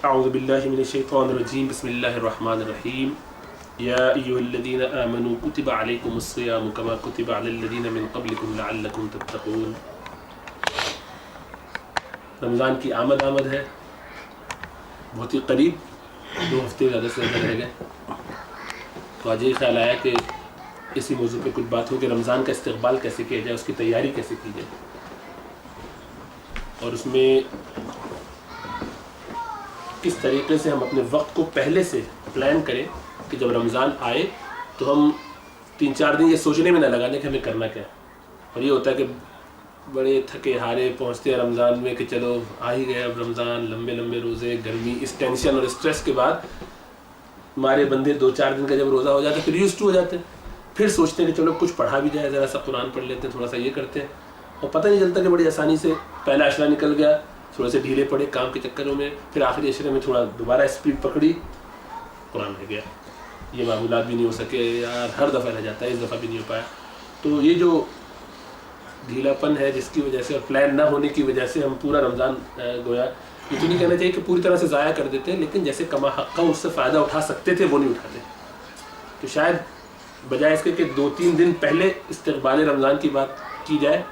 اعوذ باللہ من الشیطان الرجیم بسم اللہ الرحمن الرحیم یا ایھا الذین آمنوا کتب علیکم الصیام کما کتب علی الذین من قبلکم لعلکم تتقون۔ رمضان کی آمد ہے، بہت ہی قریب، 2 ہفتے زیادہ سے زیادہ رہ گئے، تو آج یہ خیال آیا کہ اسی موضوع پہ کچھ بات ہو کہ رمضان کا استقبال کیسے کیا جائے، اس کی تیاری کیسے کی جائے، اور اس میں کس طریقے سے ہم اپنے وقت کو پہلے سے پلان کریں کہ جب رمضان آئے تو ہم 3-4 دن یہ سوچنے میں نہ لگا دیں کہ ہمیں کرنا کیا ہے۔ اور یہ ہوتا ہے کہ بڑے تھکے ہارے پہنچتے ہیں رمضان میں کہ چلو آ ہی گئے اب رمضان، لمبے روزے، گرمی، اس ٹینشن اور اسٹریس کے بعد ہمارے بندے 2-4 دن کا جب روزہ ہو جاتا ہے پھر یوزڈ ٹو ہو جاتے ہیں، پھر سوچتے ہیں کہ چلو کچھ پڑھا بھی جائے، ذرا سا قرآن پڑھ لیتے ہیں، تھوڑا سا یہ کرتے ہیں، اور پتہ نہیں چلتا کہ بڑی آسانی سے پہلا عشرہ نکل گیا، تھوڑے سے ڈھیلے پڑے کام کے چکروں میں، پھر آخری عشرے میں تھوڑا دوبارہ اسپیڈ پکڑی، قرآن رہ گیا، یہ معمولات بھی نہیں ہو سکے یار، ہر دفعہ رہ جاتا ہے، اس دفعہ بھی نہیں ہو پایا۔ تو یہ جو ڈھیلا پن ہے جس کی وجہ سے اور پلان نہ ہونے کی وجہ سے ہم پورا رمضان گویا، یہ تو نہیں کہنا چاہیے کہ پوری طرح سے ضائع کر دیتے ہیں، لیکن جیسے کما حقہ اس سے فائدہ اٹھا سکتے تھے وہ نہیں اٹھاتے۔ تو شاید بجائے اس کے کہ 2-3 دن پہلے استقبال رمضان کی بات کی جائے،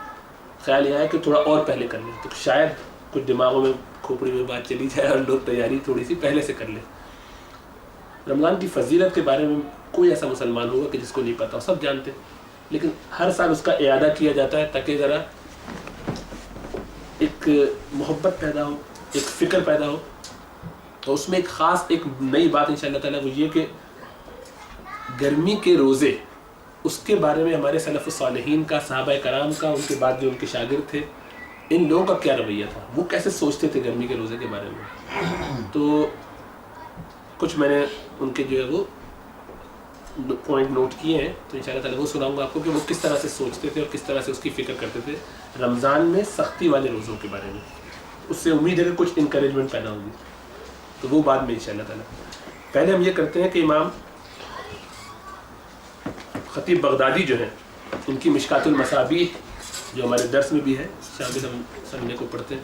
خیال یہ ہے کہ تھوڑا اور پہلے کر لیں، تو شاید کچھ دماغوں میں کھوپڑی میں بات چلی جائے اور لوگ تیاری تھوڑی سی پہلے سے کر لیں۔ رمضان کی فضیلت کے بارے میں کوئی ایسا مسلمان ہوگا کہ جس کو نہیں پتا ہو، سب جانتے ہیں، لیکن ہر سال اس کا اعادہ کیا جاتا ہے تاکہ ذرا ایک محبت پیدا ہو، ایک فکر پیدا ہو، تو اس میں ایک خاص ایک نئی بات انشاءاللہ تعالیٰ وہ یہ کہ گرمی کے روزے، اس کے بارے میں ہمارے سلف الصالحین کا، صحابہ کرام کا، ان کے بعد جو ان کے شاگرد تھے، ان لوگوں کا کیا رویہ تھا، وہ کیسے سوچتے تھے گرمی کے روزے کے بارے میں۔ تو کچھ میں نے ان کے جو ہے وہ پوائنٹ نوٹ کیے ہیں، تو انشاءاللہ تعالیٰ وہ سناؤں گا آپ کو کہ وہ کس طرح سے سوچتے تھے اور کس طرح سے اس کی فکر کرتے تھے رمضان میں سختی والے روزوں کے بارے میں۔ اس سے امید ہے کہ کچھ انکریجمنٹ پیدا ہوگی، تو وہ بعد میں انشاءاللہ تعالیٰ۔ پہلے ہم یہ کرتے ہیں کہ امام خطیب بغدادی جو ہے، ان کی مشکات المصابیح جو ہمارے درس میں بھی ہے، شامل ہم سنڈے کو پڑھتے ہیں،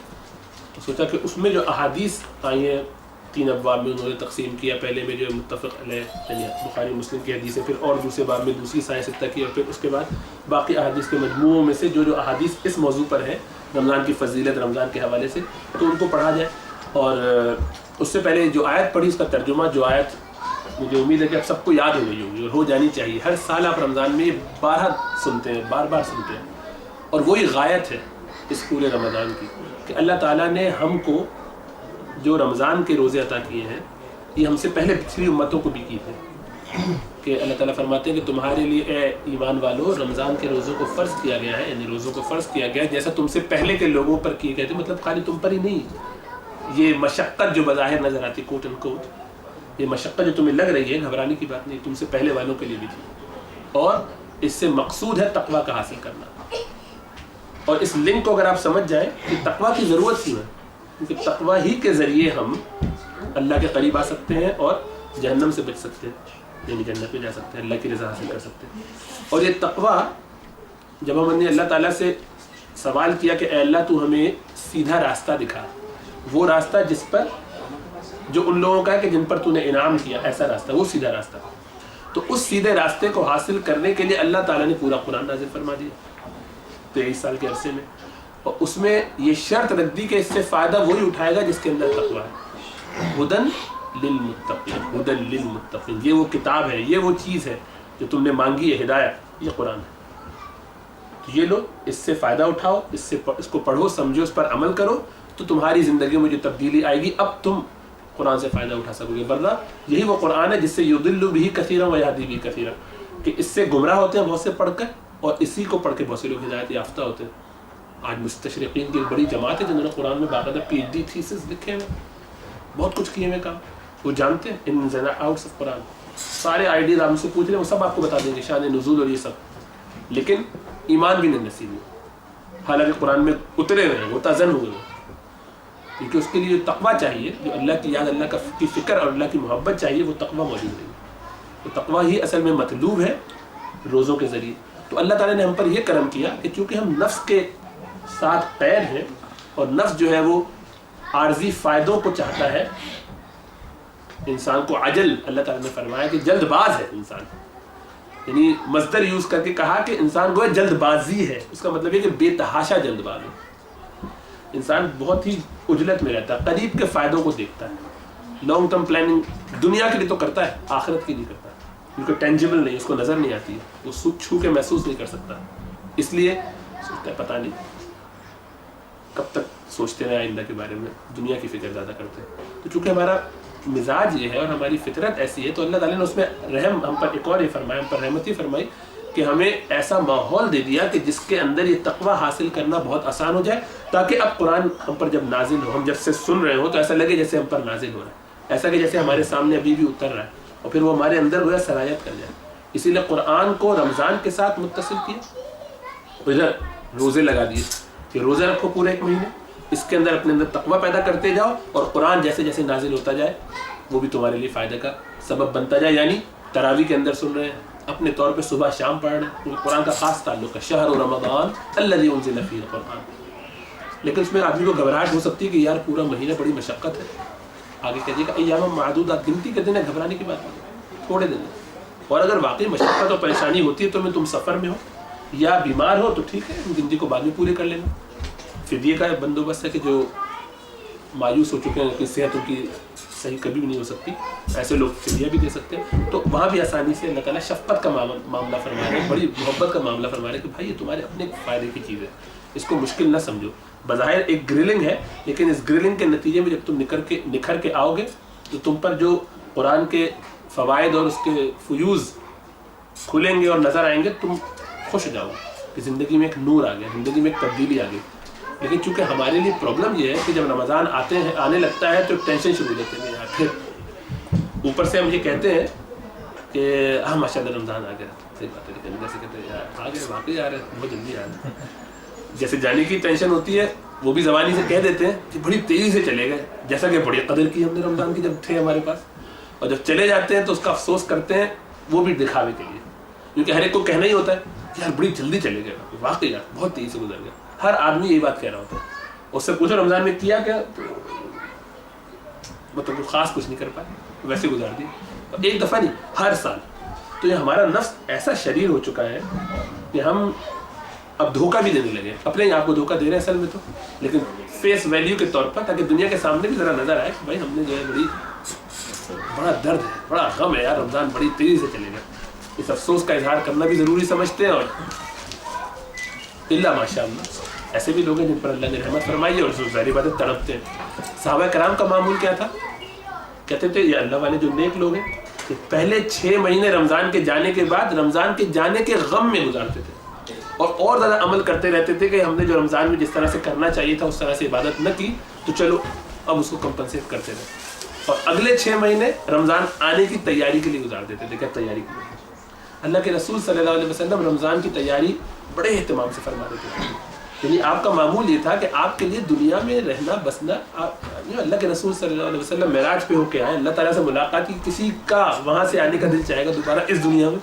تو سوچا کہ اس میں جو احادیث آئی ہیں 3 ابواب میں انہوں نے تقسیم کیا، پہلے میں جو متفق علیہ یعنی بخاری مسلم کی حدیث ہے، پھر اور دوسرے باب میں دوسری سائے 6 کی، اور پھر اس کے بعد باقی احادیث کے مجموعوں میں سے جو احادیث اس موضوع پر ہیں رمضان کی فضیلت، رمضان کے حوالے سے، تو ان کو پڑھا جائے۔ اور اس سے پہلے جو آیت پڑھی اس کا ترجمہ، جو آیت مجھے امید ہے کہ اب سب کو یاد ہو گئی ہوگی اور ہو جانی چاہیے، ہر سال آپ رمضان میں یہ بار سنتے ہیں، اور وہی غایت ہے اس پورے رمضان کی کہ اللہ تعالیٰ نے ہم کو جو رمضان کے روزے عطا کیے ہیں، یہ ہم سے پہلے پچھلی امتوں کو بھی کی تھے، کہ اللہ تعالیٰ فرماتے ہیں کہ تمہارے لیے اے ایمان والو رمضان کے روزوں کو فرض کیا گیا ہے، یعنی روزوں کو فرض کیا گیا ہے جیسا تم سے پہلے کے لوگوں پر کیے گئے تھے، مطلب خالی تم پر ہی نہیں، یہ مشقت جو بظاہر نظر آتی کوٹ اینڈ کوٹ، یہ مشقت جو تمہیں لگ رہی ہے گھبرانے کی بات نہیں، تم سے پہلے والوں کے لیے بھی تھی، اور اس سے مقصود ہے تقویٰ کا حاصل کرنا۔ اور اس لنک کو اگر آپ سمجھ جائیں کہ تقویٰ کی ضرورت کیوں ہے، کیونکہ تقویٰ ہی کے ذریعے ہم اللہ کے قریب آ سکتے ہیں اور جہنم سے بچ سکتے ہیں، یعنی جنت میں جا سکتے ہیں، اللہ کی رضا حاصل کر سکتے ہیں۔ اور یہ تقویٰ جب ہم نے اللہ تعالیٰ سے سوال کیا کہ اے اللہ تو ہمیں سیدھا راستہ دکھا، وہ راستہ جس پر جو ان لوگوں کا ہے کہ جن پر تو نے انعام کیا، ایسا راستہ، وہ سیدھا راستہ، تو اس سیدھے راستے کو حاصل کرنے کے لیے اللہ تعالیٰ نے پورا قرآن نازل فرما دیا 23 سال کے عرصے میں، اور اس میں یہ شرط رکھ دی کہ اس سے فائدہ وہی اٹھائے گا جس کے اندر تقویٰ ہے۔ ہدن للمتقین، یہ وہ کتاب ہے، یہ وہ چیز ہے جو تم نے مانگی ہے، ہدایت، یہ قرآن ہے، تو یہ لو، اس سے فائدہ اٹھاؤ، اس کو پڑھو، سمجھو، اس پر عمل کرو، تو تمہاری زندگی میں جو تبدیلی آئے گی اب تم قرآن سے فائدہ اٹھا سکو گے، ورنہ یہی وہ قرآن ہے جس سے یضل بہ کثیرا ویہدی بہ کثیرا، کہ اس سے گمراہ ہوتے ہیں بہت سے پڑھ کر، اور اسی کو پڑھ کے بہت سے لوگ ہدایت یافتہ ہوتے ہیں۔ آج مستشرقین کی ایک بڑی جماعت ہے جنہوں نے قرآن میں باقاعدہ PhD تھیسس لکھے ہوئے، بہت کچھ کیے ہوئے کام، وہ جانتے ہیں انز اینڈ آؤٹس آف قرآن، سارے آئیڈیاز آپ سے پوچھ لیں وہ سب آپ کو بتا دیں گے، شان نزول اور یہ سب، لیکن ایمان بھی نہیں نصیب ہوا، حالانکہ قرآن میں اترے ہوئے ہیں، وہ تازن ہوئے ہیں، کیونکہ اس کے لیے جو تقویٰ چاہیے، جو اللہ کی یاد، اللہ کی فکر اور اللہ کی محبت چاہیے، وہ تقویٰ موجود نہیں، تو تقویٰ ہی اصل میں مطلوب ہے روزوں کے ذریعے۔ تو اللہ تعالیٰ نے ہم پر یہ کرم کیا کہ چونکہ ہم نفس کے ساتھ قید ہیں، اور نفس جو ہے وہ عارضی فائدوں کو چاہتا ہے، انسان کو عجل، اللہ تعالیٰ نے فرمایا کہ جلد باز ہے انسان، یعنی مصدر یوز کر کے کہا کہ انسان گویا جلد بازی ہے. اس کا مطلب یہ کہ بے تحاشا جلد باز ہے. انسان بہت ہی عجلت میں رہتا ہے، قریب کے فائدوں کو دیکھتا ہے. لانگ ٹرم پلاننگ دنیا کے لیے تو کرتا ہے، آخرت کے لیے کرتا ہے کیونکہ ٹینجیبل نہیں، اس کو نظر نہیں آتی ہے، وہ چھو کے محسوس نہیں کر سکتا. اس لیے سوچتا ہے پتہ نہیں کب تک سوچتے رہے آئندہ کے بارے میں، دنیا کی فکر زیادہ کرتے ہیں. تو چونکہ ہمارا مزاج یہ ہے اور ہماری فطرت ایسی ہے، تو اللہ تعالیٰ نے اس میں رحم ہم پر ایک اور یہ فرمایا، ہم پر رحمت ہی فرمائی کہ ہمیں ایسا ماحول دے دیا کہ جس کے اندر یہ تقویٰ حاصل کرنا بہت آسان ہو جائے، تاکہ اب قرآن ہم پر جب نازل ہو، ہم جب سے سن رہے ہوں تو ایسا لگے جیسے ہم پر نازل ہو رہا ہے، ایسا کہ جیسے ہمارے سامنے ابھی بھی اتر رہا ہے، اور پھر وہ ہمارے اندر گویا سرایت کر جائے. اسی لیے قرآن کو رمضان کے ساتھ متصل کیا، ادھر روزے لگا دیے کہ روزے رکھو پورے ایک مہینے، اس کے اندر اپنے اندر تقویٰ پیدا کرتے جاؤ، اور قرآن جیسے جیسے نازل ہوتا جائے وہ بھی تمہارے لیے فائدہ کا سبب بنتا جائے. یعنی تراویح کے اندر سن رہے ہیں، اپنے طور پہ صبح شام پڑھ رہے ہیں، قرآن کا خاص تعلق ہے، شہر رمضان الذی انزل فیہ القرآن. لیکن اس میں آدمی کو گھبراہٹ ہو سکتی ہے کہ یار پورا مہینہ بڑی مشقت ہے. آگے کہیے گا ایام معدودات، گنتی کے دن ہے، گھبرانے کی بات نہیں، تھوڑے دن ہے. اور اگر واقعی مشقت اور پریشانی ہوتی ہے تو میں تم سفر میں ہو یا بیمار ہو تو ٹھیک ہے، گنتی کو بعد میں پورے کر لینا. فدیے کا بندوبست ہے کہ جو مایوس ہو چکے ہیں کہ صحت ان کی صحیح کبھی بھی نہیں ہو سکتی، ایسے لوگ فدیہ بھی دے سکتے ہیں. تو وہاں بھی آسانی سے اللہ تعالیٰ شفقت کا معاملہ فرما رہے ہیں، بڑی محبت کا معاملہ فرما رہے ہیں کہ بھائی یہ تمہارے اپنے فائدے کی چیز ہے، اس کو مشکل نہ سمجھو. بظاہر ایک گرلنگ ہے، لیکن اس گرلنگ کے نتیجے میں جب تم نکھر کے آؤ گے تو تم پر جو قرآن کے فوائد اور اس کے فیوز کھلیں گے اور نظر آئیں گے، تم خوش ہو جاؤ گے کہ زندگی میں ایک نور آ گیا، زندگی میں ایک تبدیلی آ گئی. لیکن چونکہ ہمارے لیے پرابلم یہ ہے کہ جب رمضان آنے لگتا ہے تو ٹینشن شروع ہو جاتے ہیں یار. پھر اوپر سے ہم یہ کہتے ہیں کہ ہاں ماشاء اللہ رمضان آ گیا، صحیح بات ہے، لیکن جیسے کہتے ہیں یار آ گئے، واقعی آ رہے ہیں، بہت جلدی آ رہے ہیں. جیسے جانے کی ٹینشن ہوتی ہے وہ بھی زبانی سے کہہ دیتے ہیں کہ بڑی تیزی سے چلے گئے، جیسا کہ بڑی قدر کی ہم نے رمضان کی جب تھے ہمارے پاس. اور جب چلے جاتے ہیں تو اس کا افسوس کرتے ہیں، وہ بھی دکھاوے کے لیے، کیونکہ ہر ایک کو کہنا ہی ہوتا ہے کہ یار بڑی جلدی چلے گئے، واقعی یار بہت تیزی سے گزر گیا. ہر آدمی یہی بات کہہ رہا ہوتا ہے. اس سے پوچھو رمضان میں کیا کیا، مطلب خاص کچھ نہیں کر پائے، ویسے گزار دی. ایک دفعہ نہیں، ہر سال. تو یہ ہمارا نفس ایسا شریر ہو چکا ہے کہ ہم اب دھوکہ بھی دینے لگے، اپنے آپ کو دھوکہ دے رہے ہیں اصل میں تو، لیکن فیس ویلیو کے طور پر، تاکہ دنیا کے سامنے بھی ذرا نظر آئے کہ بھائی ہم نے جو ہے بڑا درد ہے، بڑا غم ہے یار، رمضان بڑی تیزی سے چلے گا. اس افسوس کا اظہار کرنا بھی ضروری سمجھتے ہیں. اور اللہ ماشاء اللہ ایسے بھی لوگ ہیں جن پر اللہ نے رحمت فرمائی ہے اور ظاہری بات ہے تڑپتے ہیں. صحابہ کرام کا معمول کیا تھا؟ کہتے تھے یہ اللہ والے جو نیک لوگ ہیں کہ پہلے 6 مہینے رمضان کے جانے کے بعد رمضان کے جانے کے غم میں گزارتے تھے، اور زیادہ عمل کرتے رہتے تھے کہ ہم نے جو رمضان میں جس طرح سے کرنا چاہیے تھا اس طرح سے عبادت نہ کی، تو چلو اب اس کو کمپنسیٹ کرتے رہے. اور اگلے 6 مہینے رمضان آنے کی تیاری کے لیے گزار دیتے تھے. کیا تیاری کی؟ اللہ کے رسول صلی اللہ علیہ وسلم رمضان کی تیاری بڑے اہتمام سے فرما دیتے تھے. یعنی آپ کا معمول یہ تھا کہ آپ کے لیے دنیا میں رہنا بسنا، اللہ کے رسول صلی اللہ علیہ وسلم معراج پہ ہو کے آئے، اللہ تعالیٰ سے ملاقات کی، کسی کا وہاں سے آنے کا دل چاہے گا دوبارہ اس دنیا میں؟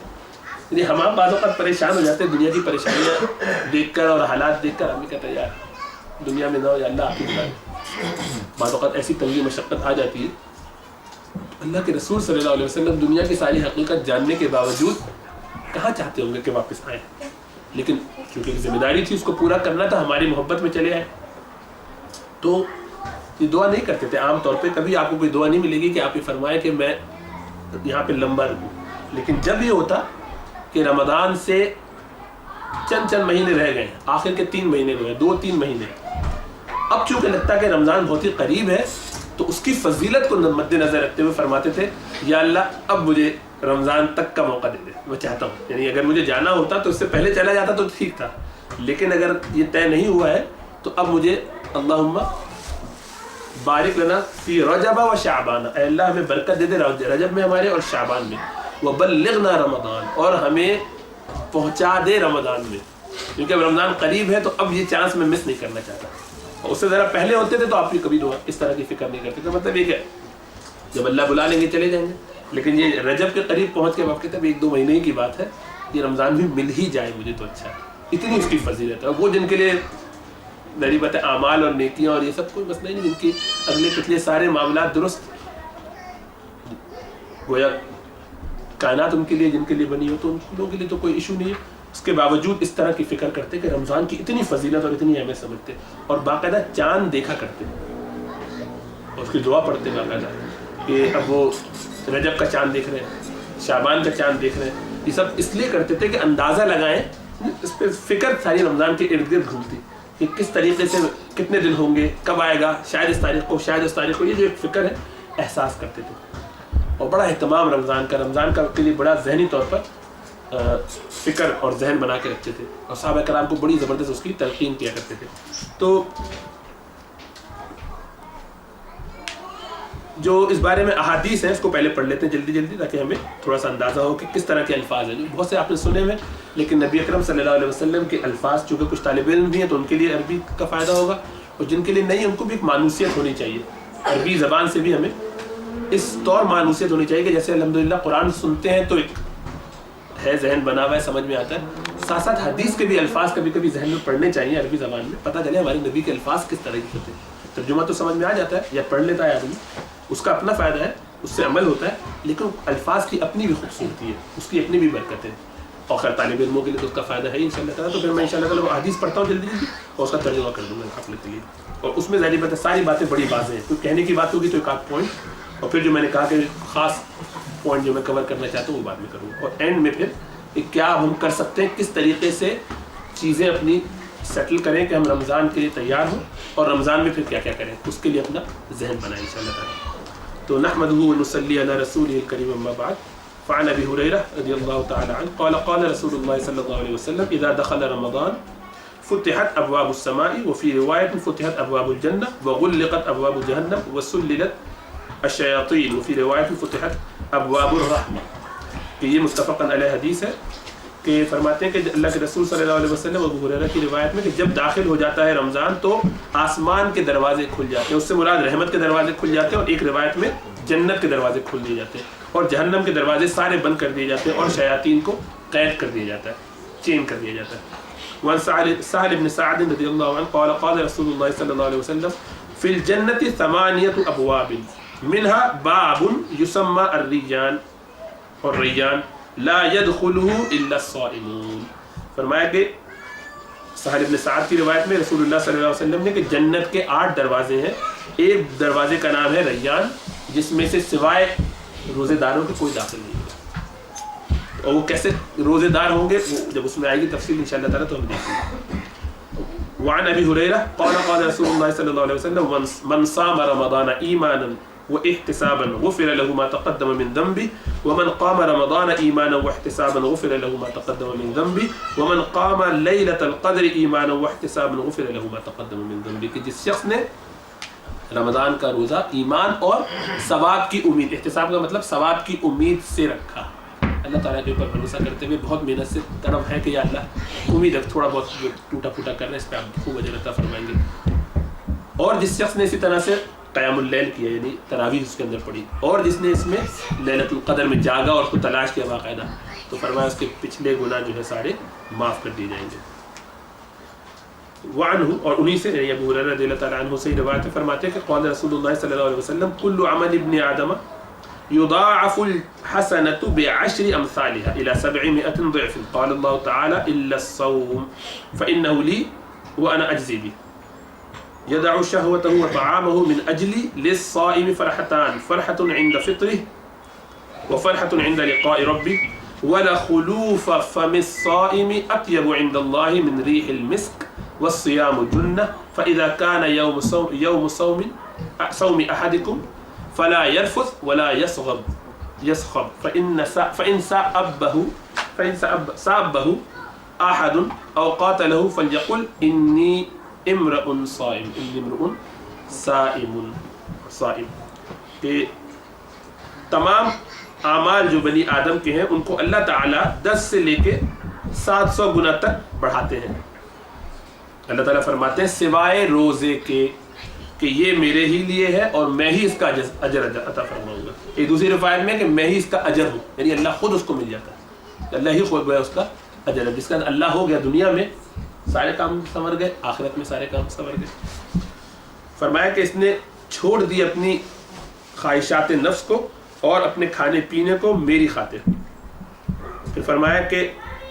یعنی ہم آپ بعض اوقات پریشان ہو جاتے ہیں دنیا کی پریشانیاں دیکھ کر اور حالات دیکھ کر. ہمیں کہتا ہے یار دنیا میں نہ ہو، یا اللہ آپ کی بنا دے. بعض اوقات ایسی تنگی مشقت آ جاتی ہے. اللہ کے رسول صلی اللہ علیہ وسلم دنیا کی ساری حقیقت جاننے کے باوجود کہاں چاہتے ہوں گے کہ واپس آئیں، لیکن کیونکہ ذمہ داری تھی اس کو پورا کرنا تھا، ہماری محبت میں چلے آئے. تو یہ دعا نہیں کرتے تھے عام طور پہ، کبھی آپ کو کوئی دعا نہیں ملے گی کہ آپ یہ فرمائیں کہ میں یہاں پہ لمبا رہوں. لیکن جب یہ ہوتا کہ رمضان سے چند مہینے رہ گئے، آخر کے 3 مہینے ہوئے، 2-3 مہینے، اب چونکہ لگتا کہ رمضان بہت ہی قریب ہے، تو اس کی فضیلت کو مد نظر رکھتے ہوئے فرماتے تھے یا اللہ اب مجھے رمضان تک کا موقع دے دے، میں چاہتا ہوں. یعنی اگر مجھے جانا ہوتا تو اس سے پہلے چلا جاتا تو ٹھیک تھا، لیکن اگر یہ طے نہیں ہوا ہے تو اب مجھے اللہم بارک لنا فی رجب و شعبان، اے اللہ ہمیں برکت دے دے رجب میں ہمارے اور شعبان میں، وبلغنا رمضان، اور ہمیں پہنچا دے رمضان میں، کیونکہ اب رمضان قریب ہے تو اب یہ چانس میں مس نہیں کرنا چاہتا. اس سے ذرا پہلے ہوتے تھے تو آپ بھی کبھی دعا اس طرح کی فکر نہیں کرتے تھے. مطلب یہ کہ جب اللہ بلا لیں گے چلے جائیں گے. لیکن یہ رجب کے قریب پہنچ کے آپ کہتے ہیں 1-2 مہینے کی بات ہے، یہ رمضان بھی مل ہی جائے مجھے تو اچھا ہے. اتنی اس کی فضیلت ہے. وہ جن کے لیے میری بات ہے اعمال اور نیکیاں اور یہ سب کوئی مسئلہ نہیں، جن کی اگلے پچھلے سارے معاملات درست، گویا کائنات ان کے لیے جن کے لیے بنی ہو تو ان لوگوں کے لیے تو کوئی ایشو نہیں ہے. اس کے باوجود اس طرح کی فکر کرتے کہ رمضان کی اتنی فضیلت اور اتنی اہمیت سمجھتے اور باقاعدہ چاند دیکھا کرتے اور اس کی دعا پڑھتے باقاعدہ کہ اب وہ رجب کا چاند دیکھ رہے ہیں, شعبان کا چاند دیکھ رہے ہیں. یہ سب اس لیے کرتے تھے کہ اندازہ لگائیں, اس پہ فکر ساری رمضان کے ارد گرد گھومتی کہ کس طریقے سے کتنے دن ہوں گے, کب آئے گا, شاید اس تاریخ کو, شاید اس تاریخ کو. یہ جو ایک فکر ہے احساس کرتے تھے اور بڑا اہتمام رمضان کا کے لیے بڑا ذہنی طور پر فکر اور ذہن بنا کے رکھتے تھے اور صحابہ کرام کو بڑی زبردست اس کی تلقین کیا کرتے تھے. تو جو اس بارے میں احادیث ہیں اس کو پہلے پڑھ لیتے ہیں جلدی تاکہ ہمیں تھوڑا سا اندازہ ہو کہ کس طرح کے الفاظ ہیں. بہت سے آپ نے سنے ہوئے لیکن نبی اکرم صلی اللہ علیہ وسلم کے الفاظ چونکہ کچھ طالب علم بھی ہیں تو ان کے لیے عربی کا فائدہ ہوگا اور جن کے لیے نہیں ان کو بھی ایک مانوسیت ہونی چاہیے. عربی زبان سے بھی ہمیں اس طور مانوسیت ہونی چاہیے کہ جیسے الحمدللہ قرآن سنتے ہیں تو ایک ہے ذہن بنا ہوا ہے, سمجھ میں آتا ہے, ساتھ ساتھ حدیث کے بھی الفاظ کبھی کبھی ذہن میں پڑھنے چاہیے عربی زبان میں, پتہ چلے ہمارے نبی کے الفاظ کس طرح کے ہوتے ہیں. ترجمہ تو سمجھ میں آ جاتا ہے یا پڑھ لیتا ہے آدمی, اس کا اپنا فائدہ ہے, اس سے عمل ہوتا ہے, لیکن الفاظ کی اپنی بھی خوبصورتی ہے, اس کی اپنی بھی برکت ہے. اور خیر طالب علموں کے لیے تو اس کا فائدہ ہے انشاء اللہ تعالیٰ. تو پھر میں انشاء اللہ تعالیٰ حدیث پڑھتا ہوں جلدی اور اس کا ترجمہ کر دوں گا اپنے کے لیے. اور اس میں ظاہر بات ہے ساری باتیں بڑی واضح ہیں, کیونکہ کہنے کی بات ہوگی تو ایک آدھ پوائنٹ اور پھر جو میں نے کہا کہ خاص پوائنٹ جو میں کور کرنا چاہتا ہوں وہ بعد میں کروں گا. اور اینڈ میں پھر کیا ہم کر سکتے ہیں, کس طریقے سے چیزیں اپنی سیٹل کریں کہ ہم رمضان کے لیے تیار ہوں اور رمضان میں پھر کیا کیا کریں, اس کے لیے اپنا ذہن بنائیں ان شاء اللہ تعالیٰ. تو نحمده ونصلي على رسوله الكريم اما بعد. فعن ابي هريره رضي الله تعالى عنه قال قال رسول الله صلى الله عليه وسلم اذا دخل رمضان فتحت ابواب السماء وفي روايه فتحت ابواب الجنه وغلقت ابواب جهنم وسللت الشياطين وفي روايه فتحت ابواب الرحمه. کہ یہ متفقاً علیہ حدیث ہے کہ فرماتے ہیں کہ اللہ کے رسول صلی اللہ علیہ وسلم ابو ہریرہ کی روایت میں کہ جب داخل ہو جاتا ہے رمضان تو آسمان کے دروازے کھل جاتے ہیں, اس سے مراد رحمت کے دروازے کھل جاتے ہیں, اور ایک روایت میں جنت کے دروازے کھل دیے جاتے ہیں, اور جہنم کے دروازے سارے بند کر دیے جاتے ہیں, اور شیاطین کو قید کر دیا جاتا ہے, چین کر دیا جاتا ہے. وعن سہل بن سعد رضی اللہ عنہ قال قال رسول اللہ صلی اللہ علیہ وسلم فی الجنة 8 ابواب منها باب یسمى الریان, اور ریان لا يدخله الا الصائمون. فرمایا کہ سہل بن سعد کی روایت میں رسول اللہ صلی اللہ علیہ وسلم نے کہ جنت کے 8 دروازے ہیں, ایک دروازے کا نام ہے ریان جس میں سے سوائے روزے داروں کے کوئی داخل نہیں ہوگا. اور وہ کیسے روزے دار ہوں گے وہ جب اس میں آئے گی تفصیل انشاءاللہ تعالیٰ تو ہم دیکھیں گے. وعن ابی ہریرہ قال قال رسول اللہ صلی اللہ علیہ وسلم من صام رمضان ایمانا واحتسابا غفر له ما تقدم من ذنبه ومن قام رمضان ايمانا واحتسابا غفر له ما تقدم من ذنبه ومن قام ليلة القدر ايمانا واحتسابا غفر له ما تقدم من ذنبه. کہ جس شخص نے رمضان کا روزہ ایمان اور ثواب کی امید, احتساب کا مطلب ثواب کی امید سے رکھا, اللہ تعالیٰ کے اوپر بھروسہ کرتے ہوئے بہت محنت سے طلب ہے کہ یا اللہ امید رکھ, تھوڑا بہت جو ٹوٹا پھوٹا کر رہے ہیں اس پہ آپ خوب اجر عطا فرمائیں گے. اور جس شخص نے اسی طرح سے قیام اللیل کیا یعنی تراویح اس کے اندر پڑھی, اور جس نے اس میں لیلۃ القدر میں جاگا اور اس کو تلاش کیا باقاعدہ, تو فرمایا اس کے پچھلے گناہ جو ہے سارے معاف کر دیے جائیں گے. وعنہ, اور انہی سے یعنی ابو ہریرہ رضی اللہ تعالیٰ عنہ سے روایت فرماتے ہیں کہ قال رسول اللہ صلی اللہ علیہ وسلم کل عمل ابن آدم يضاعف الحسنة بعشر امثالها الى 700 ضعف قال الله تعالى الا الصوم فانه لي وانا اجزي به يدع شهوته وطعامه من أجل للصائم فرحتان فرحة عند فطره وفرحة عند لقاء ربه ولخلوف فم الصائم أطيب عند الله من ريح المسك والصيام جنة فإذا كان يوم صوم أحدكم فلا يرفث ولا يصخب فإن سأبه أحد أو قاتله فليقل إني امرؤ صائم انی امرؤ صائم. کہ تمام اعمال جو بنی آدم کے ہیں ان کو اللہ تعالیٰ 10 سے لے کے 700 گنا تک بڑھاتے ہیں. اللہ تعالیٰ فرماتے ہیں سوائے روزے کے کہ یہ میرے ہی لیے ہے اور میں ہی اس کا اجر عطا فرماؤں گا. ایک دوسری روایت میں کہ میں ہی اس کا اجر ہوں, یعنی اللہ خود اس کو مل جاتا ہے, اللہ ہی خود گویا اس کا اجر ہے. جس کا اللہ ہو گیا دنیا میں سارے کام سنور گئے, آخرت میں سارے کام سنور گئے. فرمایا کہ اس نے چھوڑ دی اپنی خواہشات نفس کو اور اپنے کھانے پینے کو میری خاطر. پھر فرمایا کہ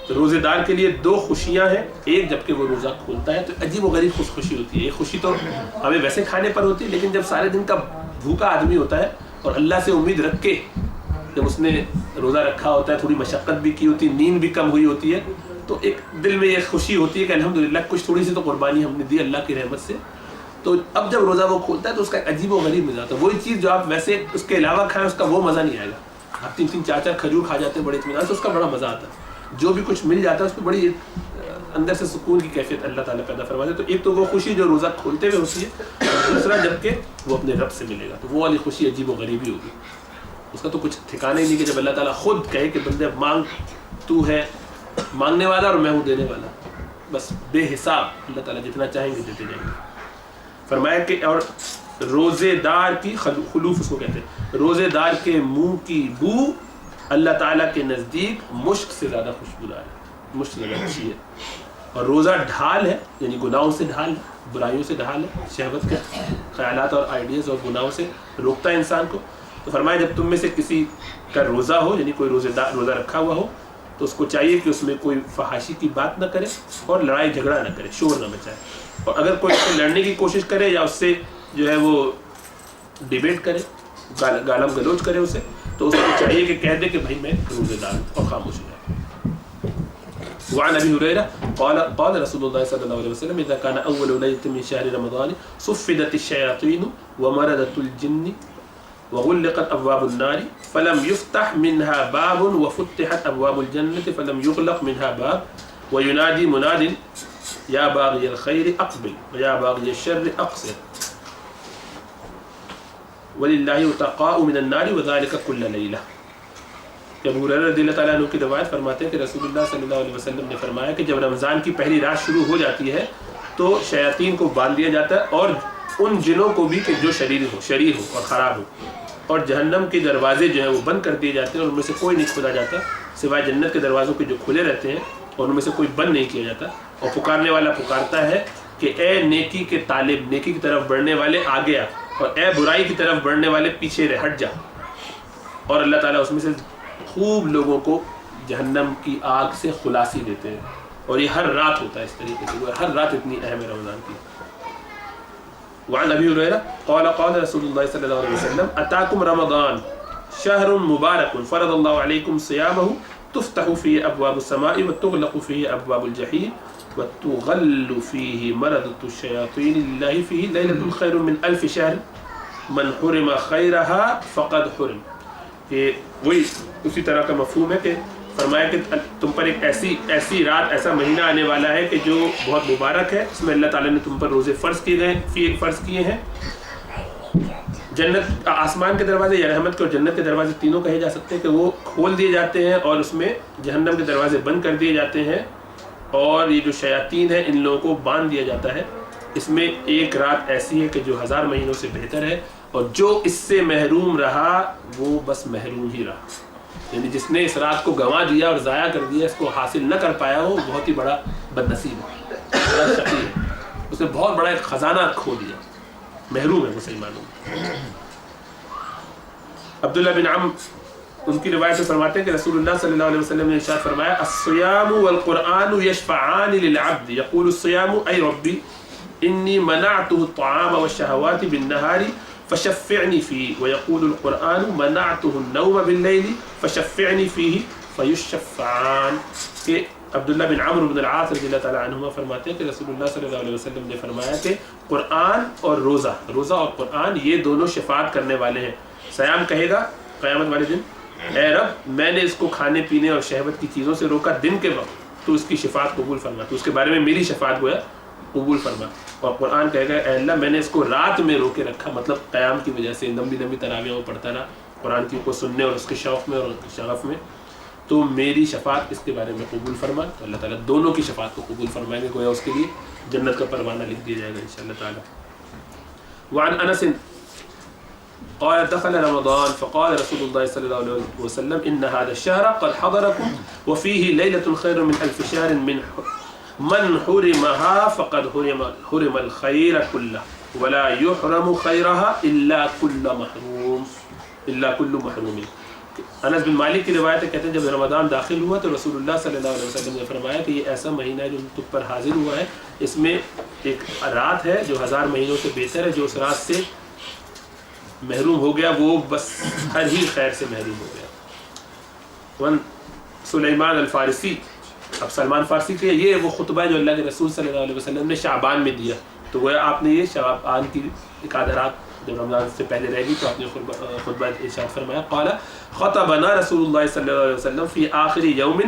روزے دار کے لیے 2 خوشیاں ہیں. ایک جب کہ وہ روزہ کھولتا ہے تو عجیب و غریب خوشی ہوتی ہے. ایک خوشی تو ہمیں ویسے کھانے پر ہوتی ہے, لیکن جب سارے دن کا بھوکا آدمی ہوتا ہے اور اللہ سے امید رکھ کے جب اس نے روزہ رکھا ہوتا ہے, تھوڑی مشقت بھی کی ہوتی ہے, نیند بھی کم ہوئی ہوتی ہے, تو ایک دل میں ایک خوشی ہوتی ہے کہ الحمدللہ کچھ تھوڑی سی تو قربانی ہم نے دی اللہ کی رحمت سے. تو اب جب روزہ وہ کھولتا ہے تو اس کا ایک عجیب و غریب مزہ آتا ہے. وہی چیز جو آپ ویسے اس کے علاوہ کھائیں اس کا وہ مزہ نہیں آئے گا. آپ 3 4 کھجور کھا جاتے ہیں بڑے اطمینان سے, اس کا بڑا مزہ آتا ہے. جو بھی کچھ مل جاتا ہے اس پہ بڑی اندر سے سکون کی کیفیت اللہ تعالیٰ پیدا فرماتے ہیں. تو ایک تو وہ خوشی جو روزہ کھولتے ہوئے ہوتی ہے, اور دوسرا جب کہ وہ اپنے رب سے ملے گا تو وہ والی خوشی عجیب و غریبی ہوگی. اس کا تو کچھ ٹھکانا ہی نہیں کہ جب اللہ تعالیٰ خود کہے کہ بندے مانگ, تو ہے مانگنے والا اور میں ہوں دینے والا, بس بے حساب اللہ تعالیٰ جتنا چاہیں گے دیتے جائیں گے. فرمایا کہ اور روزے دار کی خلوف اس کو کہتے ہیں, روزے دار کے منہ کی بو اللہ تعالیٰ کے نزدیک مشک سے زیادہ خوشبودار ہے, مشک سے زیادہ اچھی ہے. اور روزہ ڈھال ہے, یعنی گناہوں سے ڈھال ہے, برائیوں سے ڈھال ہے, شہوت کے خیالات اور آئیڈیاز اور گناہوں سے روکتا ہے انسان کو. تو فرمایا جب تم میں سے کسی کا روزہ ہو, یعنی کوئی روزہ رکھا ہوا ہو, تو اس کو چاہیے کہ اس میں کوئی فحاشی کی بات نہ کرے اور لڑائی جھگڑا نہ کرے, شور نہ مچائے. اور اگر کوئی اس سے لڑنے کی کوشش کرے یا اس سے جو ہے وہ ڈیبیٹ کرے, گالم گلوچ کرے اسے, تو اس کو چاہیے کہ کہہ دے کہ بھائی میں روزے دار اور خاموش ہو جائے. وعن ابي هريره قال رسول الله صلى الله عليه وسلم اذا كان اول ليله من شهر رمضان صفدت الشياطين ومردت الجن وغلقت ابواب النار فلم يفتح منها باب وفتحت ابواب الجنه فلم يغلق منها باب وينادي مناد يا باغي الخير اقبل ويا باغي الشر اقصر وللہ اتقاء من النار وذلك كل لیلہ. ابو ہریرہ رضی اللہ تعالیٰ عنہ کی روایت فرماتے ہیں کہ رسول اللہ صلی اللہ علیہ وسلم نے فرمایا کہ جب رمضان کی پہلی رات شروع ہو جاتی ہے تو شیاطین کو باندھ دیا جاتا ہے, اور ان جنوں کو بھی کہ جو شریر ہو اور خراب ہو, اور جہنم کے دروازے جو ہیں وہ بند کر دیے جاتے ہیں, اور ان میں سے کوئی نہیں کھولا جاتا سوائے جنت کے دروازوں کے جو کھلے رہتے ہیں, اور ان میں سے کوئی بند نہیں کیا جاتا. اور پکارنے والا پکارتا ہے کہ اے نیکی کے طالب, نیکی کی طرف بڑھنے والے آگے آ, اور اے برائی کی طرف بڑھنے والے پیچھے رہ, ہٹ جا. اور اللہ تعالیٰ اس میں سے خوب لوگوں کو جہنم کی آگ سے خلاصی دیتے ہیں, اور یہ ہر رات ہوتا ہے اس طریقے سے, ہر رات اتنی اہم ہے رمضان کی. وعن ابی ہریرہ قال رسول اللہ صلی اللہ علیہ وسلم اتاکم رمضان شہر مبارک فرض اللہ علیکم صیامہ تفتح فیہ ابواب السماء وتغلق فیہ ابواب الجحیم وتغل فیہ مردۃ الشیاطین للہ فیہ لیلۃ خیر من الف شہر من حرم خیرہا فقد حرم. کہ وہی اسی طرح کا مفہوم ہے کہ فرمایا کہ تم پر ایک ایسی رات, ایسا مہینہ آنے والا ہے کہ جو بہت مبارک ہے, اس میں اللہ تعالیٰ نے تم پر روزے فرض کیے ہیں. جنت, آسمان کے دروازے یا رحمت کے اور جنت کے دروازے تینوں کہے جا سکتے ہیں کہ وہ کھول دیے جاتے ہیں, اور اس میں جہنم کے دروازے بند کر دیے جاتے ہیں, اور یہ جو شیاطین ہیں ان لوگوں کو باندھ دیا جاتا ہے. اس میں ایک رات ایسی ہے کہ جو 1000 مہینوں سے بہتر ہے, اور جو اس سے محروم رہا وہ بس محروم ہی رہا. یعنی جس نے اس رات کو گنوا دیا اور ضائع کر دیا, اس کو حاصل نہ کر پایا, وہ بہت ہی بڑا بد نصیب ہے, بڑا شقی ہے. اس نے بہت بڑا ایک خزانہ کھو دیا, محروم ہے وہ صحیح معلوم. عبداللہ بن عمرو ان کی روایت میں فرماتے ہیں کہ رسول اللہ صلی اللہ علیہ وسلم نے ارشاد فرمایا الصیام والقرآن یشفعان للعبد یقول الصیام ای ربی انی منعته الطعام والشہوات بالنہار فشفعنی فیہ ویقول القرآن منعته النوم باللیل فشفعنی فیہ فیشفعان. کہ عبداللہ بن عمرو بن العاص رضی اللہ تعالیٰ عنہما فرماتے ہیں کہ رسول اللہ صلی اللہ علیہ وسلم نے فرمایا کہ قرآن اور روزہ اور قرآن یہ دونوں شفاعت کرنے والے ہیں. سیام کہے گا قیامت والے دن اے رب میں نے اس کو کھانے پینے اور شہوت کی چیزوں سے روکا دن کے وقت, تو اس کی شفاعت قبول فرما, تو اس کے بارے میں میری شفاعت گویا قبول فرما. اور قرآن کہے گا اے اللہ میں نے اس کو رات میں روکے رکھا, مطلب قیام کی وجہ سے لمبی تراویحوں پڑھتا رہا قرآن کی کو سننے اور اس کے شوق میں اور شغف میں, تو میری شفاعت اس کے بارے میں قبول فرما. تو اللہ تعالیٰ دونوں کی شفاعت کو قبول فرمائیں گے, گویا اس کے لیے جنت کا پروانہ لکھ دیا جائے گا انشاءاللہ تعالیٰ. وعن انس قال دخل رمضان فقال رسول الله صلى الله عليه وسلم ان هذا الشهر قد حضركم وفيه ليلة خير من 1000 شهر من حرمها فقد حرم الخير كله. ولا يحرم خيرها الا كل محروم الا كل محروم. انس بن مالک کی روایت ہے، کہتے ہیں جب رمضان داخل ہوا تو رسول اللہ صلی اللہ علیہ وسلم نے فرمایا کہ یہ ایسا مہینہ ہے جو تم پر حاضر ہوا ہے، اس میں ایک رات ہے جو 1000 مہینوں سے بہتر ہے، جو اس رات سے محروم ہو گیا وہ بس ہر ہی خیر سے محروم ہو گیا. ون سلیمان الفارسی، اب سلمان فارسی کے یہ وہ خطبہ ہے جو اللہ کے رسول صلی اللہ علیہ وسلم نے شعبان میں دیا، تو وہ آپ نے یہ شعبان کی ایک آدھ رات جب رمضان سے پہلے رہ گئی تو آپ نے خطبہ ارشاد فرمایا، قال خطبنا رسول اللہ صلی اللہ علیہ وسلم فی آخر یوم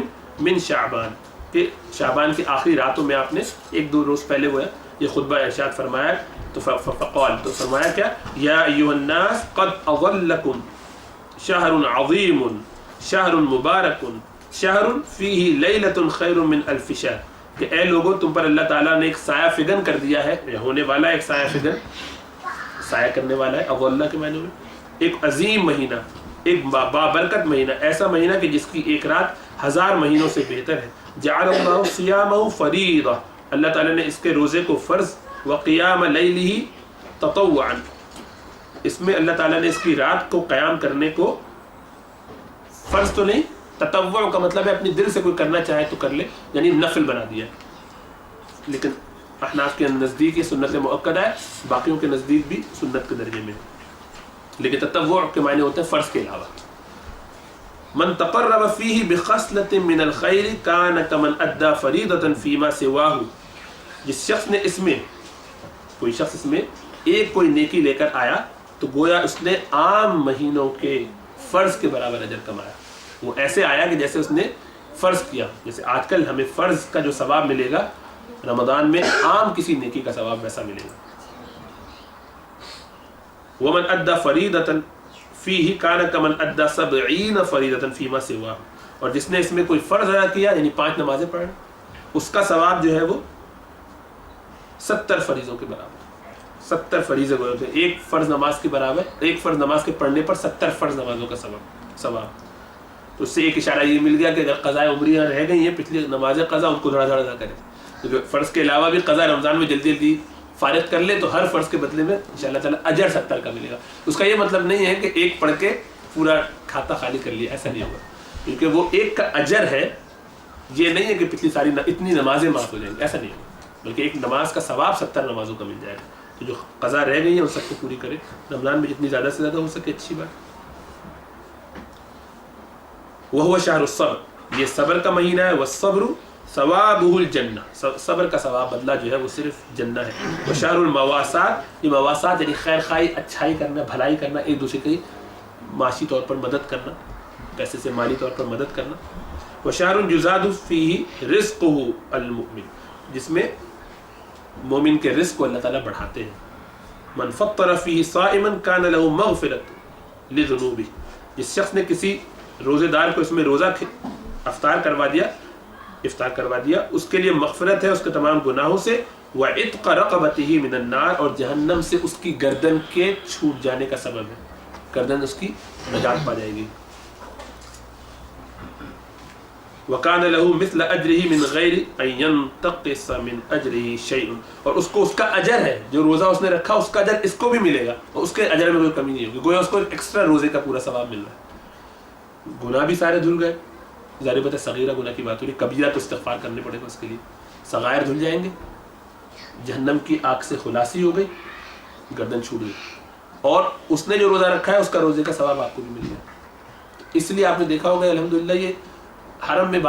من شعبان، کہ شعبان کی آخری راتوں میں آپ نے 1-2 روز پہلے وہ یہ خطبہ ارشاد فرمایا. تو فقال، تو فرمایا کیا، یا ایھا الناس قد اظلکم شہر عظیم شہر مبارک شہر فیہ لیلۃ خیر من الف شہر، کہ اے لوگوں تم پر اللہ تعالیٰ نے ایک سایہ فگن کر دیا ہے، ہونے والا ایک سایہ فگن، سایہ کرنے والا ہے، اظلہ کے معنی میں ایک عظیم مہینہ، ایک بابرکت مہینہ، ایسا مہینہ کہ جس کی ایک رات 1000 مہینوں سے بہتر ہے. جعل اللہ صیامہ فریضہ، اللہ تعالیٰ نے اس کے روزے کو فرض، وقیام لیلہ تطوعا، اس میں اللہ تعالیٰ نے اس کی رات کو قیام کرنے کو فرض تو نہیں، تطوع کا مطلب ہے اپنی دل سے کوئی کرنا چاہے تو کر لے، یعنی نفل بنا دیا. لیکن احناف کے نزدیک یہ سنت مؤکدہ ہے، باقیوں کے نزدیک بھی سنت کے درجے میں ہے، لیکن تطوع کے معنی ہوتے ہیں فرض کے علاوہ. من تقرب فیہ بخصلۃ من الخیر کان کمن ادى فریضۃ فیما سواہ، جس شخص نے اس میں کوئی شخص اس میں ایک کوئی نیکی لے کر آیا تو گویا اس نے عام مہینوں کے فرض کے برابر اجر کمایا. وہ ایسے آیا کہ جیسے اس نے فرض کیا، جیسے آج کل ہمیں فرض کا جو ثواب ملے گا رمضان میں عام کسی نیکی کا ثواب ویسا ملے گا. ومن ادى فریضۃ فیہ کان کمن ادى 70 فریضۃ فیما سواہ، اور جس نے اس میں کوئی فرض ادا کیا یعنی 5 نمازیں پڑھیں، اس کا ثواب جو ہے وہ 70 فریضوں کے برابر. 70 فریضے ہوتے ہیں، ایک فرض نماز کے برابر، ایک فرض نماز کے پڑھنے پر 70 فرض نمازوں کا ثواب. تو اس سے ایک اشارہ یہ مل گیا کہ اگر قضاء عمریہ رہ گئی ہیں پچھلی نماز قضا، ان کو دھڑا دھڑا ادا کریں. تو فرض کے علاوہ بھی قضاء رمضان میں جلدی جلدی فارغ کر لے تو ہر فرض کے بدلے میں انشاءاللہ تعالیٰ اجر 70 کا ملے گا. اس کا یہ مطلب نہیں ہے کہ ایک پڑھ کے پورا کھاتا خالی کر لیا، ایسا نہیں ہوگا، کیونکہ وہ ایک کا اجر ہے، یہ نہیں ہے کہ پچھلی ساری اتنی نمازیں معاف ہو جائیں گی، ایسا نہیں ہوگا، بلکہ ایک نماز کا ثواب 70 نمازوں کا مل جائے گا. تو جو قضا رہ گئی ہیں ان سب کو پوری کرے، رمضان میں جتنی زیادہ سے زیادہ ہو سکے اچھی بات. وہو شہر الصبر، یہ صبر کا مہینہ ہے. والصبر ثوابہ الجنہ، صبر کا ثواب بدلہ جو ہے وہ صرف جنہ ہے. وشہر المواسات، یہ مواسات یعنی خیر خواہی، اچھائی کرنا، بھلائی کرنا، ایک دوسرے کی معاشی طور پر مدد کرنا، پیسے سے مالی طور پر مدد کرنا. وشہر یزاد فیہ رزقہ المؤمن، جس میں مومن کے رزق کو اللہ تعالیٰ بڑھاتے ہیں. من فطر فیہ صائما کان لہ مغفرۃ لذنوبہ، جس شخص نے کسی روزے دار کو اس میں روزہ افطار کروا دیا اس کے لیے مغفرت ہے اس کے تمام گناہوں سے. وعتق رقبتہ من النار، اور جہنم سے اس کی گردن کے چھوٹ جانے کا سبب ہے، گردن اس کی نجات پا جائے گی. وَكَانَ لَهُ مِثْلَ أَجْرِهِ مِنْ غَيْرِ أَنْ يَنْتَقِصَ مِنْ أَجْرِهِ شَيْءٌ، اور اس کو اس کا اجر ہے، جو روزہ اس نے رکھا اس کا اجر اس کو بھی ملے گا، اور اس کے اجر میں کوئی کمی نہیں ہوگی، گویا اس کو ایکسٹرا روزے کا پورا ثواب مل رہا ہے. گناہ بھی سارے دھل گئے، ظاہر بات ہے صغیرہ گناہ کی بات ہو رہی، کبیرہ تو استغفار کرنے پڑے گا اس کے لیے، صغائر دھل جائیں گے، جہنم کی آگ سے خلاصی ہو گئی، گردن چھوٹ گئی، اور اس نے جو روزہ رکھا ہے اس کا روزے کا ثواب آپ کو بھی مل گیا. اس لیے آپ نے دیکھا ہوگا الحمدللہ یہ حرم میں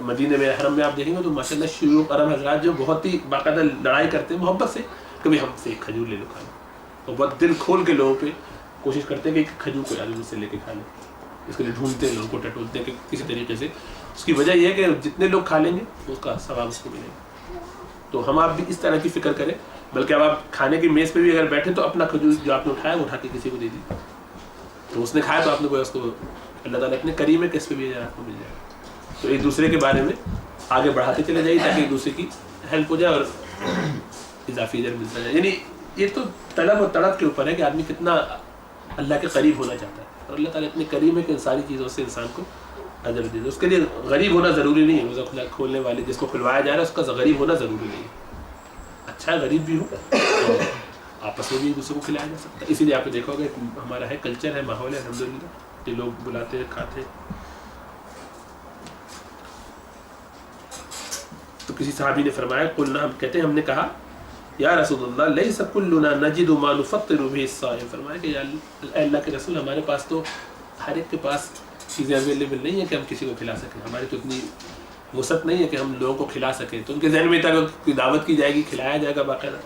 مدینے میں حرم میں آپ دیکھیں گے تو ماشاءاللہ شیوخ عرب حضرات جو بہت ہی باقاعدہ لڑائی کرتے ہیں محبت سے، کبھی ہم سے ایک کھجور لے لو کھا لو، اور بہت دل کھول کے لوگوں پہ کوشش کرتے ہیں کہ ایک کھجور کو مجھ سے لے کے کھا لیں. اس کے لیے ڈھونڈتے ہیں لوگوں کو، ٹٹولتے ہیں کہ کسی طریقے سے. اس کی وجہ یہ ہے کہ جتنے لوگ کھا لیں گے اس کا ثواب اس کو ملے گا. تو ہم آپ بھی اس طرح کی فکر کریں، بلکہ اب آپ کھانے کی میز پہ بھی اگر بیٹھیں تو اپنا کھجور جو آپ نے اٹھایا وہ اٹھا کے کسی کو دے دیجیے، تو اس نے کھایا تو آپ نے اس کو اللہ تعالیٰ اتنے کریم ہے کہ اس پہ بھی آپ کو مل جائے. تو ایک دوسرے کے بارے میں آگے بڑھاتے چلے جائیے تاکہ ایک دوسرے کی ہیلپ ہو جائے اور اضافی اجر ملتا جائے. یعنی یہ تو طلب اور تڑپ کے اوپر ہے کہ آدمی کتنا اللہ کے قریب ہونا چاہتا ہے، اور اللہ تعالیٰ اتنے کریم ہے کہ ان ساری چیزوں سے انسان کو اجر دے دے. اس کے لیے غریب ہونا ضروری نہیں ہے، روزہ کھولنے والے جس کو کھلوایا جا رہا ہے اس کا غریب ہونا ضروری نہیں ہے. اچھا غریب بھی ہو آپس میں بھی ایک دوسرے کو کھلایا جا سکتا ہے. اسی لیے آپ نے دیکھا ہوگا ہمارا ہے کلچر ہے, ماحول ہے الحمدللہ کہ لوگ بلاتے ہیں کھاتے ہیں. تو کسی صحابی نے فرمایا قلنا, ہم کہتے ہیں ہم نے کہا یا رسول اللہ لیس کلنا نجد ما نفطر به الصائم, فرمایا کہ یا اللہ کے رسول ہمارے پاس تو ہر ایک کے پاس چیزیں اویلیبل نہیں ہیں کہ ہم کسی کو کھلا سکیں, ہماری تو اتنی وسعت نہیں ہے کہ ہم لوگوں کو کھلا سکیں. تو ان کے ذہن میں تھا کہ دعوت کی جائے گی, کھلایا جائے گا باقاعدہ.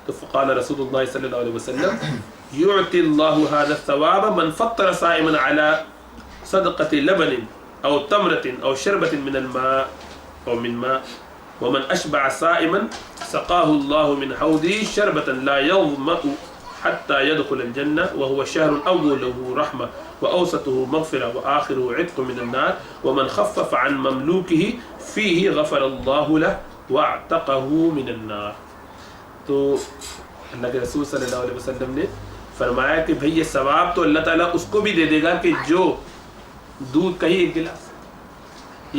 تو فقال رسول اللہ صلی اللہ علیہ وسلم یعطی اللہ هذا الثواب من فطر صائما على صدقة لبن او تمرة او شربة من الماء او من ماء ومن اشبع صائما سقاه الله من حوضه شربة لا يظمأ حتى يدخل الجنة وهو شهر أوله رحمة وأوسطه مغفرة وآخره عتق من النار ومن خفف عن مملوكه فيه غفر الله له واعتقه من النار. تو اللہ کے رسول صلی اللہ علیہ وسلم نے فرمایا کہ بھئی یہ ثواب تو اللہ تعالیٰ اس کو بھی دے دے گا کہ جو دودھ کا ہی ایک گلاس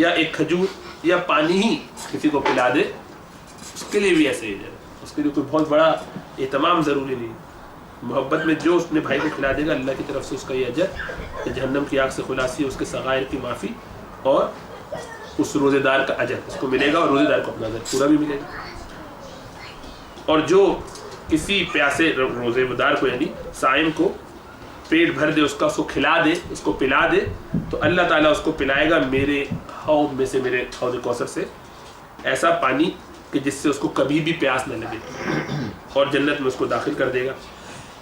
یا ایک کھجور یا پانی ہی کسی کو پلا دے, اس کے لیے بھی ایسے ہی ہے. اس کے لیے کوئی بہت بڑا اہتمام ضروری نہیں. محبت میں جو اس نے بھائی کو کھلا دے گا اللہ کی طرف سے اس کا یہ اجر, جہنم کی آگ سے خلاصی, اس کے صغائر کی معافی اور اس روزے دار کا اجر اس کو ملے گا, اور روزے دار کو اپنا اجر پورا بھی ملے گا. اور جو کسی پیاسے روزے دار کو یعنی صائم کو پیٹ بھر دے, اس کو کھلا دے, اس کو پلا دے, تو اللہ تعالیٰ اس کو پلائے گا میرے حوض میں سے, میرے حوض کوثر سے ایسا پانی کہ جس سے اس کو کبھی بھی پیاس نہ لگے, اور جنت میں اس کو داخل کر دے گا.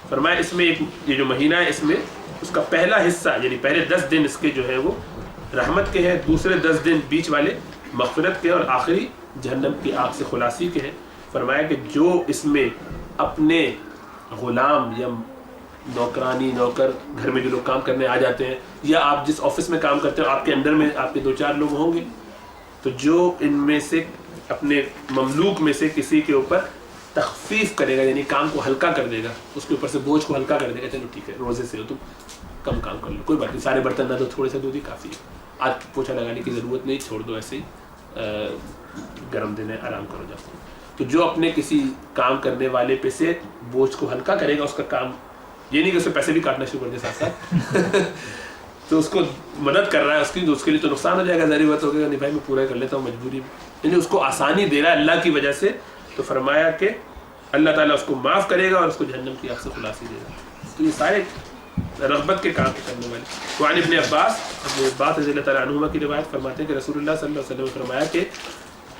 فرمایا اس میں ایک یہ جو مہینہ ہے اس میں اس کا پہلا حصہ یعنی پہلے 10 دن اس کے جو ہے وہ رحمت کے ہیں, دوسرے 10 دن بیچ والے مغفرت کے, اور آخری جہنم کی آگ سے خلاصی کے ہیں. فرمایا کہ جو اس میں اپنے غلام یا نوکرانی نوکر گھر میں جو لوگ کام کرنے آ جاتے ہیں, یا آپ جس آفس میں کام کرتے ہو آپ کے اندر میں آپ کے 2-4 لوگ ہوں گے, تو جو ان میں سے اپنے مملوک میں سے کسی کے اوپر تخفیف کرے گا یعنی کام کو ہلکا کر دے گا, اس کے اوپر سے بوجھ کو ہلکا کر دے گا, چلو ٹھیک ہے روزے سے ہو تم کم کام کر لو, کوئی بات نہیں, سارے برتن نہ دو, تھوڑے سے دودھ ہی کافی ہے, آج پوچھا لگانے کی ضرورت نہیں, چھوڑ دو ایسے ہی گرم دینے آرام کرو جاتے ہیں. تو جو اپنے کسی کام کرنے والے پہ سے بوجھ کو ہلکا کرے گا, اس کا کام یہ نہیں کہ اس سے پیسے بھی کاٹنا شروع کر دے ساتھ ساتھ تو اس کو مدد کر رہا ہے اس کی, تو اس کے لیے تو نقصان ہو جائے گا, ظاہری بات ہو گیا نہیں بھائی میں پورا کر لیتا ہوں مجبوری میں, یعنی اس کو آسانی دے رہا ہے اللہ کی وجہ سے. تو فرمایا کہ اللہ تعالیٰ اس کو معاف کرے گا اور اس کو جہنم کی آگ سے خلاصی دے گا. تو یہ سارے رغبت کے کام کرنے والے. وعن ابن عباس رضی اللہ تعالیٰ عنہما کی روایت فرماتے ہیں کہ رسول اللہ صلی اللہ علیہ وسلم نے فرمایا کہ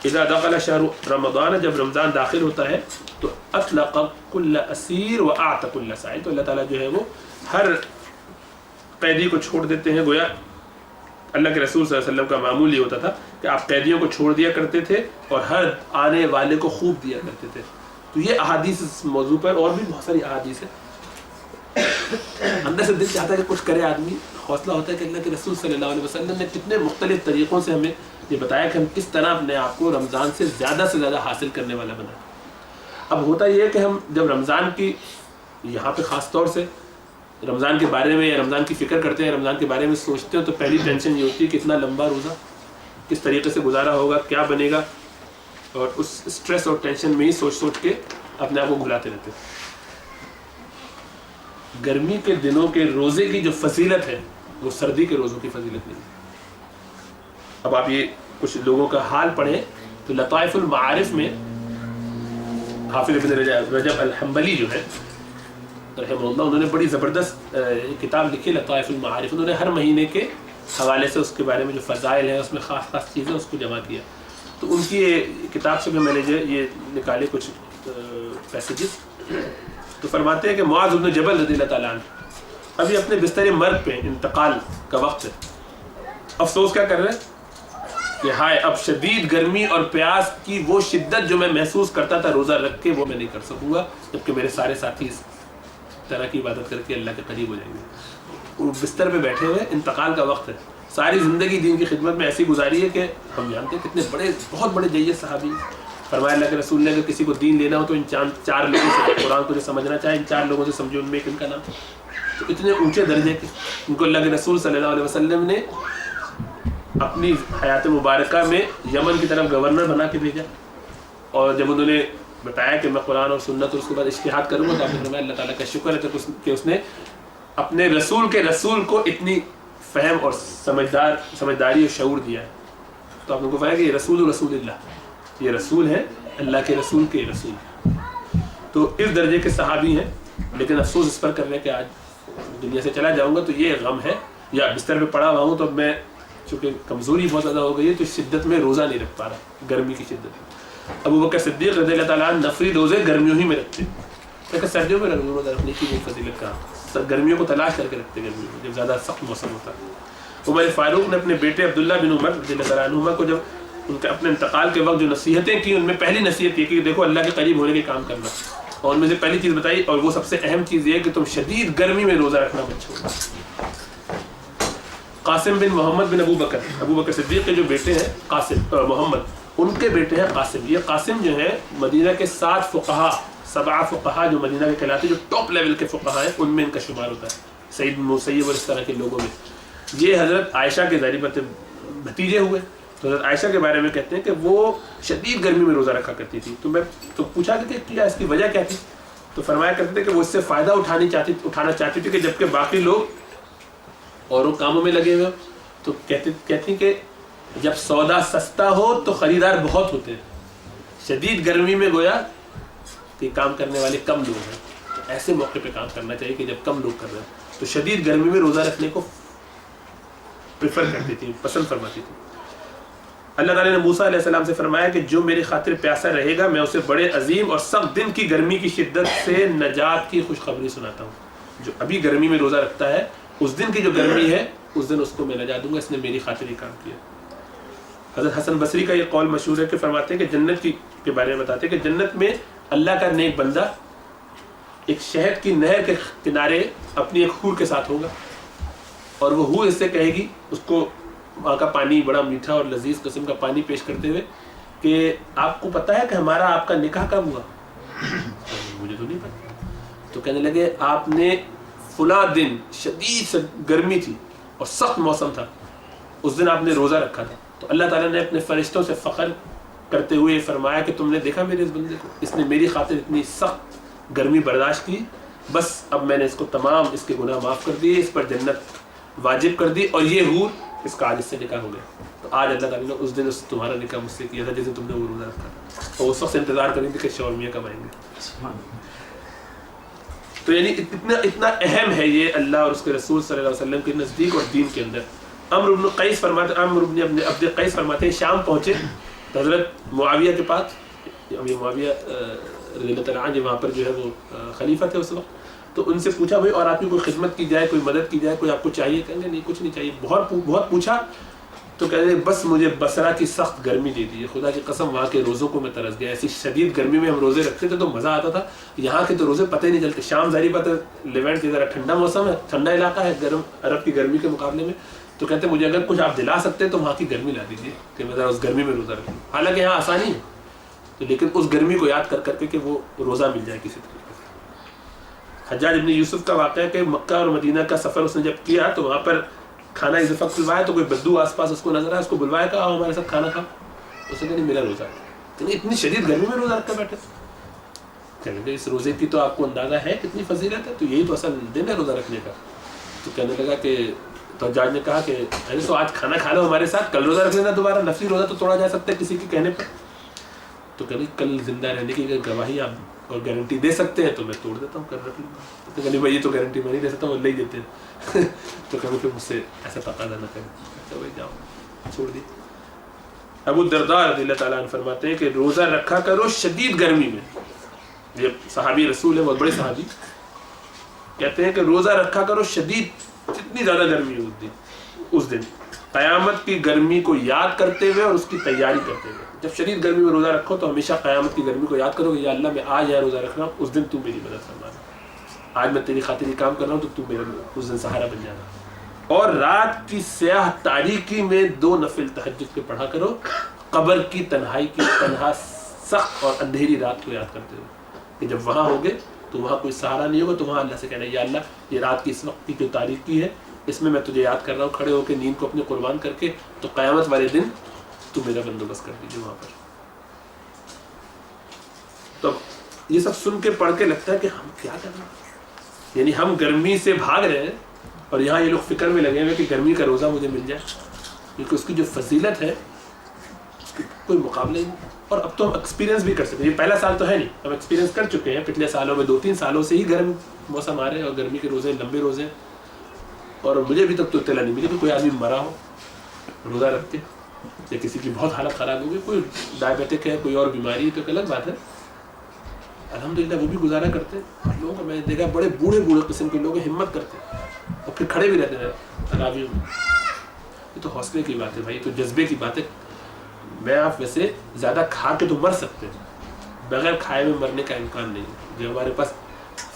اذا دخل شهر رمضان, جب رمضان داخل ہوتا ہے تو اطلق كل اسیر واعتق كل سائل, تو اللہ تعالیٰ جو ہے وہ ہر قیدی کو چھوڑ دیتے ہیں. گویا اللہ کے رسول صلی اللہ علیہ وسلم کا معمول یہ ہوتا تھا کہ آپ قیدیوں کو چھوڑ دیا کرتے تھے اور ہر آنے والے کو خوب دیا کرتے تھے. تو یہ احادیث اس موضوع پر, اور بھی بہت ساری احادیث ہیں. اندر سے دل چاہتا ہے کہ کچھ کرے آدمی, حوصلہ ہوتا ہے کہ اللہ کے رسول صلی اللہ علیہ وسلم نے کتنے مختلف طریقوں سے ہمیں یہ بتایا کہ ہم کس طرح اپنے آپ کو رمضان سے زیادہ حاصل کرنے والا بنا. اب ہوتا یہ ہے کہ ہم جب رمضان کی یہاں پہ خاص طور سے رمضان کے بارے میں یا رمضان کی فکر کرتے ہیں, رمضان کے بارے میں سوچتے ہیں, تو پہلی ٹینشن یہ ہوتی ہے کہ اتنا لمبا روزہ کس طریقے سے گزارا ہوگا, کیا بنے گا, اور اس اسٹریس اور ٹینشن میں ہی سوچ کے اپنے آپ کو گھلاتے رہتے ہیں. گرمی کے دنوں کے روزے کی جو فضیلت ہے وہ سردی کے روزوں کی فضیلت نہیں ہے. اب آپ یہ کچھ لوگوں کا حال پڑھیں تو لطائف المعارف میں حافظ ابن رجب الحنبلی جو ہے رحمہ اللہ, انہوں نے بڑی زبردست کتاب لکھی لطائف المعارف. انہوں نے ہر مہینے کے حوالے سے اس کے بارے میں جو فضائل ہیں اس میں خاص چیزیں اس کو جمع کیا. تو ان کی کتاب سے میں نے جو یہ نکالے کچھ پیسیجز. تو فرماتے ہیں کہ معاذ بن جبل رضی اللہ تعالیٰ عنہ ابھی اپنے بستر مرگ پہ, انتقال کا وقت ہے, افسوس کیا کر رہے ہیں کہ ہائے اب شدید گرمی اور پیاس کی وہ شدت جو میں محسوس کرتا تھا روزہ رکھ کے وہ میں نہیں کر سکوں گا, جبکہ میرے سارے ساتھی اس طرح کی عبادت کر کے اللہ کے قریب ہو جائیں گے. وہ بستر پہ بیٹھے ہوئے, انتقال کا وقت ہے, ساری زندگی دین کی خدمت میں ایسی گزاری ہے کہ ہم جانتے ہیں کتنے بہت بڑے جید صحابی. فرمایا اللہ کے رسول نے اگر کسی کو دین لینا ہو تو ان 4 لوگوں سے, قرآن کو جو سمجھنا چاہے ان 4 لوگوں سے سمجھو, ان میں ایک ان کا نام. تو اتنے اونچے درجے کے ان کو اللہ کے رسول صلی اللہ علیہ وسلم نے اپنی حیات مبارکہ میں یمن کی طرف گورنر بنا کے بھیجا, اور جب انہوں نے بتایا کہ میں قرآن اور سنت اور اس کے بعد اجتہاد کروں گا، تو آپ نے فرمایا اللہ تعالیٰ کا شکر ہے کہ اس نے اپنے رسول کے رسول کو اتنی فہم اور سمجھداری اور شعور دیا ہے. تو آپ نے کو فرمایا کہ یہ رسول اللہ، یہ رسول ہے اللہ کے رسول کے رسول. تو اس درجے کے صحابی ہیں. لیکن افسوس اس پر کر رہے ہیں کہ آج دنیا سے چلا جاؤں گا تو یہ غم ہے، یا بستر پہ پڑا ہوا ہوں تو میں چونکہ کمزوری بہت زیادہ ہو گئی ہے تو اس شدت میں روزہ نہیں رکھ پا رہا، گرمی کی شدت میں. ابو بکر صدیق رضی اللہ تعالیٰ عنہ نفلی روزے گرمیوں ہی میں رکھتے ہیں. لیکن سردیوں میں روزہ رکھنے کی بھی فضیلت کہا، گرمیوں کو تلاش کر کے رکھتے ہیں، گرمیوں میں جب زیادہ سخت موسم ہوتا ہے. عمر فاروق نے اپنے بیٹے عبداللہ بن عمر رضی اللہ تعالیٰ عنہما کو جب ان کے اپنے انتقال کے وقت جو نصیحتیں کی، ان میں پہلی نصیحت یہ کہ دیکھو اللہ کے قریب ہونے کے کام کرنا، اور ان میں سے پہلی چیز بتائی اور وہ سب سے اہم چیز یہ ہے کہ تم شدید گرمی میں روزہ رکھنا مت چھوڑنا. قاسم بن محمد بن ابو بکر صدیق کے جو بیٹے ہیں قاسم محمد، ان کے بیٹے ہیں قاسم. یہ قاسم جو ہے مدینہ کے 7 فقہا جو مدینہ کے کہلاتے جو ٹاپ لیول کے فقہا ہیں ان میں ان کا شمار ہوتا ہے، سعید مسیب اور اس طرح کے لوگوں میں. یہ حضرت عائشہ کے ظاہری بات بھتیجے ہوئے. تو حضرت عائشہ کے بارے میں کہتے ہیں کہ وہ شدید گرمی میں روزہ رکھا کرتی تھی. تو پوچھا کہ کیا اس کی وجہ کیا تھی؟ تو فرمایا کرتے تھے کہ وہ اس سے فائدہ اٹھانا چاہتی تھی کہ جبکہ باقی لوگ اور کاموں میں لگے ہوئے تو کہتی کہ جب سودا سستا ہو تو خریدار بہت ہوتے ہیں، شدید گرمی میں گویا کہ کام کرنے والے کم لوگ ہیں، تو ایسے موقع پہ کام کرنا چاہیے کہ جب کم لوگ کر رہے ہیں. تو شدید گرمی میں روزہ رکھنے کو پریفر کرتی تھی، پسند فرماتی تھی. اللہ تعالیٰ نے موسیٰ علیہ السلام سے فرمایا کہ جو میری خاطر پیاسا رہے گا میں اسے بڑے عظیم اور سخت دن کی گرمی کی شدت سے نجات کی خوشخبری سناتا ہوں. جو ابھی گرمی میں روزہ رکھتا ہے اس دن کی جو گرمی ہے اس دن اس کو میں نجات دوں گا، اس نے میری خاطر یہ کام کیا. حضرت حسن بصری کا یہ قول مشہور ہے کہ فرماتے ہیں کہ جنت کے بارے میں بتاتے ہیں کہ جنت میں اللہ کا نیک بندہ ایک شہد کی نہر کے کنارے اپنی ایک حور کے ساتھ ہوگا، اور وہ حور اس سے کہے گی، اس کو وہاں کا پانی بڑا میٹھا اور لذیذ قسم کا پانی پیش کرتے ہوئے کہ آپ کو پتہ ہے کہ ہمارا آپ کا نکاح کب ہوا؟ مجھے تو نہیں پتا. تو کہنے لگے آپ نے فلاں دن شدید گرمی تھی اور سخت موسم تھا، اس دن آپ نے روزہ رکھا تھا. تو اللہ تعالیٰ نے اپنے فرشتوں سے فخر کرتے ہوئے فرمایا کہ تم نے دیکھا میرے اس بندے کو، اس نے میری خاطر اتنی سخت گرمی برداشت کی، بس اب میں نے اس کو تمام اس کے گناہ معاف کر دیے، اس پر جنت واجب کر دی، اور یہ حور اس کا آج اس سے نکاح ہو گیا. تو آج اللہ تعالیٰ نے اس دن تمہارا نکاح مجھ سے کیا تھا جس دن تم نے وہ روزہ رکھا تھا، اور اس وقت سے انتظار کریں گے کہ شوہر میاں کب آئیں گے. تو یعنی اتنا اہم ہے یہ اللہ اور اس کے رسول صلی اللہ علیہ وسلم کے نزدیک اور دین کے اندر. عمرو بن عبد قیس فرماتے ہیں شام پہنچے تو حضرت معاویہ کے پاس، معاویہ رضی اللہ تعالیٰ عنہ وہاں پر جو ہے وہ خلیفہ تھے اس وقت. تو ان سے پوچھا بھائی اور آپ کی کوئی خدمت کی جائے، کوئی مدد کی جائے، کوئی آپ کو چاہیے؟ کہیں گے نہیں کچھ نہیں چاہیے. بہت پوچھا تو کہتے ہیں بس مجھے بصرہ کی سخت گرمی دے دی، خدا کی قسم وہاں کے روزوں کو میں ترس گیا. ایسی شدید گرمی میں ہم روزے رکھتے تھے تو مزہ آتا تھا، یہاں کے تو روزے پتہ ہی نہیں چلتے. شام ظاہری بات ہے لیونٹ کی ذرا ٹھنڈا موسم ہے، ٹھنڈا علاقہ ہے گرم عرب کی گرمی کے مقابلے میں. تو کہتے ہیں مجھے اگر کچھ آپ دلا سکتے تو وہاں کی گرمی لا دیجیے کہ میں ذرا اس گرمی میں روزہ رکھوں. حالانکہ یہاں آسانی ہے تو لیکن اس گرمی کو یاد کر کے کہ وہ روزہ مل جائے کسی طریقے سے. حجاج ابن یوسف کا واقعہ ہے کہ مکہ اور مدینہ کا سفر اس نے جب کیا تو وہاں پر کھانا اس دفعہ کھلوایا تو کوئی بدو آس پاس اس کو نظر آیا، اس کو بلوایا کہ آؤ ہمارے ساتھ کھانا کھاؤ. اس نے کہا نہیں میرا روزہ ہے. اتنی شدید گرمی میں روزہ رکھ کر بیٹھے. کہنے لگے اس روزے کی تو آپ کو اندازہ ہے کتنی فضیلت ہے، تو یہی تو اصل دن ہے روزہ رکھنے کا. تو کہنے لگا کہ تو حجاج نے کہا کہ تو آج کھانا کھا لو ہمارے ساتھ، کل روزہ رکھ لینا دوبارہ، نفلی روزہ تو توڑا جا سکتا ہے کسی کے کہنے پر. تو کہنے کل زندہ رہنے کی گواہی آپ اور گارنٹی دے سکتے ہیں تو میں توڑ دیتا ہوں، کل رکھ لوں گا. تو کہنے بھائی یہ تو گارنٹی میں نہیں دے سکتا ہوں، اللہ ہی دیتے ہیں. تو کہنے پھر مجھ سے ایسا تقاضا نہ کریں. تو بھائی جاؤ چھوڑ دی. ابو الدرداء رضی اللہ تعالیٰ عنہ فرماتے ہیں کہ روزہ رکھا کرو شدید گرمی میں. یہ صحابی رسول ہے، بہت بڑے صحابی، کہتے ہیں کہ روزہ رکھا کرو شدید، جتنی زیادہ گرمی ہو اس دن قیامت کی گرمی کو یاد کرتے ہوئے اور اس کی تیاری کرتے ہوئے. جب شدید گرمی میں روزہ رکھو تو ہمیشہ قیامت کی گرمی کو یاد کرو کہ یا اللہ میں آج یہاں روزہ رکھ رہا ہوں، اس دن تو میری مدد فرمانا، آج میں تیری خاطر یہ کام کر رہا ہوں تو میرا اس دن سہارا بن جانا. اور رات کی سیاہ تاریکی میں 2 نفل تہجد کے پڑھا کرو، قبر کی تنہائی کی تنہا سخت اور اندھیری رات کو یاد کرتے ہوئے کہ جب وہاں ہوگے تو وہاں کوئی سہارا نہیں ہوگا. تو وہاں اللہ سے کہنا یا اللہ یہ رات کی اس وقت کی جو تاریکی ہے اس میں تجھے یاد کر رہا ہوں، کھڑے ہو کے نیند کو اپنے قربان کر کے، تو قیامت والے دن تو میرا بندوبست کر دیجیے وہاں پر. تو یہ سب سن کے پڑھ کے لگتا ہے کہ ہم کیا کر رہے ہیں، یعنی ہم گرمی سے بھاگ رہے ہیں اور یہاں یہ لوگ فکر میں لگے ہوئے کہ گرمی کا روزہ مجھے مل جائے، کیونکہ اس کی جو فضیلت ہے اس کی کوئی مقابلہ نہیں. اور اب تو ہم ایکسپیرینس بھی کر سکتے ہیں، یہ پہلا سال تو ہے نہیں، ہم ایکسپیرینس کر چکے ہیں پچھلے سالوں میں، 2-3 سالوں سے ہی گرم موسم آ رہے ہیں اور گرمی کے روزے لمبے روزے. اور مجھے ابھی تک تو اطلاع نہیں ملی کہ کوئی آدمی مرا ہو روزہ رکھ کے، یا کسی کی بہت حالت خراب ہو گئی، کوئی ڈائبیٹک ہے، کوئی اور بیماری ہے تو ایک الگ بات ہے. الحمدللہ وہ بھی گزارا کرتے ہیں. لوگوں کو میں نے دیکھا بڑے بوڑھے قسم کے لوگ ہمت کرتے ہیں اور پھر کھڑے بھی رہتے ہیں تراویح میں. یہ تو حوصلے کی بات ہے بھائی، تو جذبے کی بات ہے. میں آپ ویسے زیادہ کھا کے تو مر سکتے ہیں، بغیر کھائے میں مرنے کا امکان نہیں ہے. جو ہمارے پاس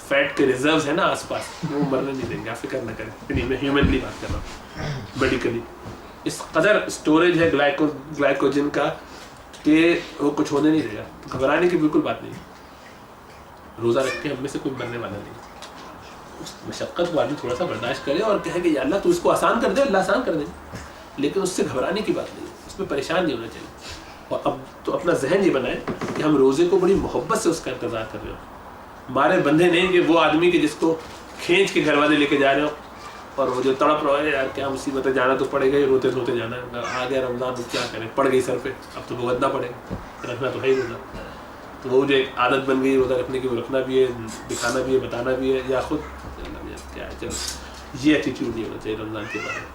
فیٹ کے ریزروز ہیں نا آس پاس، وہ مرنے نہیں دیں گے، آپ فکر نہ کریں. نہیں، میں ہیومنلی بات کر رہا ہوں، میڈیکلی اس قدر اسٹوریج ہے گلائکوجن کا کہ وہ کچھ ہونے نہیں دے گا. گھبرانے کی بالکل بات نہیں. روزہ رکھ کے ہم میں سے کوئی مرنے والا نہیں. اس مشقت کو آدمی تھوڑا سا برداشت کرے اور کہے کہ یا اللہ تو اس کو آسان کر دے، اللہ آسان کر دے، لیکن اس سے گھبرانے کی بات نہیں، اس میں پریشان نہیں ہونا چاہیے. اور اب تو اپنا ذہن یہ بنائے کہ ہم روزے کو بڑی محبت سے اس کا انتظار کر رہے ہو، مارے بندھے نہیں کہ وہ آدمی کہ جس کو کھینچ کے گھر والے لے کے جا رہے ہو اور وہ جو تڑپ رہا ہے یار کیا مصیبت ہے، جانا تو پڑے گا ہی، روتے دھوتے جانا ہے، آ گیا رمضان تو کیا کریں، پڑ گئی سر پہ، اب تو بھگتنا پڑے گا، رکھنا تو ہے ہی روزہ. تو وہ جو ایک عادت بن گئی روزہ رکھنے کی، وہ رکھنا بھی ہے، دکھانا بھی ہے، بتانا بھی ہے، یا خود کیا ہے. چلو یہ ایٹیٹیوڈ نہیں ہونا چاہیے رمضان کے بارے میں.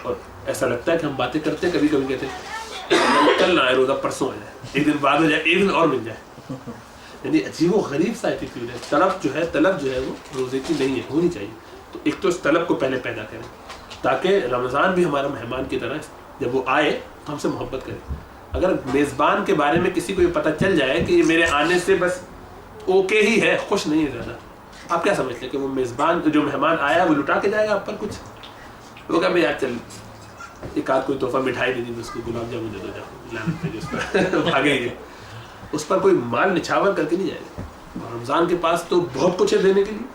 اور ایسا لگتا ہے کہ ہم باتیں کرتے ہیں، کبھی کبھی کہتے ہیں کل نہ آئے روزہ، پرسوں آ جائے، ایک دن بعد ہو جائے، ایک دن اور مل جائے. یعنی عجیب و غریب سا ایٹیٹیوڈ ہے. طلب جو ہے وہ روزے کی نہیں ہے، ہونی چاہیے. تو ایک تو اس طلب کو پہلے پیدا کریں تاکہ رمضان بھی ہمارا مہمان کی طرح جب وہ آئے تو ہم سے محبت کرے. اگر میزبان کے بارے میں کسی کو یہ پتہ چل جائے کہ یہ میرے آنے سے بس اوکے ہی ہے، خوش نہیں ہے زیادہ، آپ کیا سمجھتے ہیں کہ وہ میزبان جو مہمان آیا وہ لٹا کے جائے گا آپ پر کچھ؟ وہ کہا یار چل ایک آدھ کوئی تحفہ مٹھائی دے دی، اس کو گلاب جامن دے دو، جاؤ بھاگے گے. اس پر کوئی مال نچھاور کر کے نہیں جائے گا. اور رمضان کے پاس تو بہت کچھ ہے دینے کے لیے،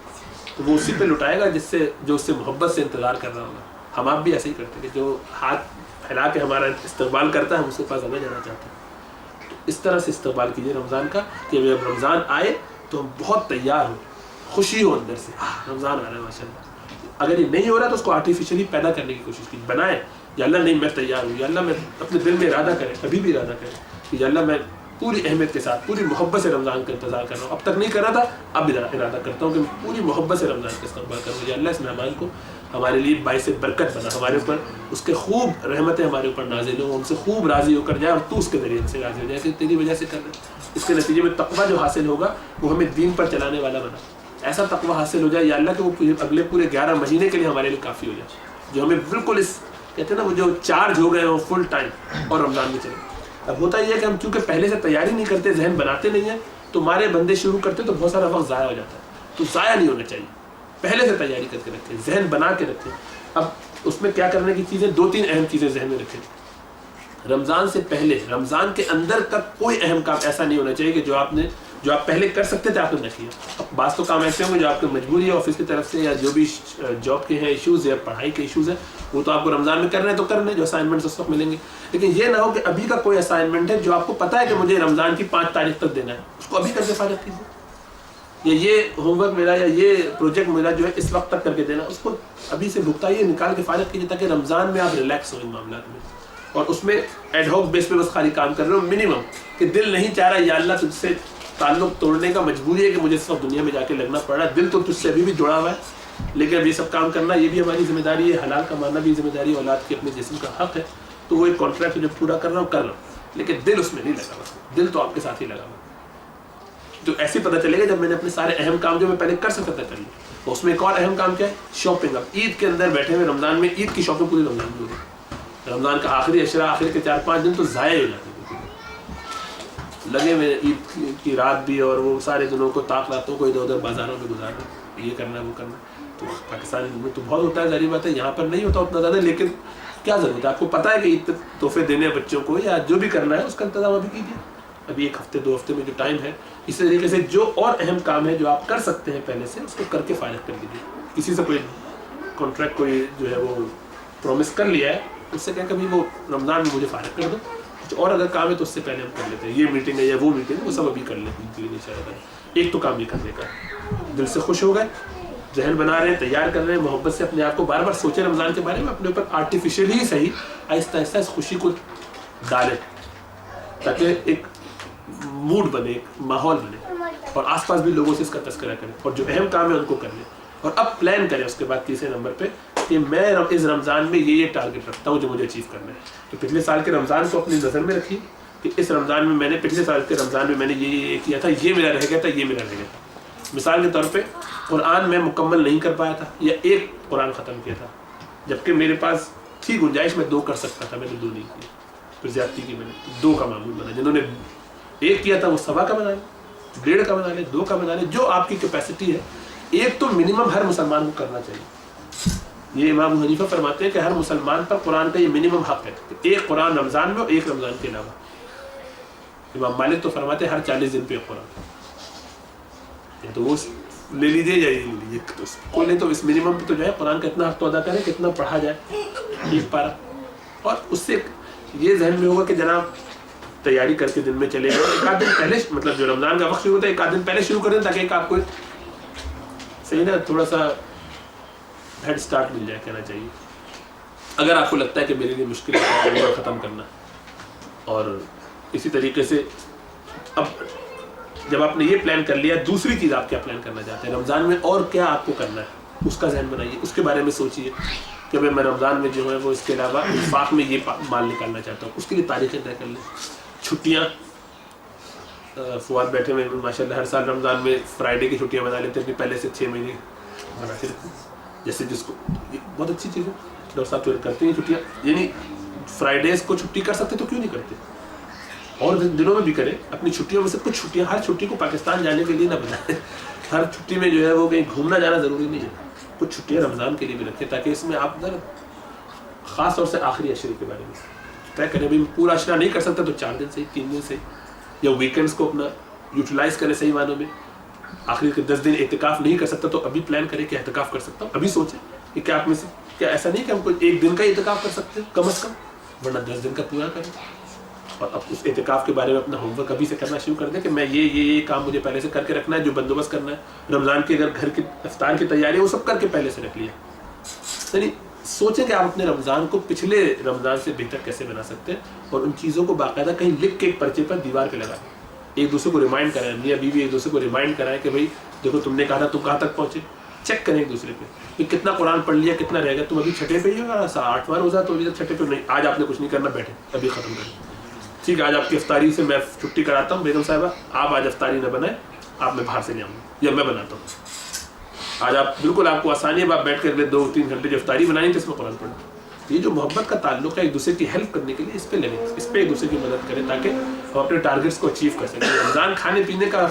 تو وہ اسی پہ لٹائے گا جو اس سے محبت سے انتظار کر رہا ہوگا. ہم آپ بھی ایسے ہی کرتے ہیں کہ جو ہاتھ پھیلا کے ہمارا استقبال کرتا ہے ہم اس کے پاس زیادہ جانا چاہتے ہیں. تو اس طرح سے استقبال کیجیے رمضان کا کہ جب رمضان آئے تو ہم بہت تیار ہوں، خوشی ہو اندر سے، رمضان آ رہا ہے ماشاء اللہ. اگر یہ نہیں ہو رہا تو اس کو آرٹیفیشلی پیدا کرنے کی کوشش کی، بنائے یا اللہ نہیں میں تیار ہوں، یا اللہ میں اپنے دل میں ارادہ کریں، ابھی بھی ارادہ کریں کہ یا اللہ میں پوری اہمیت کے ساتھ پوری محبت سے رمضان کا انتظار کر رہا ہوں. اب تک نہیں کر رہا تھا، اب ارادہ کرتا ہوں کہ پوری محبت سے رمضان کا استقبال کروں. یا اللہ اس مہمان کو ہمارے لیے باعث برکت بنا، ہمارے اوپر اس کے خوب رحمتیں ہمارے اوپر نازل ہوں، ہم سے خوب راضی ہو کر جائے اور تو اس کے ذریعے سے راضی ہو جائے کہ تیری وجہ سے کر رہے ہیں. اس کے نتیجے میں تقویٰ جو حاصل ہوگا وہ ہمیں دین پر چلانے والا بنا. ایسا تقویٰ حاصل ہو جائے یا اللہ کہ وہ اگلے پورے 11 مہینے کے لیے ہمارے لیے کافی ہو جائے، جو ہمیں بالکل اس کہتے ہیں نا وہ جو چارج ہو گئے ہیں وہ فل ٹائم اور رمضان میں چلے. اب ہوتا یہ ہے کہ ہم چونکہ پہلے سے تیاری نہیں کرتے، ذہن بناتے نہیں ہیں، تو ہمارے بندے شروع کرتے تو بہت سارا وقت ضائع ہو جاتا ہے. تو ضائع نہیں ہونا چاہیے، پہلے سے تیاری کر کے رکھیں، ذہن بنا کے رکھیں. اب اس میں کیا کرنے کی چیزیں، 2-3 اہم چیزیں ذہن میں رکھیں. رمضان سے پہلے، رمضان کے اندر تک کوئی اہم کام ایسا نہیں ہونا چاہیے کہ جو آپ پہلے کر سکتے تھے آپ نے نہ کیا. بعض تو کام ایسے ہوں گے جو آپ کی مجبوری ہے آفس کی طرف سے، یا جو بھی جاب کے ہیں ایشوز یا پڑھائی کے ایشوز ہیں، وہ تو آپ کو رمضان میں کرنے تو کرنے، جو اسائنمنٹس اس وقت ملیں گے. لیکن یہ نہ ہو کہ ابھی کا کوئی اسائنمنٹ ہے جو آپ کو پتہ ہے کہ مجھے رمضان کی 5 تاریخ تک دینا ہے، اس کو ابھی کر کے فارغ کیجیے. یا یہ ہوم ورک میرا یا یہ پروجیکٹ میرا جو ہے اس وقت تک کر کے دینا، اس کو ابھی سے بھگتائیے، نکال کے فارغ کیجیے تاکہ رمضان میں آپ ریلیکس ہوں ان معاملات میں. اور اس میں ایڈ ہاک بیس پہ بس خالی کام کر رہے ہو منیمم، کہ دل نہیں چاہ رہا یا اللہ تجھ سے تعلق توڑنے کا مجبوری ہے کہ مجھے اس وقت دنیا میں جا کے لگنا پڑ رہا ہے، دل تو تجھ سے ابھی بھی جڑا ہوا ہے، لیکن اب یہ سب کام کرنا یہ بھی ہماری ذمہ داری ہے، حلال کمانا بھی ذمہ داری ہے، اولاد کے اپنے جسم کا حق ہے. تو وہ ایک کانٹریکٹ جو پورا کر رہا ہوں، لیکن دل اس میں نہیں لگا ہوا، دل تو آپ کے ساتھ ہی لگا ہوا. تو ایسے پتہ چلے گا جب میں نے اپنے سارے اہم کام جو میں پہلے کر سکتا تھا کر لیے. اس میں ایک اور اہم کام کیا ہے، شاپنگ. اب عید کے اندر بیٹھے ہوئے رمضان میں عید کی شاپنگ پوری رمضان میں ہو رہی. رمضان کا آخری عشرہ، آخر کے 4-5 دن تو ضائع ہو جاتے لگے ہوئے عید کی رات بھی، اور وہ سارے دنوں کو طاق راتوں کو ادھر ادھر بازاروں میں گزارنا، یہ کرنا وہ کرنا. تو پاکستان میں تو بہت ہوتا ہے، ظاہر بات ہے یہاں پر نہیں ہوتا اتنا زیادہ، لیکن کیا ضرورت ہے، آپ کو پتہ ہے کہ عید پہ تحفے دینے ہیں بچوں کو یا جو بھی کرنا ہے اس کا انتظام ابھی کیجیے. ابھی 1 ہفتے 2 ہفتے میں جو ٹائم ہے، اسی طریقے سے جو اور اہم کام ہے جو آپ کر سکتے ہیں پہلے سے، اس کو کر کے فارغ کر دیجیے. کسی سے کوئی کانٹریکٹ کوئی جو ہے وہ پرومس کر لیا ہے، اس سے کہیں کبھی وہ رمضان میں مجھے فارغ کر دو، کچھ اور اگر کام ہے تو اس سے پہلے ہم کر لیتے ہیں. یہ میٹنگ ہے یا وہ میٹنگ ہے وہ سب ابھی کر لیتے ہیں ان شاء اللہ. ایک تو کام یہ کرنے کا دل سے خوش ہو گئے, ذہن بنا رہے ہیں, تیار کر رہے ہیں, محبت سے اپنے آپ کو بار بار سوچیں رمضان کے بارے میں, اپنے اوپر آرٹیفیشیل ہی صحیح آہستہ آہستہ اس خوشی کو ڈالیں تاکہ ایک موڈ بنے, ایک ماحول بنے, اور آس پاس بھی لوگوں سے اس کا تذکرہ کریں, اور جو اہم کام ہے ان کو کر لیں. اور اب پلان کریں اس کے بعد تیسرے نمبر پہ کہ میں اس رمضان میں یہ ٹارگٹ رکھتا ہوں جو مجھے اچیو کرنا ہے. تو پچھلے سال کے رمضان کو اپنی نظر میں رکھیے کہ اس رمضان میں میں نے پچھلے سال کے رمضان میں میں نے یہ کیا تھا, یہ میرا رہ گیا تھا, یہ میرا رہ گیا تھا. مثال کے طور پہ قرآن میں مکمل نہیں کر پایا تھا یا ایک قرآن ختم کیا تھا, جبکہ میرے پاس تھی گنجائش میں 2 کر سکتا تھا, میں نے 2 نہیں کیا, پھر زیادتی کی, میں نے 2 کا معمول بنا. جنہوں نے 1 کیا تھا وہ 1.25 کا بنا لیں, 1.5 کا بنا لیں, 2 کا بنا لیں, جو آپ کی کیپیسٹی ہے. ایک تو منیمم ہر مسلمان کو کرنا چاہیے. یہ امام ابو حنیفہ فرماتے ہیں کہ ہر مسلمان پر قرآن کا یہ منیمم حق ہے کہ 1 قرآن رمضان میں اور 1 رمضان کے علاوہ. امام مالک تو فرماتے ہیں ہر 40 دن پہ 1 قرآن. تو وہ لے لیجیے یا یہ لے لیجیے, تو اس کو لیں تو اس منیمم پہ تو جو ہے قرآن کا اتنا حق تو ادا کریں کہ اتنا پڑھا جائے 1 پارہ. اور اس سے یہ ذہن میں ہوگا کہ جناب تیاری کر کے دن میں چلے گئے, 1 آدھ دن پہلے, مطلب جو رمضان کا وقت شروع ہوتا ہے 1 آدھ دن پہلے شروع کریں تاکہ ایک آپ کو صحیح نا تھوڑا سا ہیڈ اسٹارٹ مل جائے, کہنا چاہیے. اگر آپ کو لگتا ہے کہ میرے لیے مشکل ہے ختم کرنا. اور اسی طریقے سے اب جب آپ نے یہ پلان کر لیا, دوسری چیز آپ کیا پلان کرنا چاہتے ہیں رمضان میں, اور کیا آپ کو کرنا ہے اس کا ذہن بنائیے, اس کے بارے میں سوچیے کہ میں رمضان میں جو ہے وہ اس کے علاوہ انفاق میں یہ مال نکالنا چاہتا ہوں. اس کے لیے تاریخیں طے کر لیں. چھٹیاں, فواد بیٹھے ہوئے ماشاء اللہ ہر سال رمضان میں فرائیڈے کی چھٹیاں بنا لیتے ہیں, پہلے سے 6 مہینے بناتے رہتے ہیں. جیسے جس کو بہت اچھی چیز ہے, ڈاکٹر صاحب کرتے ہیں چھٹیاں, یعنی فرائیڈیز کو چھٹی کر سکتے تو کیوں نہیں کرتے, اور دنوں میں بھی کریں. اپنی چھٹیوں میں سے کچھ چھٹیاں, ہر چھٹی کو پاکستان جانے کے لیے نہ بنائیں. ہر چھٹی میں جو ہے وہ کہیں گھومنا جانا ضروری نہیں ہے. کچھ چھٹیاں رمضان کے لیے بھی رکھیں تاکہ اس میں آپ ذرا خاص طور سے آخری عشرے کے بارے میں طے کریں. بھی پورا عشرہ نہیں کر سکتا تو 4 دن سے 3 دن سے, یا ویکینڈس کو اپنا یوٹیلائز کریں صحیح معنوں میں. آخری کے 10 دن اعتکاف نہیں کر سکتا تو ابھی پلان کریں کہ اعتکاف کر سکتا ہوں. ابھی سوچیں کہ کیا آپ میں سے کیا ایسا نہیں کہ ہم کوئی 1 دن کا اعتکاف کر سکتے ہیں کم از کم, ورنہ 10 دن کا پورا کریں. اور اب اس اعتکاف کے بارے میں اپنا ہوم ورک ابھی سے کرنا شروع کر دیں کہ میں یہ کام مجھے پہلے سے کر کے رکھنا ہے, جو بندوبست کرنا ہے رمضان کی, اگر گھر کی افطار کی تیاری ہے وہ سب کر کے پہلے سے رکھ لیا. یعنی سوچیں کہ آپ اپنے رمضان کو پچھلے رمضان سے بہتر کیسے بنا سکتے ہیں, اور ان چیزوں کو باقاعدہ کہیں لکھ کے ایک پرچے پر دیوار پہ لگائیں. ایک دوسرے کو ریمائنڈ کرائیں, میاں بیوی ایک دوسرے کو ریمائنڈ کرائیں کہ بھائی دیکھو تم نے کہا تھا تم کہاں تک پہنچے. چیک کریں ایک دوسرے پہ کہ کتنا قرآن پڑھ لیا, کتنا رہ گیا. تم ابھی 6 پہ ہی ہو, 8واں روزہ تو ابھی تک 6 پہ نہیں, آج آپ نے کچھ نہیں کرنا, بیٹھے ابھی ختم کریں. ٹھیک ہے, آج آپ کی افطاری سے میں چھٹی کراتا ہوں بیگم صاحبہ, آپ آج افطاری نہ بنائیں, آپ میں باہر سے لے آؤں گا یا میں بناتا ہوں. آج آپ بالکل آپ کو آسانی ہے, آپ بیٹھ کر 2-3 گھنٹے جو افطاری بنائیں تو اس میں قرآن پڑھیں. یہ جو محبت کا تعلق ہے ایک دوسرے کی ہیلپ کرنے کے لیے, اس پہ لگیں, اس پہ ایک دوسرے کی مدد کریں تاکہ ہم اپنے ٹارگیٹس کو اچیو کر سکیں. رمضان کھانے پینے کا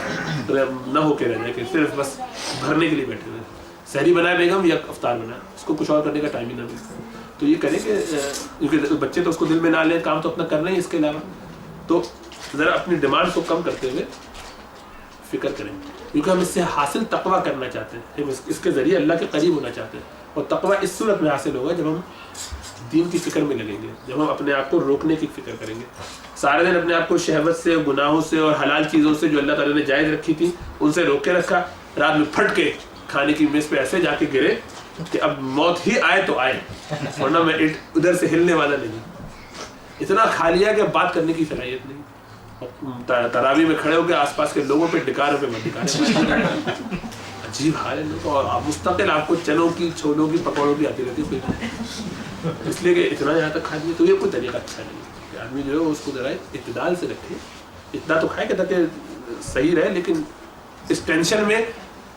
نہ ہو کے رہ جائے کہ صرف بس بھرنے کے لیے بیٹھے ہوئے, سحری بنائے بیگم یا افطار بنائے, اس کو کچھ اور کرنے کا ٹائم ہی نہ ملے. تو یہ کریں کہ کیونکہ بچے تو اس کو دل میں نہ لیں, کام تو اپنا کرنا ہی اس کے علاوہ, تو ذرا اپنی ڈیمانڈ کو کم کرتے ہوئے فکر کریں, کیونکہ ہم اس سے حاصل تقویٰ کرنا چاہتے ہیں, ہم اس کے ذریعے اللہ کے قریب ہونا چاہتے ہیں. اور تقویٰ اس صورت میں حاصل ہوگا جب ہم دین کی فکر میں لگیں گے, جب ہم اپنے آپ کو روکنے کی فکر کریں گے. سارے دن اپنے آپ کو شہوت سے, گناہوں سے اور حلال چیزوں سے جو اللہ تعالیٰ نے جائز رکھی تھی ان سے روک کے رکھا, رات میں پھٹ کے کھانے کی میز پہ ایسے جا کے گرے کہ اب موت ہی آئے تو آئے, ورنہ میں ادھر سے ہلنے والا نہیں. اتنا کھا لیا کہ بات کرنے کی صلاحیت نہیں. تراویح میں کھڑے ہو کے آس پاس کے لوگوں پہ ڈکاروں پہ مت ڈکارے, عجیب حال ہے لوگوں. اور مستقل آپ کو چنوں کی, چھولوں کی, پکوڑوں کی آتی رہتی ہے, اس لیے کہ اتنا یہاں تک کھا دیا. تو یہ کوئی طریقہ اچھا نہیں ہے کہ آدمی جو ہے اس کو ذرا اعتدال سے رکھے. اتنا تو کھائے کہ تاکہ صحیح رہے, لیکن اس ٹینشن میں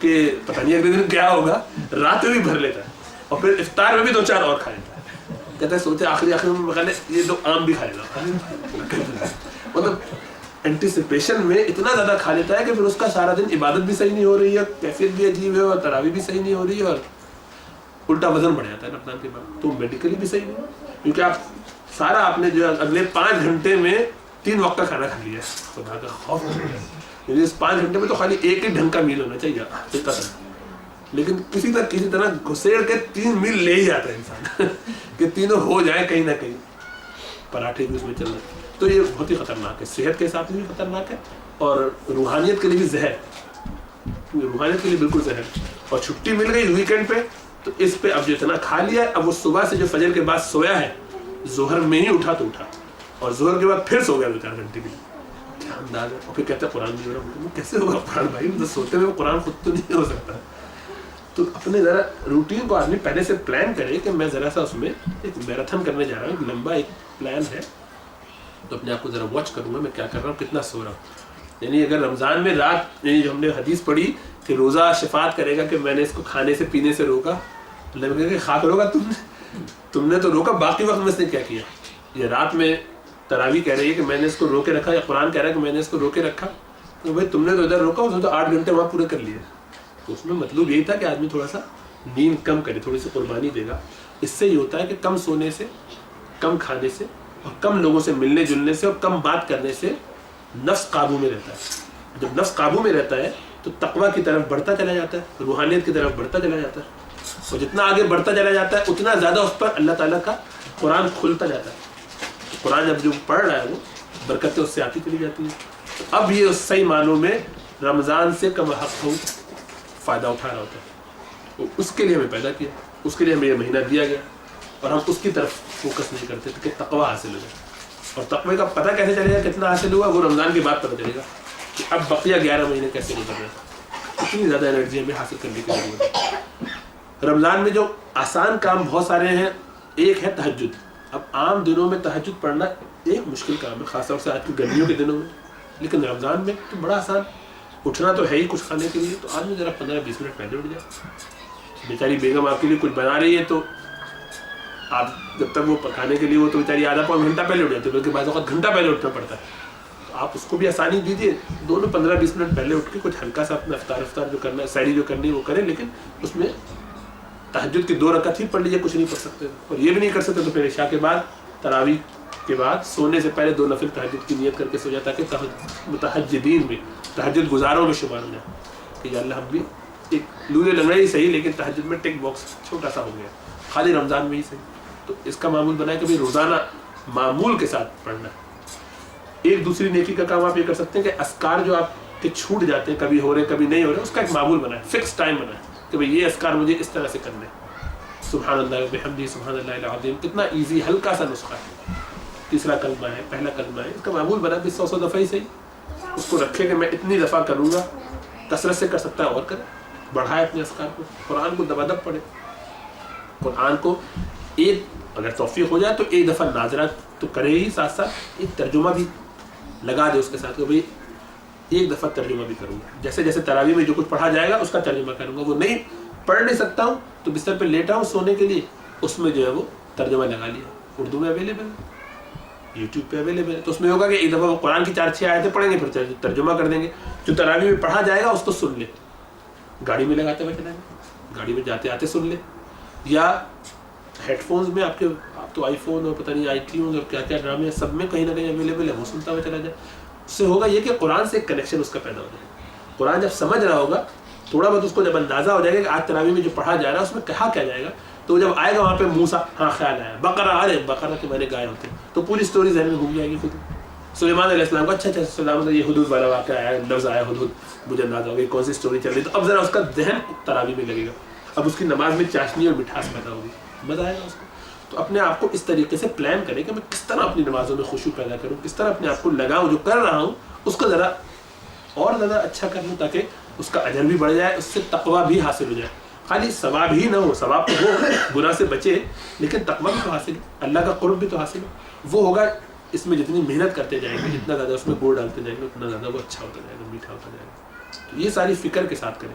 کہ پتہ نہیں اگلے دن کیا ہوگا, رات میں بھی بھر لیتا ہے اور پھر افطار میں بھی 2-4 اور کھا لیتا ہے. کہتا ہے سوچے آخری میں یہ 2 آم بھی کھائے گا. مطلب اینٹیسپیشن میں اتنا زیادہ کھا لیتا ہے کہ پھر اس کا سارا دن عبادت بھی صحیح نہیں ہو رہی ہے, کیفیت بھی عجیب ہے, اور تراویح بھی صحیح نہیں ہو رہی ہے, اور الٹا وزن بڑھ جاتا ہے رمضان کے بعد. تو میڈیکلی بھی صحیح نہیں, کیونکہ آپ نے جو اگلے 5 گھنٹے میں 3 وقت کا کھانا کھا لیا ہے. خدا کا خوف ہو گیا, یعنی اس 5 گھنٹے میں تو خالی ایک ہی ڈھنگ کا میل ہونا چاہیے, لیکن کسی طرح گھسیڑ کے 3 میل لے ہی جاتا ہے انسان کہ تینوں ہو جائے کہیں نہ کہیں. پراٹھے بھی اس میں چل رہے ہیں. تو یہ بہت ہی خطرناک ہے, صحت کے حساب سے بھی خطرناک ہے اور روحانیت کے لیے بھی زہر, روحانیت کے لیے بالکل زہر. اور چھٹی مل گئی ویکینڈ پہ تو اس پہ اب جو اتنا کھا لیا, اب وہ صبح سے جو فجر کے بعد سویا ہے, ظہر میں ہی اٹھا تو اٹھا اور ظہر کے بعد پھر سو گیا 2-4 گھنٹے کے لیے. کیا انداز ہے. اور پھر کہتے ہیں قرآن نہیں ہو رہا. کیسے ہوگا قرآن بھائی, مطلب سوتے ہوئے قرآن خود تو نہیں ہو سکتا. تو اپنے ذرا روٹین کو آدمی پہلے سے پلان کرے کہ میں ذرا سا اس میں ایک میراتھن کرنے جا رہا ہوں, ایک لمبا ایک پلان ہے, تو اپنے آپ کو ذرا واچ کروں گا میں کیا کر رہا ہوں, کتنا سو رہا ہوں. یعنی اگر رمضان میں رات, یعنی جو ہم نے حدیث پڑھی کہ روزہ شفاعت کرے گا کہ میں نے اس کو کھانے سے پینے سے روکا, اللہ کہے کہ خاک روکا تم نے تو روکا, باقی وقت میں اس نے کیا کیا. یہ رات میں تراویح کہہ رہی ہے کہ میں نے اس کو روکے رکھا, یا قرآن کہہ رہا ہے کہ میں نے اس کو روکے رکھا, تو بھائی تم نے تو ادھر روکا, اس نے تو 8 گھنٹے وہاں پورے کر لیے. تو اس میں مطلب یہی تھا کہ آدمی تھوڑا سا نیند کم کرے, تھوڑی سی قربانی دے گا. اس سے یہ ہوتا ہے کہ کم سونے سے, کم کھانے سے, اور کم لوگوں سے ملنے جلنے سے, اور کم بات کرنے سے نفس قابو میں رہتا ہے. جب نفس قابو میں رہتا ہے تو تقویٰ کی طرف بڑھتا چلا جاتا ہے, روحانیت کی طرف بڑھتا چلا جاتا ہے, اور جتنا آگے بڑھتا چلا جاتا ہے اتنا زیادہ اس پر اللہ تعالیٰ کا قرآن کھلتا جاتا ہے. قرآن جب جو پڑھ رہا ہے وہ برکتیں اس سے آتی چلی جاتی ہیں. اب یہ صحیح معنوں میں رمضان سے کم حق ہو فائدہ اٹھا رہا ہوتا ہے. اس کے لیے ہمیں پیدا کیا, اس کے لیے ہمیں یہ مہینہ دیا گیا, اور ہم اس کی طرف فوکس نہیں کرتے کہ تقویٰ حاصل ہو جائے. اور تقوی کا پتہ کیسے چلے گا کتنا حاصل ہوا, وہ رمضان کے بعد پتہ چلے گا کہ اب بقیہ 11 مہینے کیسے گزر رہے ہیں, اتنی زیادہ انرجی ہمیں حاصل کرنے کی ضرورت ہے. رمضان میں جو آسان کام بہت سارے ہیں, ایک ہے تہجد. اب عام دنوں میں تہجد پڑھنا ایک مشکل کام ہے, خاص طور سے آج کی گرمیوں کے دنوں میں, لیکن رمضان میں تو بڑا آسان. اٹھنا تو ہے ہی کچھ کھانے کے لیے, تو آدمی ذرا 15-20 منٹ پہلے اٹھ جائے. بیچاری بیگم آپ کے لیے کچھ بنا رہی ہے تو آپ جب تک وہ پکانے کے لیے وہ تو بیچاری آدھا پون گھنٹہ پہلے اٹھ جاتی ہے, بلکہ بعض اوقات گھنٹہ پہلے اٹھنا پڑتا ہے. تو آپ اس کو بھی آسانی دیجیے, دونوں 15-20 منٹ پہلے اٹھ کے کچھ ہلکا سا اپنا افطار جو کرنا ہے, سحری جو کرنی ہے وہ کریں, لیکن اس میں تہجد کی 2 رکعت ہی پڑھ لیجیے, کچھ نہیں پڑھ سکتے. اور یہ بھی نہیں کر سکتے تو پھر عشاء کے بعد تراویح کے بعد سونے سے پہلے 2 نفل تہجد کی نیت کر کے سو جاتا ہے کہ متہجدین میں, تہجد گزاروں میں شمار ہو جائے کہ یا اللہ ہم بھی ایک لولے لنگڑے ہی صحیح, لیکن تہجد میں ٹک باکس چھوٹا سا ہو گیا, خالی رمضان میں ہی صحیح. تو اس کا معمول بنائے کہ روزانہ معمول کے ساتھ پڑھنا ہے. ایک دوسری نیکی کا کام آپ یہ کر سکتے ہیں کہ اذکار جو آپ کے چھوٹ جاتے ہیں, کبھی ہو رہے کبھی نہیں ہو رہے, اس کا ایک معمول بنائے, فکس ٹائم بنائے کہ بھئی یہ اذکار مجھے اس طرح سے کرنے. سبحان اللہ وبحمدہ سبحان اللہ العظیم, کتنا ایزی ہلکا سا نسخہ ہے. تیسرا کلمہ ہے, پہلا کلمہ ہے, اس کا معمول بنا بھی 100 دفعہ ہی صحیح, اس کو رکھے کہ میں اتنی دفعہ کروں گا. کثرت سے کر سکتا ہے اور کرے, بڑھائے اپنے اذکار کو. قرآن کو دبادب پڑھے, قرآن کو ایک اگر توفیق ہو جائے تو ایک دفعہ ناظرہ تو کرے ہی, ساتھ ساتھ ایک ترجمہ بھی لگا دے اس کے ساتھ کہ بھئی ایک دفعہ ترجمہ بھی کروں گا. جیسے جیسے تراویح میں جو کچھ پڑھا جائے گا اس کا ترجمہ کروں گا. وہ نہیں پڑھ نہیں سکتا ہوں تو بستر پہ لیٹا ہوں سونے کے لیے, اس میں جو ہے وہ ترجمہ لگا لیا, اردو میں اویلیبل ہے, یوٹیوب پہ اویلیبل ہے. تو اس میں ہوگا کہ ایک دفعہ وہ قرآن کی 4-6 آیتیں پڑھیں گے, پھر ترجمہ کر دیں گے. جو تراویح میں پڑھا جائے گا اس کو سن لے, گاڑی میں لگاتے ہوئے چلائیں گے, گاڑی میں جاتے آتے سن لے, یا ہیڈ فونز میں آپ تو آئی فون اور پتہ نہیں آئی ٹیونز اور کیا کیا ڈرامے ہیں, سب میں کہیں نہ کہیں اویلیبل ہے, وہ سنتا ہوا چلا جائے. اس سے ہوگا یہ کہ قرآن سے ایک کنیکشن اس کا پیدا ہو جائے. قرآن جب سمجھ رہا ہوگا تھوڑا بہت, اس کو جب اندازہ ہو جائے گا کہ آج تراویح میں جو پڑھا جا رہا ہے اس میں کہا کیا جائے گا, تو جب آئے گا وہاں پہ موسیٰ, ہاں خیال آیا بقرہ, ارے بقرہ کے معنی گائے ہوتے ہیں, تو پوری سٹوری ذہن میں گھوم جائے گی خود. سلیمان علیہ السلام کا اچھا سلام, یہ حدود والا واقعہ آیا, لفظ آیا حدود, مجھے اندازہ ہوگا کون سی سٹوری چل رہی, تو اب ذرا اس کا ذہن تراویح میں لگے گا. اب اس کی نماز میں چاشنی اور مٹھاس پیدا ہوگی, مزہ آئے گا اس کو. تو اپنے آپ کو اس طریقے سے پلان کریں کہ میں کس طرح اپنی نمازوں میں خشوع پیدا کروں, کس طرح اپنے آپ کو لگاؤں, جو کر رہا ہوں اس کو ذرا اور زیادہ اچھا کر لوں تاکہ اس کا اجر بھی بڑھ جائے, اس سے تقویٰ بھی حاصل ہو جائے. خالی ثواب ہی نہ ہو, ثواب تو ہو, گناہ سے بچے, لیکن تقویٰ بھی تو حاصل ہے, اللہ کا قرب بھی تو حاصل ہے. وہ ہوگا اس میں جتنی محنت کرتے جائیں گے, جتنا زیادہ اس میں گڑ ڈالتے جائیں گے, اتنا زیادہ وہ اچھا ہوتا جائے گا, میٹھا ہوتا جائے گا. تو یہ ساری فکر کے ساتھ کریں.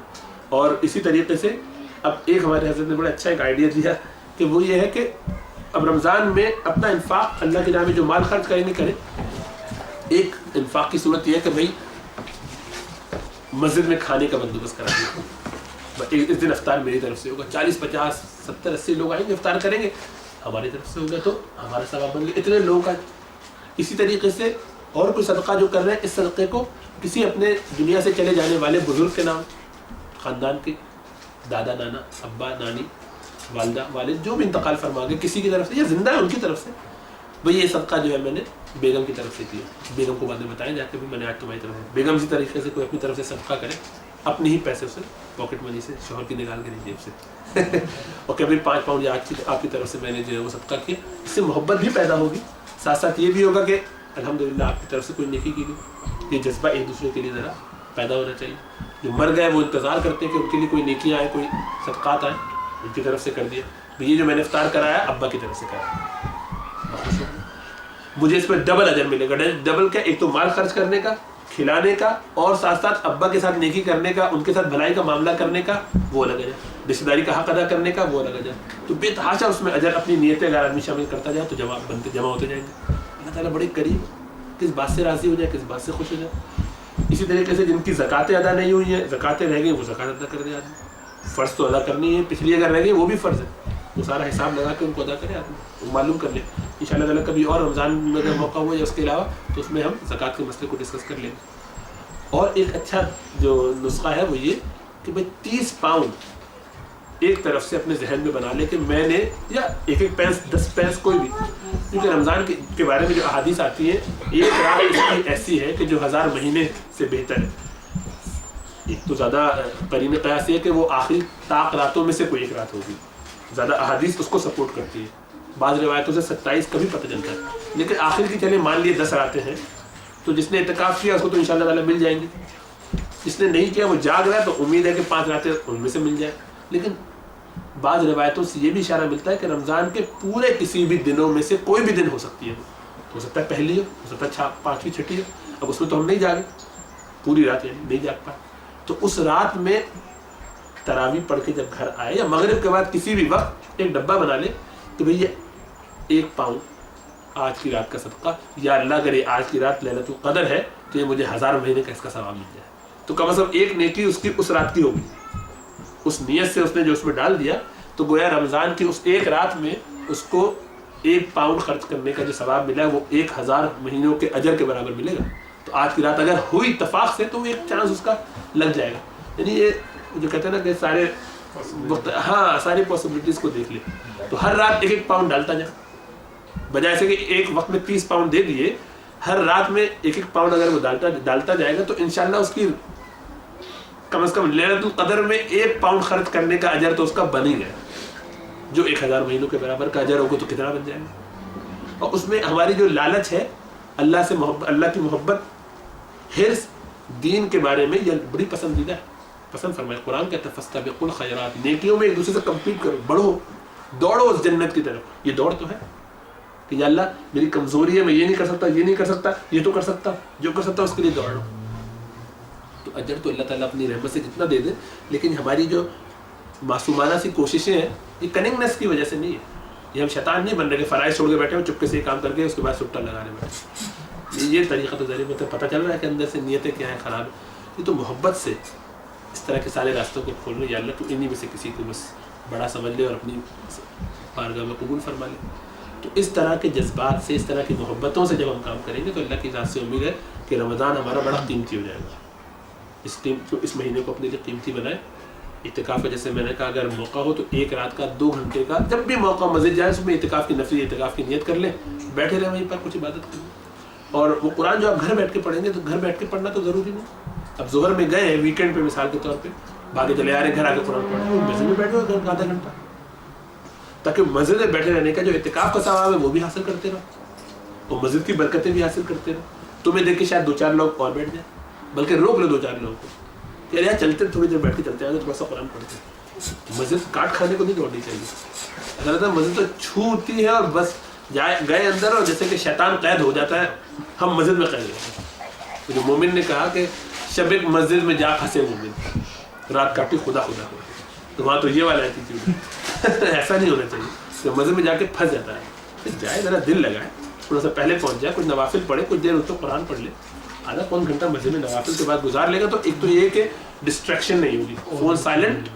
اور اسی طریقے سے اب ایک ہمارے حضرت نے بڑا اچھا ایک آئیڈیا دیا کہ وہ یہ ہے کہ اب رمضان میں اپنا انفاق اللہ کے نام میں جو مال خرچ کریں گے کریں. ایک انفاق کی صورت یہ ہے کہ بھائی مسجد میں کھانے کا بندوبست کرا دیں. اس دن افطار میری طرف سے ہوگا, 40, 50, 70, 80 لوگ آئیں گے, افطار کریں گے, ہماری طرف سے ہوگا تو ہمارا ثواب بن گیا اتنے لوگوں کا. اسی طریقے سے اور کوئی صدقہ جو کر رہے ہیں, اس صدقے کو کسی اپنے دنیا سے چلے جانے والے بزرگ کے نام, خاندان کے دادا نانا, ابا نانی, والدہ والد جو بھی انتقال فرما گئے کسی کی طرف سے یا زندہ ہے ان کی طرف سے, بھئی یہ صدقہ جو ہے میں نے بیگم کی طرف سے کیا. بیگم کو بعد میں بتایا جا کے بھی میں نے آج تمہاری طرف سے. بیگم اسی طریقے سے کوئی اپنی طرف سے صدقہ کرے اپنے ہی پیسے سے پاکٹ منی سے شوہر کی نکال کے جیب سے اور کبھی 5 پاؤنڈ یا آپ کی طرف سے میں نے جو ہے وہ صدقہ کیا. اس سے محبت بھی پیدا ہوگی, ساتھ ساتھ یہ بھی ہوگا کہ الحمدللہ آپ کی طرف سے کوئی نیکی کی گئی. یہ جذبہ ایک دوسرے کے لیے ذرا پیدا ہونا چاہیے. جو مر گئے وہ انتظار کرتے ہیں کہ ان کے لیے کوئی نیکیاں آئیں, کوئی صدقات آئیں, ان کی طرف سے کر دیا. یہ جو میں نے افطار کرایا ابا کی طرف سے کرایا, خوش ہوں, مجھے اس میں ڈبل اجر ملے گا. ڈبل کیا, ایک تو مال خرچ کرنے کا, کھلانے کا, اور ساتھ ساتھ ابا کے ساتھ نیکی کرنے کا, ان کے ساتھ بھلائی کا معاملہ کرنے کا, وہ الگ اجر. رشتہ داری کا حق ادا کرنے کا, وہ الگ اجر. تو بے تحاشا اس میں اجر. اپنی نیتیں اگر آدمی شامل کرتا جائے تو جمع ہوتے جائیں گے. اللہ تعالیٰ بڑے قریب, کس بات سے راضی ہو جائے, کس بات سے خوش ہو جائے. اسی طریقے سے جن کی زکاتیں ادا نہیں ہوئی ہیں, زکاتیں رہ گئی, وہ زکات ادا کر دے آدمی. فرض تو ادا کرنی ہے, پچھلی اگر رہ گئی وہ بھی فرض ہے, وہ سارا حساب لگا کے ان کو ادا کرے آدمی, وہ معلوم کر لے. ان شاء اللہ تعالیٰ کبھی اور رمضان میں اگر موقع ہوا یا اس کے علاوہ تو اس میں ہم زکوٰۃ کے مسئلے کو ڈسکس کر لیں گے. اور ایک اچھا جو نسخہ ہے وہ یہ کہ بھائی 30 پاؤنڈ ایک طرف سے اپنے ذہن میں بنا لے کہ میں نے, یا 1 پینس 10 پینس کوئی بھی, کیونکہ رمضان کے بارے میں جو احادیث آتی ہیں, ایک رات اس کی ایسی ہے کہ جو 1000 مہینے سے بہتر ہے. ایک تو زیادہ قرین قیاس یہ ہے کہ وہ آخری طاق راتوں میں سے کوئی ایک رات ہوگی, زیادہ احادیث اس کو سپورٹ کرتی ہے. بعض روایتوں سے 27 کا بھی پتہ چلتا ہے, لیکن آخر کی چلے مان لیے 10 راتیں ہیں, تو جس نے اعتکاف کیا اس کو تو انشاءاللہ تعالیٰ مل جائیں گی. جس نے نہیں کیا وہ جاگ رہا ہے تو امید ہے کہ 5 راتیں ان میں سے مل جائے. لیکن بعض روایتوں سے یہ بھی اشارہ ملتا ہے کہ رمضان کے پورے کسی بھی دنوں میں سے کوئی بھی دن ہو سکتی ہے. ہو سکتا ہے پہلی ہو سکتا ہے 5ویں 6ٹھی ہو. اب اس میں تو ہم نہیں جاگے, پوری رات نہیں جاگ پائے, تو اس رات میں تراویح پڑھ کے جب گھر آئے, یا مغرب کے بعد کسی بھی وقت ایک ڈبہ بنا لے کہ بھئی یہ 1 پاؤنڈ آج کی رات کا صدقہ, یا اللہ اگر یہ آج کی رات لیلۃ القدر ہے تو یہ مجھے 1000 مہینے کا اس کا ثواب مل جائے. تو کم از کم ایک نیکی اس کی اس رات کی ہوگی. اس نیت سے اس نے جو اس میں ڈال دیا, تو گویا رمضان کی اس ایک رات میں اس کو 1 پاؤنڈ خرچ کرنے کا جو ثواب ملا ہے وہ 1000 مہینوں کے اجر کے برابر ملے گا. تو آج کی رات اگر ہوئی اتفاق سے تو ایک چانس اس کا لگ جائے گا. یعنی یہ جو کہتے ہیں نا کہ ساری پاسبلٹیز کو دیکھ لے, تو ہر رات 1 پاؤنڈ ڈالتا جائے, بجائے سے کہ ایک وقت میں 30 پاؤنڈ دے دیے, ہر رات میں 1 پاؤنڈ اگر وہ ڈالتا جائے گا تو انشاءاللہ اس کی کم از کم لیلۃ القدر میں 1 پاؤنڈ خرچ کرنے کا اجر تو اس کا بن ہی گیا. جو 1000 مہینوں کے برابر کا اجر ہوگا تو کتنا بن جائے گا. اور اس میں ہماری جو لالچ ہے, اللہ سے محبت, اللہ کی محبت, حرص دین کے بارے میں, یہ بڑی پسندیدہ ہے. پسند فرمائے قرآن کہتا ہے فاستبقوا الخیرات, نیکیوں میں ایک دوسرے سے کمپیٹ کرو, بڑھو, دوڑو اس جنت کی طرف. یہ دوڑ تو ہے کہ یا اللہ میری کمزوری ہے, میں یہ نہیں کر سکتا, یہ نہیں کر سکتا, یہ تو کر سکتا, جو کر سکتا اس کے لیے دوڑ لو. تو اجر تو اللہ تعالیٰ اپنی رحمت سے جتنا دے دے, لیکن ہماری جو معصومانہ سی کوششیں ہیں یہ کننگنس کی وجہ سے نہیں ہے. یہ ہم شیطان نہیں بن رہے کہ فرائض چھوڑ کے بیٹھے ہو, چپکے سے یہ کام کر کے اس کے بعد سٹا لگانے بیٹھے. یہ طریقہ تو ظاہر ہے, پتہ چل رہا ہے کہ اندر سے نیتیں کیا ہیں خراب. یہ تو محبت سے اس طرح کے سارے راستوں کو کھول رہے, یا اللہ تو انہی میں سے کسی کو بس بڑا سمجھ لے اور اپنی بارگاہ میں قبول فرما لے. تو اس طرح کے جذبات سے, اس طرح کی محبتوں سے جب ہم کام کریں گے تو اللہ کی ذات سے امید ہے کہ رمضان ہمارا بڑا قیمتی ہو جائے گا. اس مہینے کو اپنے لیے قیمتی بنائے. اعتکاف کا جیسے میں نے کہا اگر موقع ہو تو 1 رات کا 2 گھنٹے کا جب بھی موقع مسجد جائے اس میں اعتکاف کی نفلی اعتکاف کی نیت کر لیں, بیٹھے رہیں وہیں پر کچھ عبادت کریں. اور وہ قرآن جو آپ گھر بیٹھ کے پڑھیں گے تو گھر بیٹھ کے پڑھنا تو ضروری نہیں. اب ظہر میں گئے ہیں ویکینڈ پہ مثال کے طور پہ, بھاگے چلے آ رہے ہیں گھر آ کے قرآن پڑھ رہے ہیں, مسجد میں بیٹھے ہوئے آدھا گھنٹہ, تاکہ مسجد میں بیٹھے رہنے کا جو اعتکاف کا ثواب ہے وہ بھی حاصل کرتے رہو اور مسجد کی برکتیں بھی حاصل کرتے رہو. تمہیں دیکھ کے شاید 2-4 لوگ اور بیٹھ جائیں, بلکہ روک لو 2-4 لوگوں کو کہ یار چلتے تھوڑی دیر بیٹھ کے چلتے ہیں, تھوڑا سا قرآن پڑھتے ہیں. مسجد کاٹ کھانے کو نہیں دوڑنی چاہیے. اگر مسجد تو چھوٹی ہے اور بس گئے اندر, اور جیسے کہ شیطان قید ہو جاتا ہے, ہم مسجد میں قید ہو جاتے ہیں. جو مومن نے کہا کہ شب ایک مسجد میں جا پھنسے مومن, رات کاٹی خدا خدا ہو, تو وہاں تو یہ والا ایٹیٹیوڈ ہے. ایسا نہیں ہونا چاہیے. تو مسجد میں جا کے پھنس جاتا ہے, پھر جائے ذرا دل لگائے, تھوڑا سا پہلے پہنچ جائے, کچھ نوافل پڑھے, کچھ دیر اس کو قرآن پڑھ لے, آدھا پون گھنٹہ مسجد میں نوافل کے بعد گزار لے گا. تو ایک تو یہ کہ ڈسٹریکشن نہیں ہوگی, فون سائلنٹ,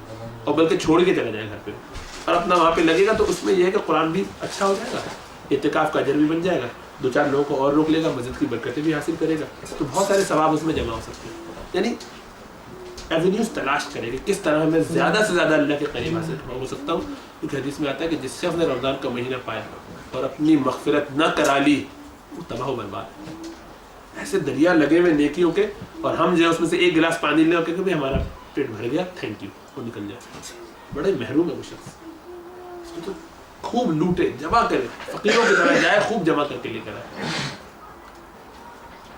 اور بلکہ چھوڑ کے چلا جائے گھر پہ اور اپنا وہاں پہ لگے گا. تو اس میں یہ ہے کہ قرآن بھی اچھا ہو جائے گا, اعتکاف کا اجر بھی بن جائے گا, 2-4 لوگوں کو اور روک لے گا, مسجد کی برکتیں بھی حاصل کرے گا. تو بہت سارے ثواب اس میں جمع ہو سکتے ہیں. یعنی ایونیوز تلاش کرے گا کس طرح میں زیادہ سے زیادہ اللہ کے قریب حاصل ہو سکتا ہوں. کیونکہ حدیث میں آتا ہے کہ جس شخص نے رمضان کا مہینہ پایا اور اپنی مغفرت نہ کرا لی وہ تباہ و برباد ہے. ایسے دریا لگے ہوئے نیکیوں کے اور ہم جو ہے اس میں سے ایک گلاس پانی لیں اور کہ بھائی ہمارا پیٹ بھر گیا تھینک یو وہ نکل جائے. بڑے محروم ہے وہ شخص, اس کو تو خوب لوٹے جمع کرے فقیروں کی طرح جائے خوب جمع کر کے لے کر آئے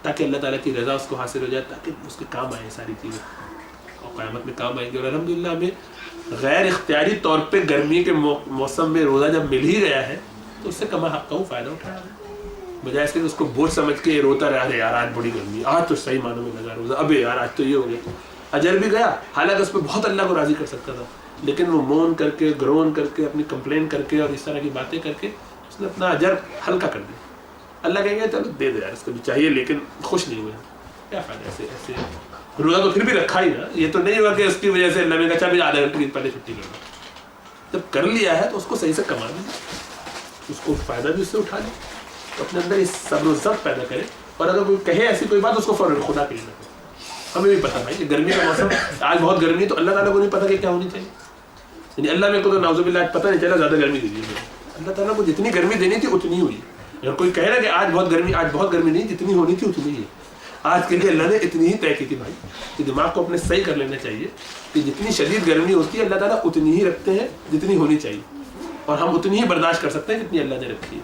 تاکہ اللہ تعالیٰ کی رضا اس کو حاصل ہو جائے تاکہ اس کے کام آئے ساری چیزیں اور قیامت میں کام آئیں گی. اور الحمدللہ ہمیں غیر اختیاری طور پہ گرمی کے موسم میں روزہ جب مل ہی گیا ہے تو اس سے کما حق کا فائدہ اٹھایا بجائے اس کے اس کو بوجھ سمجھ کے روتا رہا ہے یار آج بڑی گرمی آج تو صحیح معنوں میں لگا روزہ اب یار آج تو یہ ہو گیا اجر بھی گیا حالانکہ اس پہ بہت اللہ کو راضی کر سکتا تھا لیکن وہ مون کر کے گرون کر کے اپنی کمپلین کر کے اور اس طرح کی باتیں کر کے اس نے اپنا اجر ہلکا کر دیا. اللہ کہیں گے چلو دے دے یار اس کو بھی چاہیے لیکن خوش نہیں ہوئے کیا فائدہ ایسے روزہ تو پھر بھی رکھا ہی نا یہ تو نہیں ہوا کہ اس کی وجہ سے اللہ نے کہا چل بھی آدھا گھنٹے کی پہلے چھٹی کر دو جب کر لیا ہے تو اس کو صحیح سے کما دیں اس کو فائدہ بھی اس سے اٹھا لیں تو اپنے اندر اس صبر و ضبط پیدا کرے اور اگر کوئی کہے ایسی کوئی بات اس کو فوراً خدا کے لیے نہ کرے. ہمیں بھی پتہ بھائی کہ گرمی کا موسم آج بہت گرمی ہے تو اللہ تعالیٰ کو نہیں پتہ کہ کیا ہونی چاہیے یعنی اللہ میرے کو تو نعوذ باللہ پتہ نہیں چلا زیادہ گرمی دیجیے اللہ تعالیٰ کو جتنی گرمی دینی تھی اتنی ہوئی. اگر کوئی کہہ رہا کہ آج بہت گرمی نہیں جتنی ہونی تھی اتنی ہی آج کے لیے اللہ نے اتنی ہی طے کی تھی بھائی کہ دماغ کو اپنے صحیح کر لینا چاہیے کہ جتنی شدید گرمی ہوتی ہے اللہ تعالیٰ اتنی ہی رکھتے ہیں جتنی ہونی چاہیے اور ہم اتنی ہی برداشت کر سکتے ہیں جتنی اللہ نے رکھی ہے.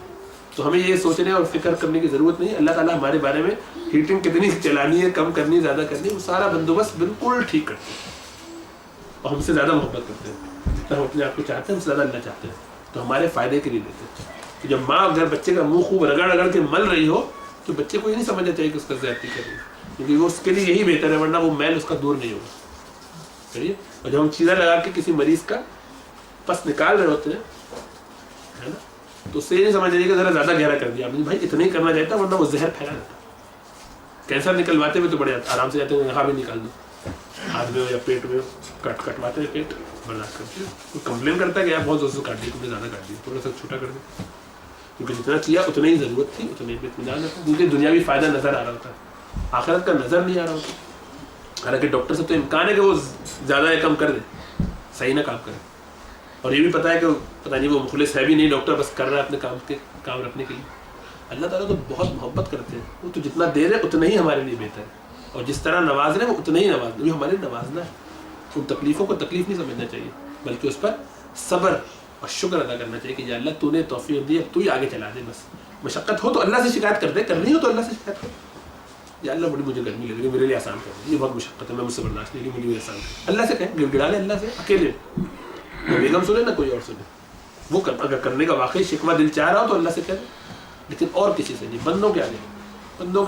تو ہمیں یہ سوچنے اور فکر کرنے کی ضرورت نہیں. اللہ تعالیٰ ہمارے بارے میں ہیٹنگ کتنی چلانی ہے کم کرنی زیادہ کرنی وہ سارا بندوبست بالکل ٹھیک کرتے ہیں اور ہم سے زیادہ محبت کرتے ہیں جتنا ہم اپنے آپ کو چاہتے ہیں ہم سے زیادہ اللہ چاہتے ہیں تو ہمارے فائدے کے لیے دیتے ہیں. کہ جب ماں اگر بچے کا منہ خوب رگڑ رگڑ کے مل رہی ہو تو بچے کو یہ نہیں سمجھنا چاہیے کہ اس کا زیادتی کر رہی ہے کیونکہ وہ اس کے لیے یہی بہتر ہے ورنہ وہ میل اس کا دور نہیں ہوگا چلیے. اور جب ہم چیزیں لگا کے کسی مریض کا پس نکال رہے ہوتے ہیں ہے نا تو اس سے یہ نہیں سمجھ رہی کہ ذرا زیادہ گہرا کر دیا آپ نے بھائی اتنا ہی کرنا چاہتا ورنہ وہ زہر پھیلا دیتا. کینسر نکلواتے ہوئے تو بڑے آرام سے جاتے ہیں یہاں بھی نکال دو ہاتھ میں ہو یا پیٹ میں ہو کٹواتے ہیں پیٹ برداشت کرتے ہیں. کوئی کمپلین کرتا ہے کہ یار بہت زور سے کاٹ دیا تم نے زیادہ کاٹ دیا تھوڑا سا چھوٹا کر دیا کیونکہ جتنا کیا اتنا ہی ضرورت تھی اتنے پہ اطمینان رکھا کیونکہ دنیاوی فائدہ نظر آ رہا ہوتا ہے آخرت کا نظر نہیں آ رہا ہوتا. حالانکہ ڈاکٹر سے تو امکان ہے کہ وہ زیادہ کم کر دے صحیح نہ کام کرے اور یہ بھی پتہ ہے کہ پتہ نہیں وہ مخلص ہے بھی نہیں ڈاکٹر بس کر رہا ہے اپنے کام رکھنے کے لیے. اللہ تعالیٰ تو بہت محبت کرتے ہیں وہ تو جتنا دے رہے اتنا ہی ہمارے لیے بہتر ہے اور جس طرح نواز رہے ہیں وہ اتنا ہی نواز بھی ہمارے نوازنا ہے. ان تکلیفوں کو تکلیف نہیں سمجھنا چاہیے بلکہ اس پر صبر اور شکر ادا کرنا چاہیے کہ یا اللہ تو نے توفیق دی اب تو ہی آگے چلا دے. بس مشقت ہو تو اللہ سے شکایت کر دے کرنی ہو تو اللہ سے شکایت کر یا اللہ بڑی مجھے گرمی لگ رہی ہے میرے لیے آسان کر دے یہ بہت مشقت ہے میں مجھ سے برداشت نہیں مجھے آسان کر اللہ سے کہیں گڑ گڑا لے اللہ سے اکیلے نہ بیگم سنے نہ کوئی اور سنے وہ اگر کرنے کا واقعی شکوہ دل چاہ رہا ہو تو اللہ سے کہہ دے لیکن اور کسی سے نہیں بندوں کے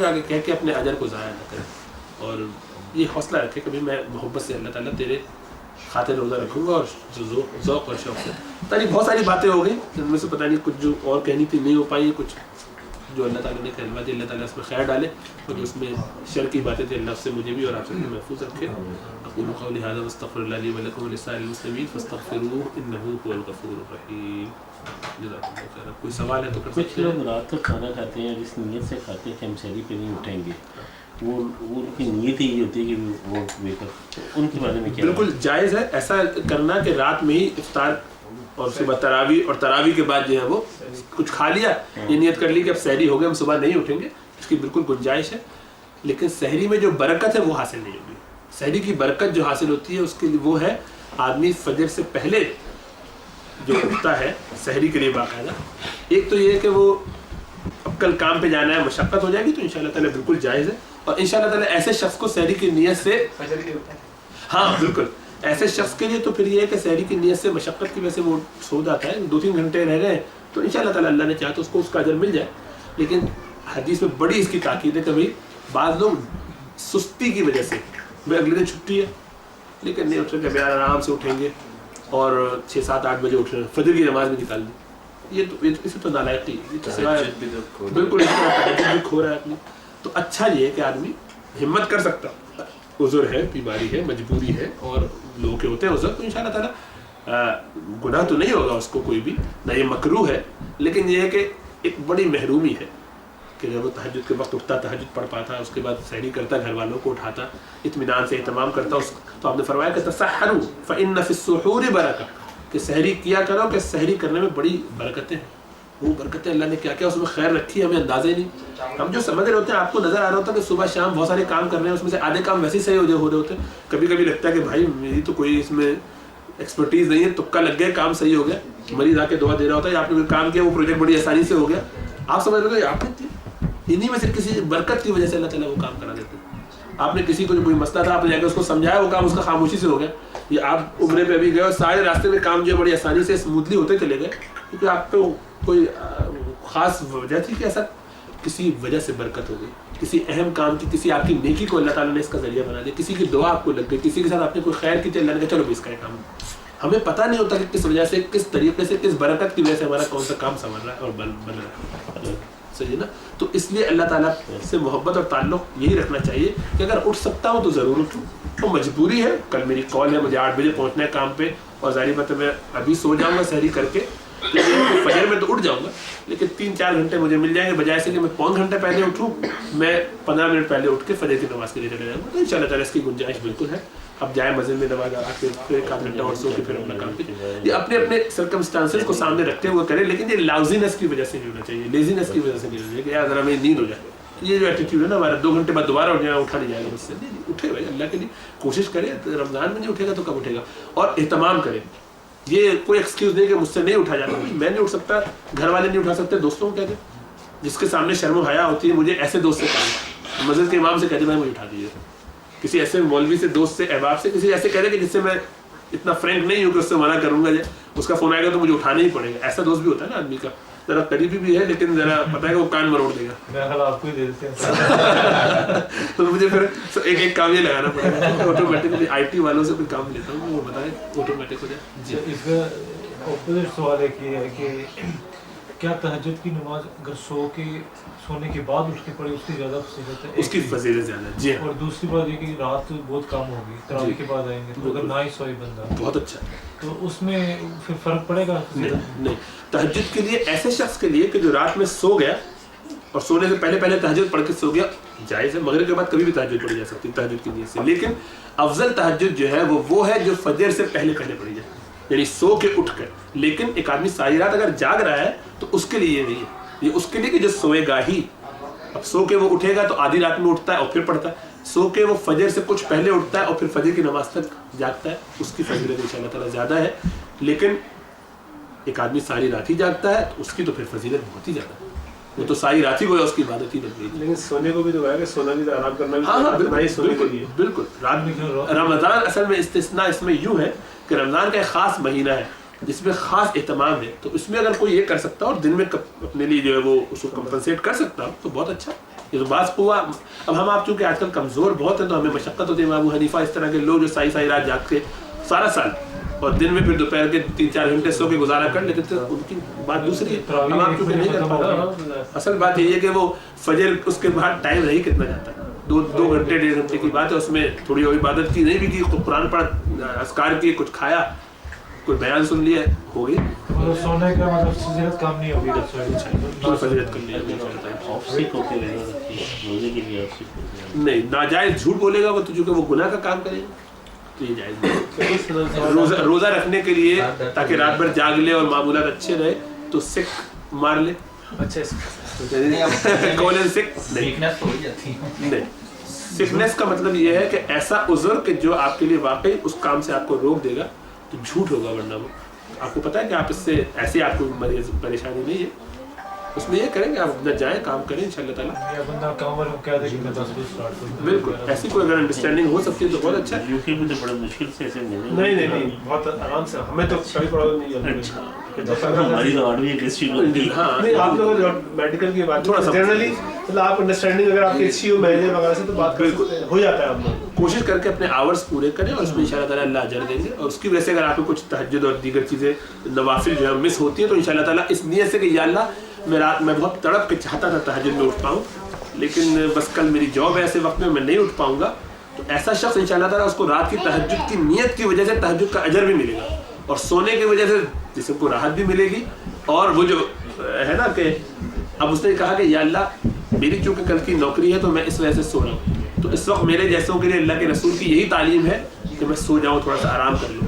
آگے کہہ کے اپنے اجر کو ضائع نہ کرے اور یہ حوصلہ رکھے کہ میں محبت سے اللہ تعالیٰ تیرے خاطر روزہ رکھوں گا اور ذوق اور شوق سے. تاکہ بہت ساری باتیں ہو گئی جن میں سے پتہ نہیں کچھ جو اور کہنی تھی نہیں ہو پائی کچھ جو اللہ تعالیٰ نے کہلوا دی اللہ تعالیٰ اس میں خیر ڈالے اور جو اس میں شر کی باتیں تھیں اللہ سے مجھے بھی اور آپ سے محفوظ رکھے. اقول قولی هذا واستغفر الله لي ولكم ولسائر المسلمين فاستغفروه انه هو الغفور الرحيم. جزاکم اللہ خیر. کوئی سوال ہے تو کر سکتے ہیں. کچھ لوگ رات کو کھانا کھاتے ہیں اس نیت سے کھاتے ہیں کہ ہم سحری پہ نہیں اٹھیں گے وہ ان کی نیت ہی یہ ہوتی ہے کہ وہ ان کے بارے میں کیا بالکل جائز ہے ایسا کرنا کہ رات میں ہی افطار اور صبح تراویح اور تراویح کے بعد جو ہے وہ کچھ کھا لیا یہ نیت کر لی کہ اب سحری ہو گئے ہم صبح نہیں اٹھیں گے اس کی بالکل گنجائش ہے لیکن سحری میں جو برکت ہے وہ حاصل نہیں ہوگی. سحری کی برکت جو حاصل ہوتی ہے اس کے لیے وہ ہے آدمی فجر سے پہلے جو اٹھتا ہے سحری کے لیے باقاعدہ ایک تو یہ کہ وہ اب کل کام پہ جانا ہے مشقت ہو جائے گی تو انشاءاللہ تعالیٰ بالکل جائز ہے اور انشاءاللہ تعالیٰ ایسے شخص کو سحری کی نیت سے ہاں بالکل ایسے شخص کے لیے تو پھر یہ ہے کہ سحری کی نیت سے مشقت کی وجہ سے وہ سو جاتا ہے 2-3 گھنٹے رہ گئے تو انشاءاللہ تعالیٰ اللہ نے چاہا تو اس کو اس کا اجر مل جائے. لیکن حدیث میں بڑی اس کی تاکید ہے کہ بھائی بعض لوگ سستی کی وجہ سے بھائی اگلے دن چھٹی ہے لیکن نہیں اٹھ رہے کہ آرام سے اٹھیں گے اور 6-7-8 بجے اٹھ رہے ہیں فجر کی نماز بھی نکال دی یہ تو اسے تو نالائقی بالکل بھی کھو رہا ہے اپنی. تو اچھا یہ ہے کہ آدمی ہمت کر سکتا عذر ہے بیماری ہے مجبوری ہے اور لوگوں کے ہوتے ہیں عذر تو انشاءاللہ تعالیٰ گناہ تو نہیں ہوگا اس کو کوئی بھی نہ یہ مکروہ ہے لیکن یہ ہے کہ ایک بڑی محرومی ہے کہ جب وہ تہجد کے وقت اٹھتا تہجد پڑھ پاتا اس کے بعد سحری کرتا گھر والوں کو اٹھاتا اطمینان سے اہتمام کرتا تو آپ نے فرمایا کہ تسحروا فإن فی السحور برکہ کہ سحری کیا کرو کہ سحری کرنے میں بڑی برکتیں ہیں وہ برکتیں اللہ نے کیا کیا اس میں خیر رکھی ہے ہمیں اندازہ ہی نہیں. ہم جو سمجھ رہے ہوتے ہیں آپ کو نظر آ رہا ہوتا ہے کہ صبح شام بہت سارے کام کر رہے ہیں, اس میں سے آدھے کام ویسے ہی صحیح ہو رہے ہوتے ہیں. کبھی کبھی لگتا ہے کہ بھائی میری تو کوئی اس میں ایکسپرٹیز نہیں ہے, تکا لگ گیا, کام صحیح ہو گیا, مریض آ کے دعا دے رہا ہوتا ہے, آپ نے کوئی کام کیا وہ پروجیکٹ بڑی آسانی سے ہو گیا. آپ سمجھ رہے ہو آپ نے انہیں میں سے کسی برکت کی وجہ سے اللہ تعالیٰ وہ کام کرا دیتے ہیں. آپ نے کسی کو جو کوئی مسئلہ تھا آپ نے جا کے اس کو سمجھایا, وہ کام اس کا خاموشی سے ہو گیا. یہ آپ عمرے پہ ابھی گئے اور سارے راستے میں کام جو ہے بڑی آسانی سے اسموتھلی ہوتے چلے گئے, کیونکہ آپ پہ کوئی خاص وجہ تھی کہ ایسا کسی وجہ سے برکت ہو گئی, کسی اہم کام کی, کسی آپ کی نیکی کو اللہ تعالیٰ نے اس کا ذریعہ بنا دیا, کسی کی دعا آپ کو لگ گئی, کسی کے ساتھ آپ نے کوئی خیر کی تھی, اللہ نے کہا چلو بھی اس کا کام. ہمیں پتہ نہیں ہوتا کہ کس وجہ سے, کس طریقے سے, کس برکت کی وجہ سے ہمارا کون سا کام سنور رہا ہے اور بن رہا ہے. صحیح نا. تو اس لیے اللہ تعالیٰ سے محبت اور تعلق یہی رکھنا چاہیے کہ اگر اٹھ سکتا ہوں تو ضرور اٹھوں. تو مجبوری ہے, کل میری کال ہے, مجھے 8 بجے پہنچنا ہے کام پہ, اور ظاہری بات ہے میں ابھی سو جاؤں گا سحری کر کے, فجر میں تو اٹھ جاؤں گا, لیکن 3-4 گھنٹے مجھے مل جائیں گے, بجائے سے کہ میں 5 گھنٹے پہلے اٹھوں, میں 15 منٹ پہلے اٹھ کے فجر کی نماز کے لیے چلے جاؤں گا. تو ان شاء اللہ تعالیٰ اس کی گنجائش بالکل ہے. اب جائے مسجد میں نماز آ کے پھر 1 آدھ گھنٹہ اور سو کے پھر اپنا کام کیجیے. یہ اپنے اپنے سرکمسٹانسز کو سامنے رکھتے ہوئے کرے, لیکن یہ لاؤزینس کی وجہ سے نہیں ہونا چاہیے, لیزینس کی وجہ سے نہیں ہونا چاہیے کہ یار ذرا میری نیند ہو جائے. یہ جو ایٹیٹیوڈ ہے نا ہمارا 2 گھنٹے بعد دوبارہ اٹھ جائے, اٹھا نہیں جائے گا مجھ سے. نہیں, اٹھے بھائی اللہ کے لیے کوشش کرے. رمضان میں نہیں اٹھے گا تو کب اٹھے گا, اور اہتمام کرے. یہ کوئی ایکسکیوز نہیں کہ مجھ سے نہیں اٹھا جاتا, میں نہیں اٹھ سکتا, گھر والے نہیں اٹھا سکتے, دوستوں کو کہہ دیں جس کے سامنے شرم و حیا ہوتی ہے, مجھے ایسے دوست سے کہا, مسجد کے امام سے کہہ دیں بھائی مجھے اٹھا دیجیے, کسی ایسے مولوی سے, دوست سے, احباب سے, کسی ایسے کہہ دیں کہ جس سے میں اتنا فرینک نہیں ہوں کہ اس سے منع کروں گا, اس کا فون آئے گا تو مجھے اٹھانا ہی پڑے گا. ایسا دوست بھی ہوتا ہے نا آدمی کا, ذرا قریبی بھی ہے لیکن ذرا پتہ ہے کہ وہ کان مروڑ دے گا. آپ کو ہی دے دیتے ہیں تو مجھے پھر ایک کام یہ لگانا پڑے گا, آٹومیٹکلی آئی ٹی والوں سے کوئی کام لیتا ہوں, وہ بتائیں آٹومیٹک ہو جائے. جی, اس کا اپوزٹ سوال ایک یہ ہے کہ کیا تہجد کی نماز اگر سونے کے بعد اٹھ کے پڑھی اس کی زیادہ فضیلت ہے؟ اس کی فضیلت زیادہ ہے. جی, اور دوسری بات یہ کہ رات بہت کم ہوگی, تراویح کے بعد آئیں گے, تو اگر نہ ہی سوئی بندہ بہت اچھا, تو اس میں پھر فرق پڑے گا؟ نہیں, تہجد کے لیے ایسے شخص کے لیے کہ جو رات میں سو گیا اور سونے سے پہلے تہجد پڑھ کے سو گیا, جائز ہے. مغرب کے بعد کبھی بھی تہجد پڑھی جا سکتی ہے تہجد کی نیت سے, لیکن افضل تہجد جو ہے وہ ہے جو فجر سے پہلے پڑھی جائے, یعنی سو کے اٹھ کر. لیکن ایک آدمی ساری رات اگر جاگ رہا ہے تو اس کے لیے یہ نہیں ہے, یہ اس کے لیے کہ جو سوئے گا ہی. اب سو کے وہ اٹھے گا تو آدھی رات میں اٹھتا ہے اور پھر پڑھتا ہے, سو کے وہ فجر سے کچھ پہلے اٹھتا ہے اور پھر فجر کی نماز تک جاگتا ہے, اس کی فضیلت ان شاء اللہ تعالیٰ زیادہ ہے. لیکن ایک آدمی ساری رات ہی جاگتا ہے تو اس کی تو پھر فضیلت بہت ہی زیادہ ہے, وہ تو ساری رات ہی گویا اس کی عبادت ہی بن گئی. لیکن سونے کو بھی تو کہ سونا بھی تو آرام کرنا بھی. ہاں بالکل. رات میں رمضان اصل میں استثناء اس میں یوں ہے کہ رمضان کا ایک خاص مہینہ ہے جس میں خاص اہتمام ہے, تو اس میں اگر کوئی یہ کر سکتا اور دن میں اپنے لیے جو ہے وہ اس کو کمپنسیٹ کر سکتا تو بہت اچھا. یہ تو بعض ہوا. اب ہم آپ چونکہ آج کل کمزور بہت ہیں تو ہمیں مشقت ہوتی ہے. ابو حنیفہ اس طرح کے لوگ جو ساری رات جاگ کے سارا سال اور دن میں پھر دوپہر کے 3-4 گھنٹے سو کے گزارا کر لیتے تھے, ان کی بات دوسری ہے. ہم آپ چونکہ نہیں کر پاتے. اصل بات یہ ہے کہ وہ فجر اس کے بعد ٹائم نہیں کتنا جاتا ہے, 2 گھنٹے 1.5 گھنٹے کی بات ہے. اس میں تھوڑی اور عبادت کی نہیں بھی کی, قرآن پڑھا, اذکار کیے, کچھ کھایا, کوئی بیان سن لیا, ہو گئی. سونے کا مطلب فضیلت کم نہیں ہوگی, فضیلت کر لیا نہیں. ناجائز جھوٹ بولے گا وہ تو چونکہ وہ گناہ کا کام کرے گا تو یہ جائز نہیں. روزہ رکھنے کے لیے تاکہ رات بھر جاگ لے اور معمولات اچھے رہے تو سکھ مار لے. اچھا سکنس کا مطلب یہ ہے کہ ایسا عذر کہ جو آپ کے لیے واقعی اس کام سے آپ کو روک دے گا, تو جھوٹ ہوگا. ورنہ وہ آپ کو پتہ ہے کہ آپ اس سے ایسے آپ کو مریض پریشانی نہیں ہے, اس میں یہ کریں گے آپ اپنا جائیں کام کریں ان شاء اللہ تعالیٰ. بالکل ایسی کوئی اگر انڈرسٹینڈنگ ہو سکتی ہے تو بہت اچھا ہے. یوکی میں تو بڑا مشکل سے ایسے نہیں بہت آرام سے, ہمیں تو کبھی پرابلم نہیں ہے. ہماری تو آڈوی ٹیسٹی ہوتی ہے. ہاں نہیں, آپ لوگ میڈیکل کی بات تھوڑا جنرلی مطلب آپ انڈرسٹینڈنگ اگر آپ کی اچھی ہو مہینے وغیرہ سے تو بات بالکل ہو جاتا ہے. آپ لوگ کوشش کر کے اپنے آورس پورے کریں اور اس میں ان شاء اللہ تعالیٰ اللہ اجر دیں گے. اور اس کی وجہ سے اگر آپ کو کچھ تہجد اور دیگر چیزیں نوافل جو ہے مس ہوتی ہیں تو ان شاء اللہ تعالیٰ اس نیت سے کہ یا اللہ میں بہت تڑپ کے چاہتا تھا تہجد میں اٹھ پاؤں, لیکن بس کل میری جاب ہے ایسے وقت میں نہیں اٹھ پاؤں گا, تو ایسا شخص ان شاء اللہ تعالیٰ اس کو رات کی تہجد کی نیت کی وجہ سے تہجد کا اجر بھی ملے گا, اور سونے کی وجہ سے جسم کو راحت بھی ملے گی. اور وہ جو ہے نا کہ اب اس نے کہا کہ یا اللہ میری چونکہ کل کی نوکری ہے تو میں اس وجہ سے سو رہا ہوں, تو اس وقت میرے جیسوں کے لیے اللہ کے رسول کی یہی تعلیم ہے کہ میں سو جاؤں, تھوڑا سا آرام کر لوں,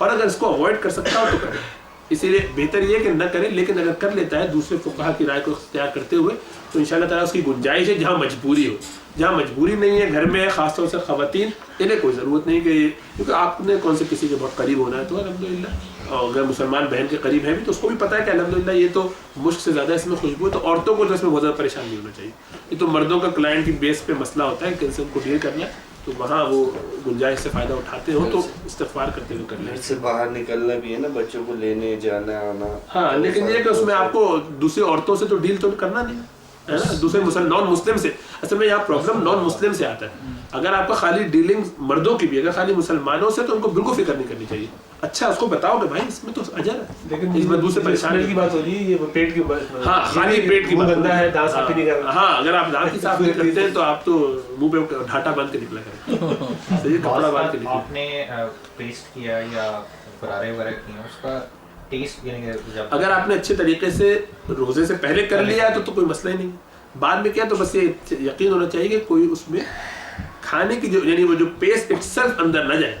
اور اگر اس کو اوائڈ کر سکتا ہو تو کرے. اسی لیے بہتر یہ ہے کہ نہ کرے, لیکن اگر کر لیتا ہے دوسرے فقہا کی رائے کو اختیار کرتے ہوئے تو انشاءاللہ تعالیٰ اس کی گنجائش ہے. جہاں مجبوری ہو, جہاں مجبوری نہیں ہے, گھر میں ہے, خاص طور سے خواتین, انہیں کوئی ضرورت نہیں کہ کیونکہ آپ نے کون سے کسی کے بہت قریب ہونا ہے تو الحمدللہ, اور اگر مسلمان بہن کے قریب ہے بھی تو اس کو بھی پتہ ہے کہ الحمدللہ یہ تو مشک سے زیادہ اس میں خوشبو ہے, تو عورتوں کو تو اس میں بہت زیادہ پریشان نہیں ہونا چاہیے. یہ تو مردوں کا کلائنٹ کی بیس پہ مسئلہ ہوتا ہے کہ ان سے ان کو ڈیل کرنا ہے, تو وہاں وہ گنجائش سے فائدہ اٹھاتے ہوں تو استغفار کرتے ہوئے کر لیں. گھر سے باہر نکلنا بھی ہے نا, بچوں کو لینے جانا آنا. ہاں لیکن یہ کہ اس میں آپ کو دوسری عورتوں سے تو ڈیل تو کرنا نہیں ہے نا, دوسرے نان مسلم سے. اصل میں یہاں پرابلم نان مسلم سے آتا ہے. اگر آپ کا خالی ڈیلنگ مردوں کی بھی, اگر خالی مسلمانوں سے, تو ان کو بالکل فکر نہیں کرنی چاہیے. اچھا اس کو بتاؤ کہ بھائی اس میں تو اجر ہے, لیکن اس میں دوسرے پریشانی کی بات ہو رہی ہے, یہ پیٹ کی بات. ہاں خالی پیٹ کی منہ بات گندا ہے, دانت صاف نہیں کر رہا. ہاں اگر آپ دانت کی صاف نہیں کرتے ہیں تو آپ تو منہ پہ ڈھاٹا باندھ کے نکلا کریں, صحیح کپڑا باندھ کے نکلا. آپ نے پیسٹ کیا یا غرارے وغیرہ کیے ہیں, اس کا ٹیسٹ یعنی اگر آپ نے اچھے طریقے سے روزے سے پہلے کر لیا ہے تو کوئی مسئلہ ہی نہیں. بعد میں کیا تو بس یہ یقین ہونا چاہیے کہ کوئی اس میں کھانے کی جو یعنی وہ جو پیسٹ اٹسیلف اندر نہ جائے,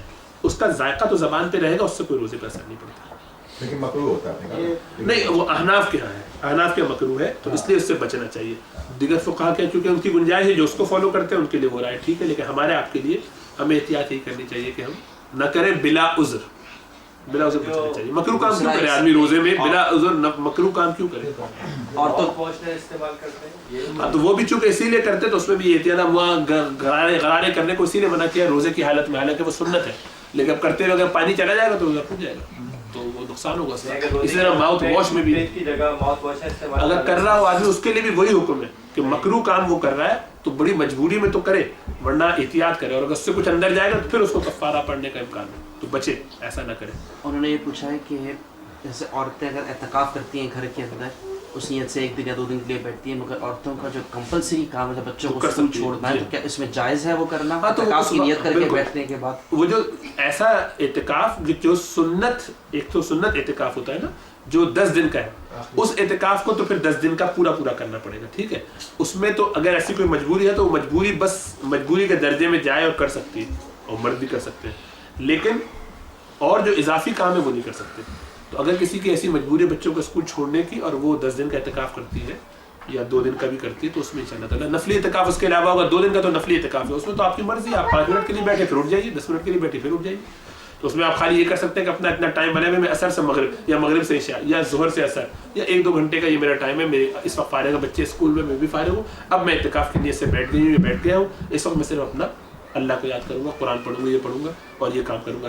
اس کا ذائقہ تو زبان پہ رہے گا, اس سے کوئی روزے پہ اثر نہیں پڑتا. لیکن مکروہ ہوتا ہے نہیں, وہ احناف کے ہاں ہے, احناف کے مکروہ ہے, تو اس لیے اس سے بچنا چاہیے. دیگر فقہا کے چونکہ ان کی گنجائش ہے, جو اس کو فالو کرتے ہیں ان کے لیے وہ رائے ٹھیک ہے, لیکن ہمارے آپ کے لیے ہمیں احتیاط یہی کرنی چاہیے کہ ہم نہ کریں بلا عذر. بلا عذر بچنا چاہیے. مکروہ کام کیوں کرے آدمی روزے میں بلا عذر, مکروہ کام کیوں کرے؟ اور تو استعمال کرتے ہیں, ہاں تو وہ بھی چونکہ اسی لیے کرتے تو اس میں بھی احتیاط, وہاں غرارے کرنے کو اسی لیے منع کیا روزے کی حالت میں, حالانکہ وہ سنت ہے, لیکن اب کرتے ہوئے اگر پانی چلا جائے گا تو روزہ ٹوٹ جائے گا, تو وہ نقصان ہوگا. اسی طرح ماؤتھ واش میں بھی اگر کر رہا ہو آدمی, اس کے لیے بھی وہی حکم ہے کہ مکروہ کام وہ کر رہا ہے تو بڑی مجبوری میں تو کرے, ورنہ احتیاط کرے, اور اگر اس سے کچھ اندر جائے گا تو پھر اس کو کفارہ پڑنے کا امکان ہے, تو بچے ایسا نہ کرے. انہوں نے یہ پوچھا ہے کہ جیسے عورتیں اگر اعتکاف کرتی ہیں گھر کے اندر, اس نیت سے 1 دن یا 2 دن کے لیے بیٹھتی ہیں, مگر عورتوں کا جو کمپلسری کام ہے بچوں کو اسکول چھوڑنا ہے, تو کیا اس میں جائز ہے وہ کرنا اعتکاف کی نیت کر کے بیٹھنے کے بعد؟ وہ جو ایسا اعتکاف جو سنت, ایک تو سنت اعتکاف ہوتا ہے نا جو 10 دن کا ہے, اس اعتکاف کو تو پھر 10 دن کا پورا کرنا پڑے گا, ٹھیک ہے. اس میں تو اگر ایسی کوئی مجبوری ہے تو وہ مجبوری بس مجبوری کے درجے میں جائے اور کر سکتی ہے, اور مرد بھی کر سکتے ہیں, لیکن اور جو اضافی کام ہے وہ نہیں کر سکتے. تو اگر کسی کی ایسی مجبوری ہے بچوں کو اسکول چھوڑنے کی اور وہ 10 دن کا اعتکاف کرتی ہے یا 2 دن کا بھی کرتی ہے, تو اس میں انشاءاللہ تعالیٰ نفلی اعتکاف اس کے علاوہ ہوگا. 2 دن کا تو نفلی اعتکاف ہے, اس میں تو آپ کی مرضی, آپ 5 منٹ کے لیے بیٹھے پھر اٹھ جائیے, 10 منٹ کے لیے بیٹھے پھر اٹھ جائیے. تو اس میں آپ خالی یہ کر سکتے ہیں کہ اپنا اتنا ٹائم بنے ہوئے, میں عصر سے مغرب یا مغرب سے عشاء یا ظہر سے عصر یا 1-2 گھنٹے کا یہ میرا ٹائم ہے, میرے اس وقت فارغ ہے, بچے اسکول میں بھی فارغ ہوں, اب میں اعتکاف کی نیت سے بیٹھ گئی ہوں, میں بیٹھ گیا ہوں, اس وقت میں صرف اپنا اللہ کو یاد کروں گا, قرآن پڑھوں گا, یہ پڑھوں گا اور یہ کام کروں گا,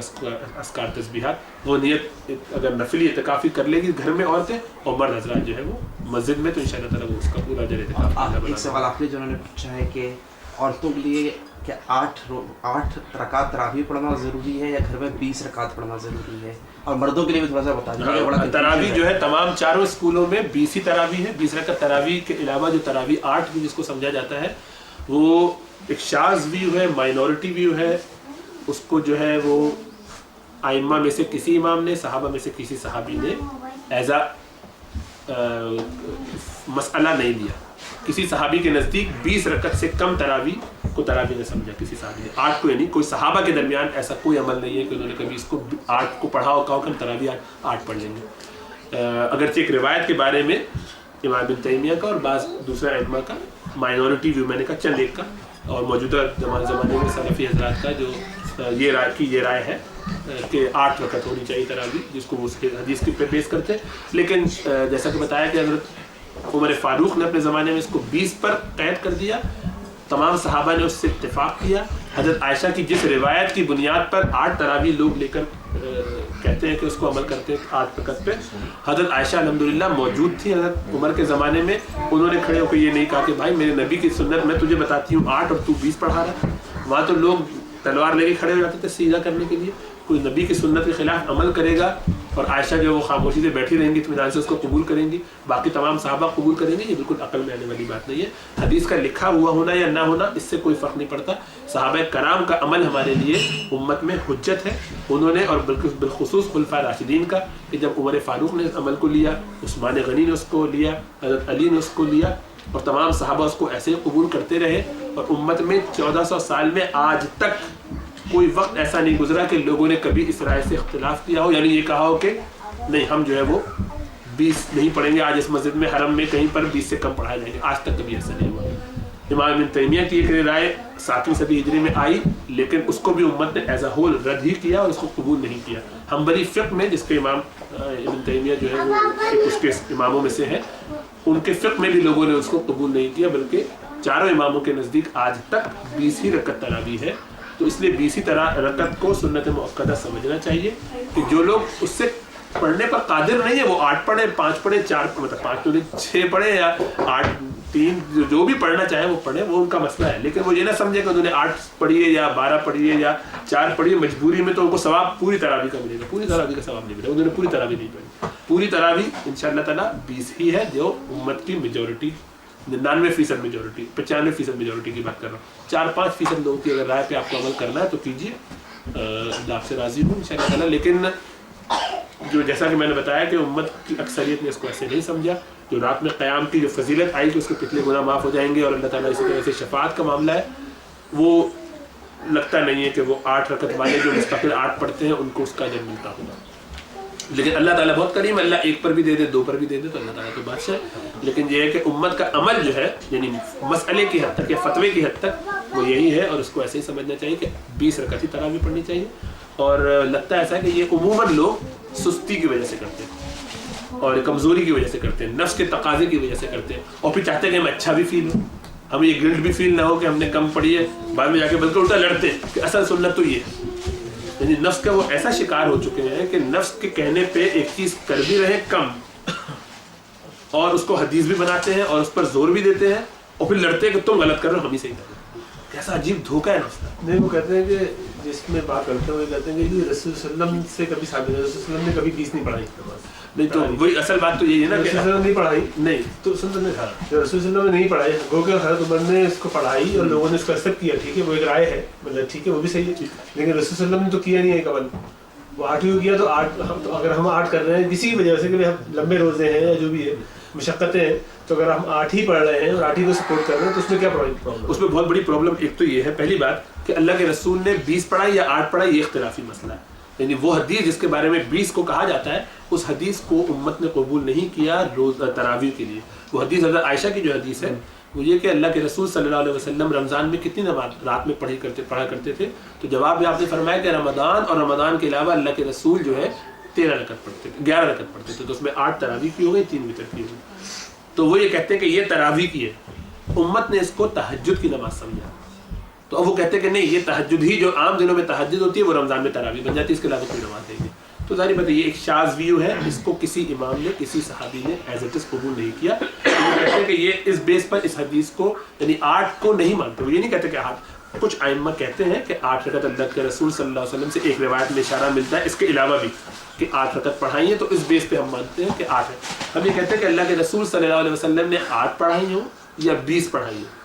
اذکار تسبیحات. وہ نیت اگر نفلی اعتکافی کر لے گی گھر میں عورتیں, اور مرد حضرات جو ہے وہ مسجد میں, تو انشاءاللہ تعالیٰ وہ اس کا پورا اجر اعتکاف. ایک سوال آخری جو انہوں نے پوچھا ہے کہ عورتوں کے لیے کیا 8 رکعت تراویح پڑھنا ضروری ہے یا گھر میں 20 رکعت پڑھنا ضروری ہے, اور مردوں کے لیے بھی تھوڑا سا بتا دیجیے. تراویح جو ہے تمام چاروں اسکولوں میں 20 ہی تراویح ہے. 20 رکعت تراویح کے علاوہ جو تراویح 8 بھی جس کو سمجھا جاتا ہے وہ ایک شاذ ویو ہے, مائنورٹی ویو ہے. اس کو جو ہے وہ ائمہ میں سے کسی امام نے, صحابہ میں سے کسی صحابی نے ایز مسئلہ نہیں لیا. کسی صحابی کے نزدیک 20 رکعت سے کم تراویح کو تراویح نے سمجھا کسی صحابی نے. 8 کو یعنی کوئی صحابہ کے درمیان ایسا کوئی عمل نہیں ہے کہ انہوں نے کبھی اس کو 8 کو پڑھا ہو, کہا کہ ہم تراویح 8 پڑھ لیں گے. اگرچہ ایک روایت کے بارے میں امام ابن تیمیہ کا اور بعض دوسرے ائمہ کا مائنورٹی ویو, میں نے کہا چند ایک کا, اور موجودہ زمانے میں سلفی حضرات کا جو یہ رائے ہے کہ 8 رکعت ہونی چاہیے تراویح, جس کو وہ اس کے حدیث کے پہ بیس کرتے ہیں. لیکن جیسا کہ بتایا کہ حضرت عمر فاروق نے اپنے زمانے میں اس کو 20 پر قید کر دیا, تمام صحابہ نے اس سے اتفاق کیا. حضرت عائشہ کی جس روایت کی بنیاد پر 8 تراویح لوگ لے کر کہتے ہیں کہ اس کو عمل کرتے ہیں 8 رکعت پہ, حضرت عائشہ الحمدللہ موجود تھی حضرت عمر کے زمانے میں. انہوں نے کھڑے ہو کے یہ نہیں کہا کہ بھائی میرے نبی کی سنت میں تجھے بتاتی ہوں 8 اور تو 20 پڑھا رہا. وہاں تو لوگ تلوار لے کے کھڑے ہو جاتے تھے سیدھا کرنے کے لیے. کوئی نبی کی سنت کے خلاف عمل کرے گا اور عائشہ جو وہ خاموشی سے بیٹھی رہیں گی, اطمینان سے اس کو قبول کریں گی, باقی تمام صحابہ قبول کریں گے, یہ بالکل عقل میں آنے والی بات نہیں ہے. حدیث کا لکھا ہوا ہونا یا نہ ہونا اس سے کوئی فرق نہیں پڑتا. صحابہ کرام کا عمل ہمارے لیے امت میں حجت ہے. انہوں نے, اور بالخصوص خلفاء راشدین کا, کہ جب عمر فاروق نے اس عمل کو لیا, عثمان غنی نے اس کو لیا, حضرت علی نے اس کو لیا, اور تمام صحابہ اس کو ایسے قبول کرتے رہے, اور امت میں 1400 سال میں آج تک کوئی وقت ایسا نہیں گزرا کہ لوگوں نے کبھی اس رائے سے اختلاف کیا ہو، یعنی یہ کہا ہو کہ نہیں ہم جو ہے وہ 20 نہیں پڑھیں گے، آج اس مسجد میں حرم میں کہیں پر 20 سے کم پڑھائے جائیں گے، آج تک کبھی ایسا نہیں ہوا۔ امام ابن تیمیہ کی ایک رائے 7ویں صدی ہجری میں آئی، لیکن اس کو بھی امت نے ایز اے ہول رد ہی کیا اور اس کو قبول نہیں کیا۔ حنبلی فقہ میں جس کے امام ابن تیمیہ جو ہے وہ ایک اس کے اماموں میں سے ہے، ان کے فقہ میں بھی لوگوں نے اس کو قبول نہیں کیا، بلکہ چاروں اماموں کے نزدیک آج تک 20 ہی رکعت تراویح ہے۔ تو اس لیے 20 ہی رکعت کو سنت مؤکدہ سمجھنا چاہیے کہ جو لوگ اس سے پڑھنے پر قادر نہیں ہے وہ 8 پڑھیں، 5 پڑھیں، 4 مطلب 5 تو نہیں 6 پڑھیں یا 8 3 جو بھی پڑھنا چاہے وہ پڑھیں، وہ ان کا مسئلہ ہے۔ لیکن وہ یہ نہ سمجھے کہ انہوں نے 8 پڑھی ہے یا 12 پڑھی ہے یا 4 پڑھی ہے مجبوری میں، تو ان کو ثواب پوری تراویح کا ملے گا، پوری تراویح کا ثواب نہیں ملے گا، انہوں نے پوری تراویح نہیں پڑھی۔ پوری تراویح انشاءاللہ تعالیٰ 20 ہی ہے، جو امت کی میجورٹی 99% میجورٹی 95% میجورٹی کی بات کر رہا ہوں۔ 4-5% لوگوں کی اگر رائے پہ آپ کو عمل کرنا ہے تو کیجیے، اللہ آپ سے راضی ہوں انشاءاللہ تعالیٰ۔ لیکن جو جیسا کہ میں نے بتایا کہ امت کی اکثریت نے اس کو ایسے نہیں سمجھا، جو رات میں قیام کی جو فضیلت آئی کہ اس کے پچھلے گناہ معاف ہو جائیں گے اور اللہ تعالیٰ اسی طرح سے شفاعت کا معاملہ ہے، وہ لگتا نہیں ہے کہ وہ 8 رکعت والے جو مستقل 8 پڑھتے ہیں ان کو اس کا اجر ملتا ہوگا۔ لیکن اللہ تعالیٰ بہت کریم، اللہ 1 پر بھی دے دے 2 پر بھی دے دے تو اللہ تعالیٰ تو بادشاہ ہے۔ لیکن یہ ہے کہ امت کا عمل جو ہے یعنی مسئلے کی حد تک یا فتوے کی حد تک وہ یہی ہے، اور اس کو ایسے ہی سمجھنا چاہیے کہ 20 رکعت ہی تراویح پڑھنی چاہیے۔ اور لگتا ہے ایسا ہے کہ یہ عموماً لوگ سستی کی وجہ سے کرتے ہیں اور کمزوری کی وجہ سے کرتے ہیں، نفس کے تقاضے کی وجہ سے کرتے ہیں، اور پھر چاہتے ہیں کہ ہم اچھا بھی فیل ہو، ہمیں یہ گلٹ بھی فیل نہ ہو کہ ہم نے کم پڑھی ہے، بعد میں جا کے بلکہ الٹا لڑتے ہیں کہ اصل سنت تو یہ ہے۔ یعنی نفس کا وہ ایسا شکار ہو چکے ہیں کہ نفس کے کہنے پہ ایک چیز کر بھی رہے کم، اور اس کو حدیث بھی بناتے ہیں اور اس پر زور بھی دیتے ہیں، اور پھر لڑتے ہیں کہ تم غلط کر رہے ہو ہم ہی صحیح کر رہے ہیں۔ کیسا عجیب دھوکہ ہے نفس کا۔ نہیں، وہ کہتے ہیں کہ جس میں بات کرتے ہیں وہ کہتے ہیں کہ یہ رسول صلی اللہ علیہ وسلم سے کبھی ثابت ہے، رسول صلی اللہ علیہ وسلم نے کبھی 20 نہیں پڑھائی نماز۔ نہیں تو وہی اصل بات تو یہی ہے نا کہ رسول صلی اللہ علیہ وسلم نہیں پڑھائی، نہیں تو سن نے کہا رسول صلی اللہ علیہ وسلم نے نہیں پڑھائی، گو کہ حضرت عمر نے اس کو پڑھائی اور لوگوں نے اس کو ایکسیپٹ کیا، ٹھیک ہے وہ ایک رائے ہے، مطلب ٹھیک ہے وہ بھی صحیح ہے، لیکن رسول صلی اللہ علیہ وسلم نے تو کیا نہیں ہے قبل، وہ 8 کیا تو 8 اگر ہم 8 کر رہے ہیں کسی وجہ سے کہ ہم لمبے روزے ہیں یا جو بھی ہے مشقتیں ہیں، تو اگر ہم 8 ہی پڑھ رہے ہیں اور 8 ہی کو سپورٹ کر رہے ہیں تو اس میں کیا پرابلم؟ اس میں بہت بڑی پرابلم ایک تو یہ ہے، پہلی بات کہ اللہ کے رسول نے 20 پڑھائی یا 8 پڑھائی یہ اختلافی مسئلہ ہے، یعنی وہ حدیث جس کے بارے میں 20 کو کہا جاتا ہے اس حدیث کو امت نے قبول نہیں کیا روز تراویح کے لیے۔ وہ حدیث حضرت عائشہ کی جو حدیث ہے وہ یہ کہ اللہ کے رسول صلی اللہ علیہ وسلم رمضان میں کتنی نماز رات میں پڑھا کرتے تھے، تو جواب میں آپ نے فرمایا کہ رمضان اور رمضان کے علاوہ اللہ کے رسول جو ہے 13 رکعت پڑھتے تھے، 11 رکعت پڑھتے تھے، تو اس میں 8 تراویح کی ہو گئی، 3 وتر کی ہو گئی۔ تو وہ یہ کہتے ہیں کہ یہ تراویح کی ہے، امت نے اس کو تہجد کی نماز سمجھا، تو اب وہ کہتے ہیں کہ نہیں یہ تہجد ہی جو عام دنوں میں تہجد ہوتی ہے وہ رمضان میں تراویح بن جاتی ہے، اس کے علاوہ کوئی نماز نہیں ہے۔ تو ظاہر بات ہے یہ ایک شاذ ویو ہے، اس کو کسی امام نے کسی صحابی نے ایز اٹ از قبول نہیں کیا۔ وہ کہتے ہیں کہ یہ اس بیس پر اس حدیث کو یعنی 8 کو نہیں مانتے، وہ یہ نہیں کہتے کہ 8، کچھ ائمہ کہتے ہیں کہ 8 رکعت اللہ کے رسول صلی اللہ علیہ وسلم سے ایک روایت میں اشارہ ملتا ہے اس کے علاوہ بھی کہ 8 رکعت پڑھائی ہیں، تو اس بیس پہ ہم مانتے ہیں کہ 8 ہے۔ ہم یہ کہتے ہیں کہ اللہ کے رسول صلی اللہ علیہ وسلم نے 8 پڑھائی ہوں یا 20 پڑھائی ہوں،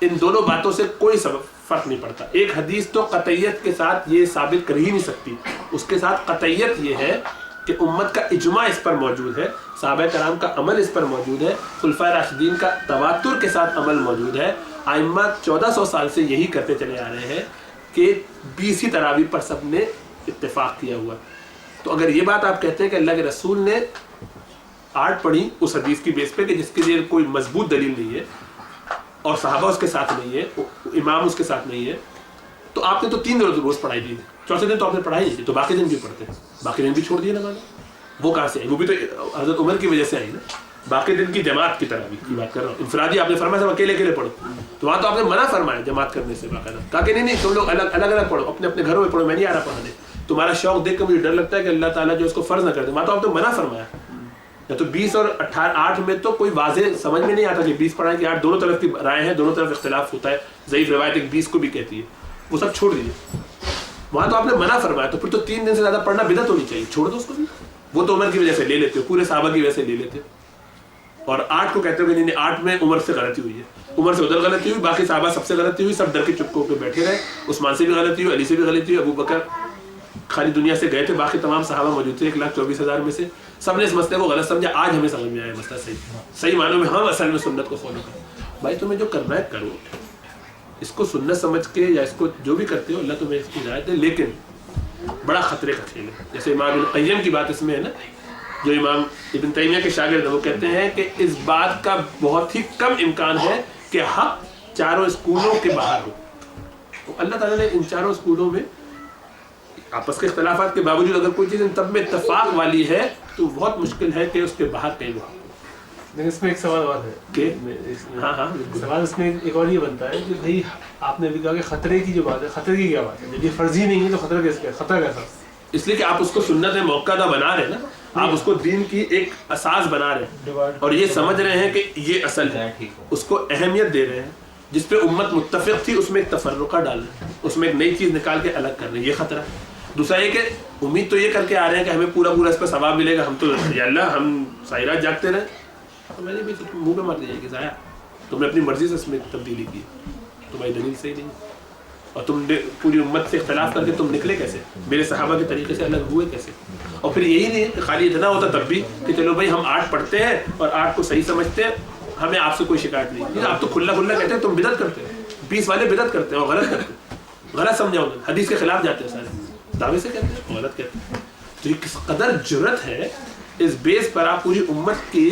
ان دونوں باتوں سے کوئی سبب فرق نہیں پڑتا۔ ایک حدیث تو قطعیت کے ساتھ یہ ثابت کر ہی نہیں سکتی، اس کے ساتھ قطعیت یہ ہے کہ امت کا اجماع اس پر موجود ہے، صحابہ کرام کا عمل اس پر موجود ہے، خلفائے راشدین کا تواتر کے ساتھ عمل موجود ہے، ائمہ 1400 سال سے یہی کرتے چلے آ رہے ہیں کہ 20 ہی تراویح پر سب نے اتفاق کیا ہوا۔ تو اگر یہ بات آپ کہتے ہیں کہ اللہ کے رسول نے 8 پڑھی اس حدیث کی بیس پہ کہ جس کے لیے کوئی مضبوط دلیل نہیں ہے اور صحابہ اس کے ساتھ نہیں ہے، امام اس کے ساتھ نہیں ہے، تو آپ نے تو 3 روز پڑھائی دی، چوتھے دن تو آپ نے پڑھائی نہیں تھی، تو باقی دن بھی پڑھتے ہیں، باقی دن بھی چھوڑ دیے نماز، وہ کہاں سے آئی؟ وہ بھی تو حضرت عمر کی وجہ سے آئی نا، باقی دن کی جماعت کی تراویح کی بات کر رہا ہوں، انفرادی آپ نے فرمایا سب اکیلے پڑھو، تو وہاں تو آپ نے منع فرمایا جماعت کرنے سے، باقاعدہ کہا کہ نہیں تم لوگ الگ پڑھو، اپنے اپنے گھروں میں پڑھو، میں نہیں آ رہا پڑھانے، تمہارا شوق دیکھ کر مجھے ڈر لگتا ہے کہ اللہ تعالیٰ جو اس کو فرض نہ کر دے، وہاں تو آپ نے منع فرمایا، یا تو 20 اور 8 میں تو کوئی واضح سمجھ میں نہیں آتا کہ 20 پڑھائیں کہ 8 دونوں طرف کی رائے ہیں، دونوں طرف اختلاف ہوتا ہے، ضعیف روایت ایک 20 کو بھی کہتی ہے، وہ سب چھوڑ دیجیے، وہاں تو آپ نے منع فرمایا، تو پھر تو 3 دن سے زیادہ پڑھنا بدعت ہونی چاہیے، چھوڑ دو اس کو بھی، وہ تو عمر کی وجہ سے لے لیتے ہو، پورے صحابہ کی وجہ سے لے لیتے ہو، اور 8 کو کہتے ہو کہ نہیں 8 میں عمر سے غلطی ہوئی ہے، عمر سے ادھر غلطی ہوئی، باقی صحابہ سب سے غلطی ہوئی، سب ڈر کے چپکوں پہ بیٹھے رہے، عثمان سے بھی غلطی ہوئی، علی سے بھی غلطی ہوئی، ابو بکر خالی دنیا سے گئے تھے، باقی تمام صحابہ موجود تھے 1,24,000 میں سے، سب نے اس مسئلے کو غلط سمجھا، آج ہمیں سمجھ میں آیا مسئلہ صحیح معنوں میں ہم اصل میں سنت کو فالو کریں، بھائی تمہیں جو کرنا ہے کرو، اس کو سنت سمجھ کے یا اس کو جو بھی کرتے ہو اللہ تمہیں اس کی ہدایت ہے، لیکن بڑا خطرے کا کھیل ہے. جیسے امام ابن قیم کی بات اس میں ہے نا، جو امام ابن تیمیہ کے شاگرد ہیں وہ کہتے ہیں کہ اس بات کا بہت ہی کم امکان ہے کہ حق چاروں اسکولوں کے باہر ہو. تو اللہ تعالیٰ نے ان چاروں اسکولوں میں آپس کے اختلافات کے باوجود اگر کوئی چیز ان تب میں اتفاق والی ہے تو بہت مشکل ہے کہ اس کے باہر کہیں ہو. لیکن اس میں ایک سوال اور ہے کہ ہاں سوال اس میں ایک اور یہ بنتا ہے کہ بھائی آپ نے ابھی کہا کہ خطرے کی جو بات ہے، خطرے کی کیا بات ہے؟ جب یہ فرضی نہیں ہے تو خطرہ کیسا؟ اس لیے کہ آپ اس کو سنت موقعہ بنا رہے ہیں نا، آپ اس کو دین کی ایک اساس بنا رہے ہیں اور یہ سمجھ رہے ہیں کہ یہ اصل ہے، اس کو اہمیت دے رہے ہیں. جس پہ امت متفق تھی اس میں ایک تفرقہ ڈال رہے ہیں، اس میں ایک نئی چیز نکال کے الگ کر رہے ہیں، یہ خطرہ ہے. دوسرا یہ کہ امید تو یہ کر کے آ رہے ہیں کہ ہمیں پورا اس پہ ثواب ملے گا، ہم تو یا اللہ ہم ساری رات جاگتے رہے. تو میں نے بھی منہ پہ مار دیا کہ ضائع تم نے اپنی مرضی سے اس میں تبدیلی کی، تمہاری دلیل صحیح نہیں، اور تم نے پوری امت سے اختلاف کر کے تم نکلے کیسے، میرے صحابہ کے طریقے سے الگ ہوئے کیسے. اور پھر یہی نہیں کہ خالی اتنا ہوتا تب بھی کہ چلو بھائی ہم 8 پڑھتے ہیں اور 8 کو صحیح سمجھتے ہیں، ہمیں آپ سے کوئی شکایت نہیں. آپ تو کھلا کہتے ہیں تم بدعت کرتے ہیں، 20 والے بدعت کرتے ہیں اور غلط کرتے ہیں، غلط سمجھا انہوں نے، حدیث کے خلاف جاتے ہیں، سارے دعوے سے کہتے ہیں غلط کہتے ہیں. تو یہ کس قدر جرأت ہے، اس بیس پر آپ پوری امت کی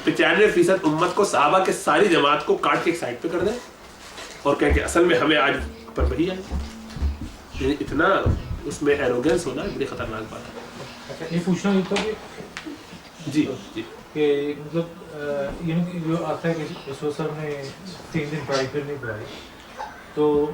95% امت کو، صحابہ کے ساری جماعت کو کاٹ کے ایک سائڈ پہ کر دیں اور کہیں کہ اصل میں ہمیں آج پر وہی ہے. یعنی اتنا اس میں ایروگینس ہونا بڑی خطرناک بات ہے. اچھا یہ پوچھنا یہ تھا کہ جی کہ مطلب یعنی جو آتا ہے کہ رسول صاحب نے 3 دن پڑھائی پھر نہیں پڑھائی، تو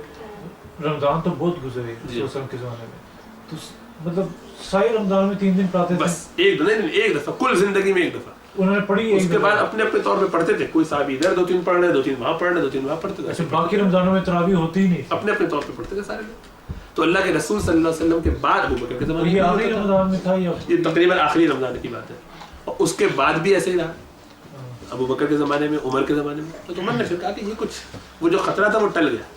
رمضان تو بہت گزرے رسول صاحب کے زمانے میں، تو مطلب سارے رمضان میں 3 دن پڑھاتے تھے؟ بس ایک دفعہ کل زندگی میں ایک دفعہ انہوں نے پڑھی. اس کے بعد اپنے اپنے طور پہ پڑھتے تھے، کوئی صحابی ادھر 2-3 پڑھ رہے، 2-3 وہاں پڑھ رہے، 2-3 وہاں پڑھتے تھے. اچھا باقی رمضانوں میں تراویح ہوتی ہی نہیں، اپنے اپنے طور پہ پڑھتے تھے سارے لوگ. تو اللہ کے رسول صلی اللہ علیہ وسلم کے بعد ابو بکر کے زمانے یہ آخری رمضان میں تھا یا یہ تقریباً آخری رمضان کی بات ہے، اور اس کے بعد بھی ایسے ہی رہا ابو بکر کے زمانے میں، عمر کے زمانے میں. تو عمر نے پھر کہا کہ یہ کچھ وہ جو خطرہ تھا وہ ٹل گیا،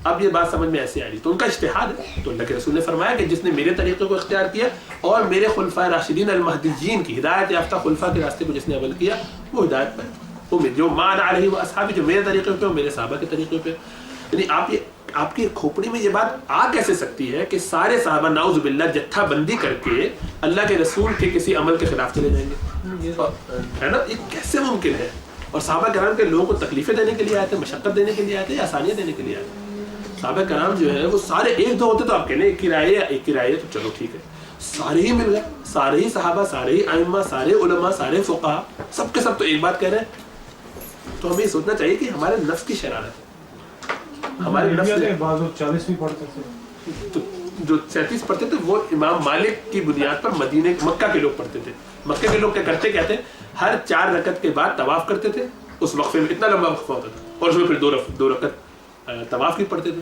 اب یہ بات سمجھ میں ایسے آ رہی. تو ان کا اجتہاد ہے. تو اللہ کے رسول نے فرمایا کہ جس نے میرے طریقے کو اختیار کیا اور میرے خلفائے راشدین المہدیین کی ہدایت یافتہ خلفاء کے راستے کو جس نے عمل کیا وہ ہدایت پر، وہ جو مان آ رہی وہ اصحابی جو میرے طریقے پہ میرے صحابہ کے طریقے پہ. یعنی آپ کی کھوپڑی میں یہ بات آ کیسے سکتی ہے کہ سارے صحابہ نعوذ باللہ جتھا بندی کر کے اللہ کے رسول کے کسی عمل کے خلاف چلے جائیں گے، ہے نا؟ یہ کیسے ممکن ہے؟ اور صحابہ کرام کے لوگوں کو تکلیفیں دینے کے لیے آئے تھے، مشقت دینے کے لیے آئے تھے یا آسانیاں دینے کے لیے آئے تھے؟ صحابہ کرام جو ہے وہ سارے 1-2 ہوتے تو آپ کہنے ایک کی رائے ہے، ایک کی رائے ہے تو چلو ٹھیک ہے. سارے ہی مل گئے، سارے ہی صحابہ، سارے ہی ائمہ، سارے علماء، سارے فقہا، سب کے سب تو ایک بات کہہ رہے ہیں. تو ہمیں یہ سوچنا چاہیے کہ ہمارے نفس کی شرارت ہے، ہمارے نفس بعض 40 بھی پڑھتے تھے، تو جو 37 پڑھتے تھے وہ امام مالک کی بنیاد پر مکہ کے لوگ پڑھتے تھے. مکہ کے لوگ کیا کرتے کہتے ہر 4 رکعت کے بعد طواف کرتے تھے. اس وقفے میں اتنا لمبا وقفہ ہوتا تھا اور اس میں پھر 2 رکعت طواف کی پڑھتے تھے.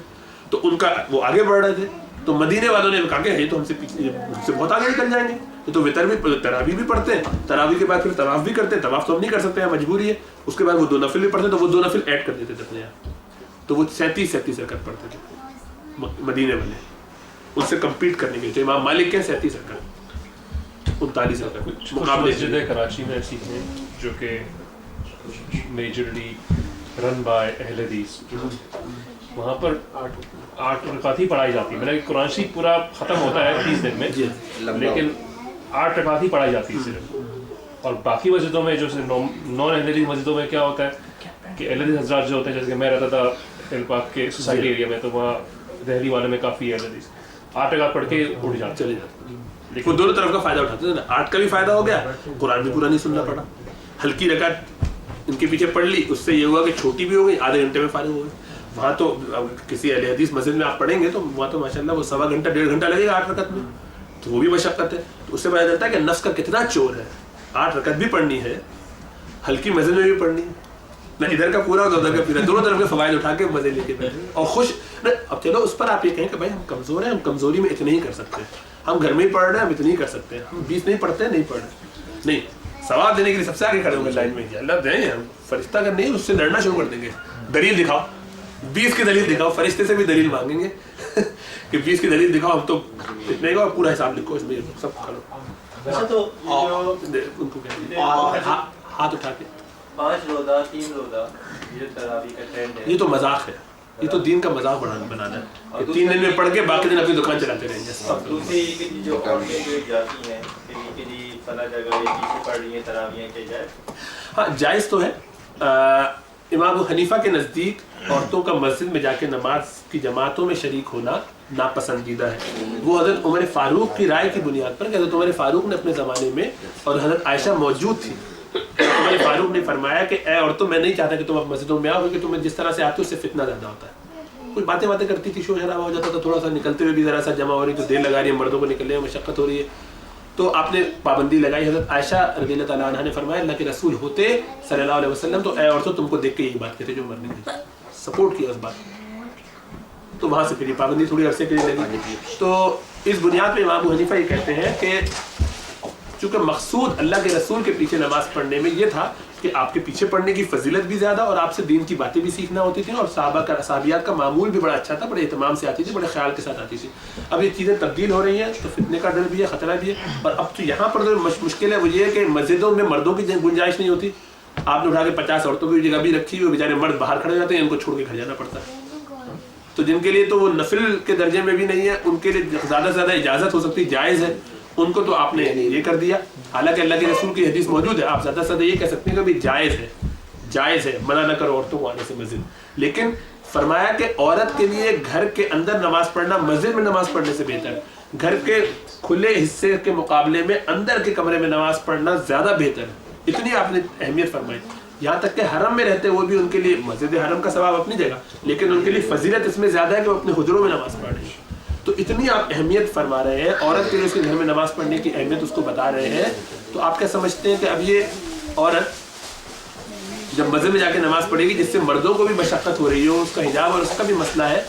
تو ان کا وہ آگے بڑھ رہے تھے. تو مدینے والوں نے کہا کہ یہ تو ہم سے بہت آگے نکل جائیں گے. تو وتر بھی تراویح بھی پڑھتے ہیں، تراویح کے بعد پھر طواف بھی کرتے ہیں. طواف تو ہم نہیں کر سکتے ہیں، مجبوری ہے. اس کے بعد وہ 2 نفل بھی پڑھتے ہیں، تو وہ 2 نفل ایڈ کر دیتے تھے اپنے یہاں. تو وہ 37 رکعت پڑھتے تھے مدینے والے. ان سے کمپیٹ کرنے کے لیے امام مالک کے 37 رکعت 39 رکعت مقابلے. مسجدیں کراچی میں ایسی ہیں جو کہ میجرلی رن بائی اہل حدیث، وہاں پر 8 رکعت ہی پڑھائی جاتی ہے. قرآن شریف پورا ختم ہوتا ہے 30 دن میں، لیکن 8 رکعت ہی پڑھائی جاتی ہے صرف. اور باقی مسجدوں میں جو نان اہل حدیث مسجدوں میں کیا ہوتا ہے کہ اہل حدیث حضرات جو ہوتے ہیں، جیسے کہ میں رہتا تھا ہل پاک کے سوسائٹی ایریا میں، تو وہاں دہلی والے میں کافی اہل حدیث 8 رکعت پڑھ کے اٹھ جاتے چلے جاتے. وہ دونوں طرف کا فائدہ اٹھاتے تھے نا. 8 کا بھی فائدہ ہو گیا، قرآن بھی پورا نہیں سننا پڑا. ہلکی رکعت ان کے پیچھے پڑھ لی، اس سے یہ ہوا کہ چھوٹی بھی ہو گئی، آدھے گھنٹے میں فارغ ہو گئی. وہاں تو کسی اہل حدیث مسجد میں آپ پڑھیں گے تو وہاں تو ماشاءاللہ وہ 1.25 گھنٹہ 1.5 گھنٹہ لگے گا 8 رکعت میں. تو وہ بھی مشقت ہے. تو اس سے پتا چلتا ہے کہ نفس کا کتنا چور ہے. 8 رکعت بھی پڑھنی ہے، ہلکی مسجد میں بھی پڑھنی ہے، نہ ادھر کا پورا ادھر کا پورا، دونوں طرف کے فوائد اٹھا کے مزے لے کے بیٹھے اور خوش. اب چلو اس پر آپ یہ کہیں کہ بھائی ہم کمزور ہیں، ہم کمزوری میں اتنے ہی کر سکتے ہیں، ہم گھر میں ہی پڑھ رہے ہیں، ہم اتنے ہی کر سکتے ہیں، ہم 20 نہیں پڑھتے ہیں، نہیں پڑھ رہے نہیں. ثواب دینے کے لیے سب سے آگے کھڑے ہوں گے لائن میں. اللہ دیں، ہم فرشتہ اگر نہیں اس سے لڑنا شروع کر دیں گے. دلیل دکھاؤ، 20 کی دلیل دکھاؤ. فرشتے سے بھی دلیل مانگیں گے کہ 20 کی دلیل دکھاؤ، ہم تو اتنے کا پورا حساب لکھو اس میں سب کھڑو. اچھا تو ان کو کہتے ہیں ہاتھ اٹھا کے 5 روزہ 3 روزہ یہ تراویح کا ٹرینڈ ہے. یہ تو مذاق ہے. یہ تو دین کا مذاق بنانا ہے کہ 3 دن میں پڑھ کے باقی دن اپنی دکان چلاتے رہیں گے. دوسری جو عورتیں جو جاتی ہیں کہ جی فلاں جگہ یہ پیچھے پڑھ رہی ہیں تراویح کے جائز؟ ہاں جائز تو ہے. امام ابو حنیفہ کے نزدیک عورتوں کا مسجد میں جا کے نماز کی جماعتوں میں شریک ہونا ناپسندیدہ ہے. وہ حضرت عمر فاروق کی رائے کی بنیاد پر کہ حضرت عمر فاروق نے اپنے زمانے میں اور حضرت عائشہ موجود تھی. عمر فاروق نے فرمایا کہ اے عورتوں میں نہیں چاہتا کہ تم اب مسجدوں میں آؤ کیونکہ تمہیں جس طرح سے آتے ہو اس سے فتنہ زیادہ ہوتا ہے. کوئی باتیں کرتی تھی, شور شرابہ ہو جاتا تھا, تھوڑا سا نکلتے ہوئے بھی ذرا سا جمع ہو رہی تو دیر لگا رہی ہے, مردوں کو نکلنے میں مشقت ہو رہی ہے, تو آپ نے پابندی لگائی. حضرت عائشہ رضی اللہ تعالیٰ عنہ نے فرمایا اللہ کے رسول ہوتے صلی اللہ علیہ وسلم تو اے عورتوں تم کو دیکھ کے یہی بات کہتے جو مرنے کی, سپورٹ کیا اس بات کو, تو وہاں سے پھر یہ پابندی تھوڑی عرصے کے لیے لگی. تو اس بنیاد پہ امام ابو حنیفہ یہ کہتے ہیں کہ چونکہ مقصود اللہ کے رسول کے پیچھے نماز پڑھنے میں یہ تھا کہ آپ کے پیچھے پڑھنے کی فضیلت بھی زیادہ اور آپ سے دین کی باتیں بھی سیکھنا ہوتی تھیں, اور صحابیات کا معمول بھی بڑا اچھا تھا, بڑے اہتمام سے آتی تھی, بڑے خیال کے ساتھ آتی تھی. اب یہ چیزیں تبدیل ہو رہی ہیں تو فتنے کا ڈر بھی ہے, خطرہ بھی ہے. اور اب تو یہاں پر جو مشکل ہے وہ یہ ہے کہ مسجدوں میں مردوں کی گنجائش نہیں ہوتی. آپ نے اٹھا کے 50 عورتوں کی جگہ بھی رکھی ہوئی, بیچارے مرد باہر کھڑے ہو جاتے ہیں, ان کو چھوڑ کے گھر جانا پڑتا ہے. تو جن کے لیے تو وہ نفل کے درجے میں بھی نہیں ہے, ان کے لیے زیادہ سے زیادہ اجازت ہو سکتی, جائز ہے, ان کو تو آپ نے یہ کر دیا. حالانکہ اللہ کے رسول کی حدیث موجود ہے, آپ زیادہ سے زیادہ یہ کہہ سکتے ہیں کہ بھی جائز ہے, منع نہ کرو عورتوں کو آنے سے مسجد. لیکن فرمایا کہ عورت کے لیے گھر کے اندر نماز پڑھنا مسجد میں نماز پڑھنے سے بہتر ہے. گھر کے کھلے حصے کے مقابلے میں اندر کے کمرے میں نماز پڑھنا زیادہ بہتر ہے. اتنی آپ نے اہمیت فرمائی. یہاں تک کہ حرم میں رہتے وہ بھی ان کے لیے مسجد حرم کا ثواب اپنی جگہ, لیکن ان کے لیے فضیلت اس میں زیادہ ہے کہ وہ اپنے حجروں میں نماز پڑھ رہے ہیں. تو اتنی آپ اہمیت فرما رہے ہیں عورت کے لیے, اس کے گھر میں نماز پڑھنے کی اہمیت اس کو بتا رہے ہیں. تو آپ کیا سمجھتے ہیں کہ اب یہ عورت جب مسجد میں جا کے نماز پڑھے گی جس سے مردوں کو بھی مشقت ہو رہی ہو, اس کا حجاب اور اس کا بھی مسئلہ ہے,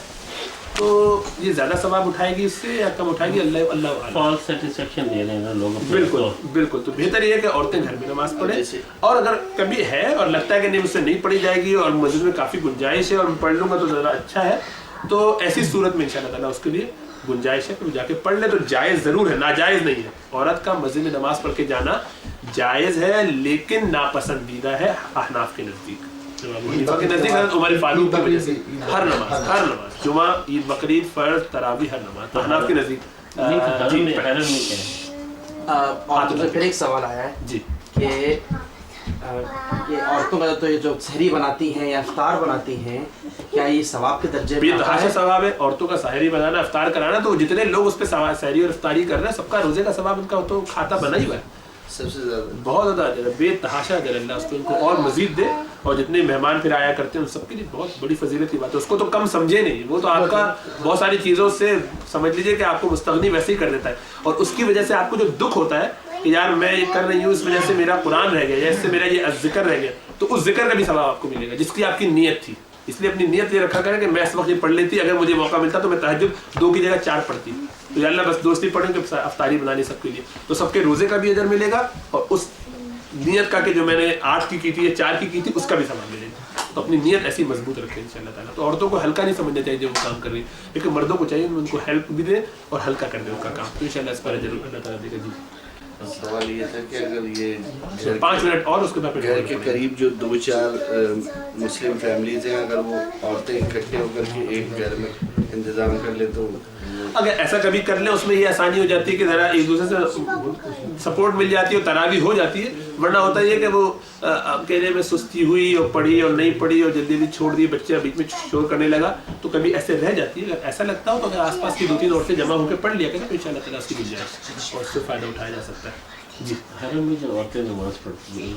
تو یہ زیادہ ثواب اٹھائے گی اس سے یا کم اٹھائے گی؟ اللہ فالس سیٹسفیکشن دے رہے ہیں لوگ. بالکل. تو بہتر یہ ہے کہ عورتیں گھر میں نماز پڑھیں, اور اگر کبھی ہے اور لگتا ہے کہ نہیں مجھ سے نہیں پڑھی جائے گی اور مسجد میں کافی گنجائش ہے اور میں پڑھ لوں گا تو زیادہ اچھا ہے, تو ایسی صورت میں انشاءاللہ تعالیٰ اس کے لیے گنجائش ہے کہ وہ جا کے پڑھ لے. تو جائز ضرور ہے, ناجائز نہیں ہے. عورت کا مسجد میں نماز پڑھ کے جانا جائز ہے, لیکن ناپسندیدہ ہے احناف کے نزدیک. کے نزدیک عمر فاروق کی وجہ سے ہر نماز جمعہ, عید, بقرعید, فرض, تراویح, ہر نماز احناف کے نزدیک. پھر ایک سوال آیا ہے جی کہ یہ عورتوں کا تو یہ جو سحری بناتی ہیں یا افطار بناتی ہیں, کیا یہ ثواب کے درجے میں آتا ہے؟ ثواب ہے عورتوں کا سحری بنانا, افطار کرانا. تو جتنے لوگ اس پہ سحری اور افطاری کر رہے ہیں سب کا روزے کا ثواب ان کا تو کھاتا بنا ہی ہوا ہے. سب سے زیادہ بہت زیادہ اجر, بے تحاشا اجر اللہ اس کو ان کو اور مزید دے. اور جتنے مہمان پھر آیا کرتے ہیں ان سب کے لیے بہت بڑی فضیلت کی بات ہے. اس کو تو کم سمجھے نہیں, وہ تو آپ کا بہت ساری چیزوں سے سمجھ لیجئے کہ آپ کو مستغنی ویسے ہی کر دیتا ہے, اور اس کی وجہ سے آپ کو جو دکھ ہوتا ہے کہ یار میں یہ کر رہی ہوں اس وجہ سے میرا قرآن رہ گیا یا اس سے میرا یہ ذکر رہ گیا, تو اس ذکر کا بھی ثواب آپ کو ملے گا جس کی آپ کی نیت تھی. اس لیے اپنی نیت یہ رکھا کریں کہ میں اس وقت یہ پڑھ لیتی, اگر مجھے موقع ملتا تو میں تہجد 2 کی جگہ 4 پڑھتی, تو یا اللہ بس دوستی پڑھیں کہ افطاری بنانی سب کے لیے, تو سب کے روزے کا بھی اجر ملے گا, اور اس نیت کا کہ جو میں نے 8 کی تھی یا 4 کی تھی اس کا بھی ثواب ملے گا. تو اپنی نیت ایسی مضبوط رکھیں انشاءاللہ تعالیٰ. تو عورتوں کو ہلکا نہیں سمجھنا چاہیے جو وہ کام کر رہی ہے, لیکن مردوں کو چاہیے ان کو ہیلپ بھی دیں اور ہلکا کر دیں ان کا کام. تو انشاءاللہ اس پر ضرور اللہ تعالیٰ دے گا. جی سوال یہ تھا کہ اگر یہ 5 منٹ اور اس کے بعد گھر کے قریب جو 2-4 مسلم فیملیز ہیں, اگر وہ عورتیں اکٹھے ہو کر کے ایک گھر میں انتظام کر لے, تو اگر ایسا کبھی کر لیں اس میں یہ آسانی ہو جاتی ہے کہ ذرا ایک دوسرے سے سپورٹ مل جاتی ہے اور تراویح ہو جاتی ہے. ورنہ ہوتا یہ کہ وہ اکیلے میں سستی ہوئی اور پڑھی اور نہیں پڑھی اور جلدی جلدی چھوڑ دی, بچہ بیچ میں شور کرنے لگا, تو کبھی ایسے رہ جاتی ہے. اگر ایسا لگتا ہو تو اگر آس پاس کی 2-3 عورتیں جمع ہو کے پڑھ لیا کریں تو ان شاء اللہ تعالیٰ اس کی گنجائش اور اس سے فائدہ اٹھایا جا سکتا ہے. جی حرم میں جو عورتیں نماز پڑھتی ہیں,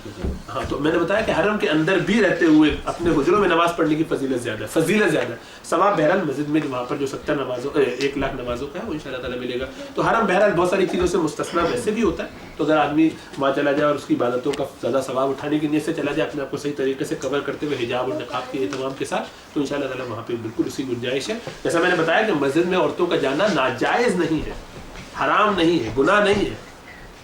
ہاں تو میں نے بتایا کہ حرم کے اندر بھی رہتے ہوئے اپنے حجروں میں نماز پڑھنے کی فضیلت زیادہ ہے. ثواب بہرحال مسجد میں وہاں پر جو 70 نمازوں 1 لاکھ نمازوں کا ہے وہ ان شاء اللہ تعالیٰ ملے گا. تو حرم بہرحال بہت ساری چیزوں سے مستثنا ویسے بھی ہوتا ہے, تو اگر آدمی وہاں چلا جائے اور اس کی عبادتوں کا زیادہ ثواب اٹھانے کی نیت سے چلا جائے, اپنے آپ کو صحیح طریقے سے کور کرتے ہوئے حجاب اور نقاب کے اہتمام کے ساتھ, تو ان شاء اللہ تعالیٰ وہاں پہ بالکل اسی گنجائش ہے. جیسا میں نے بتایا کہ مسجد میں عورتوں کا جانا ناجائز نہیں ہے, حرام نہیں ہے, گناہ نہیں ہے,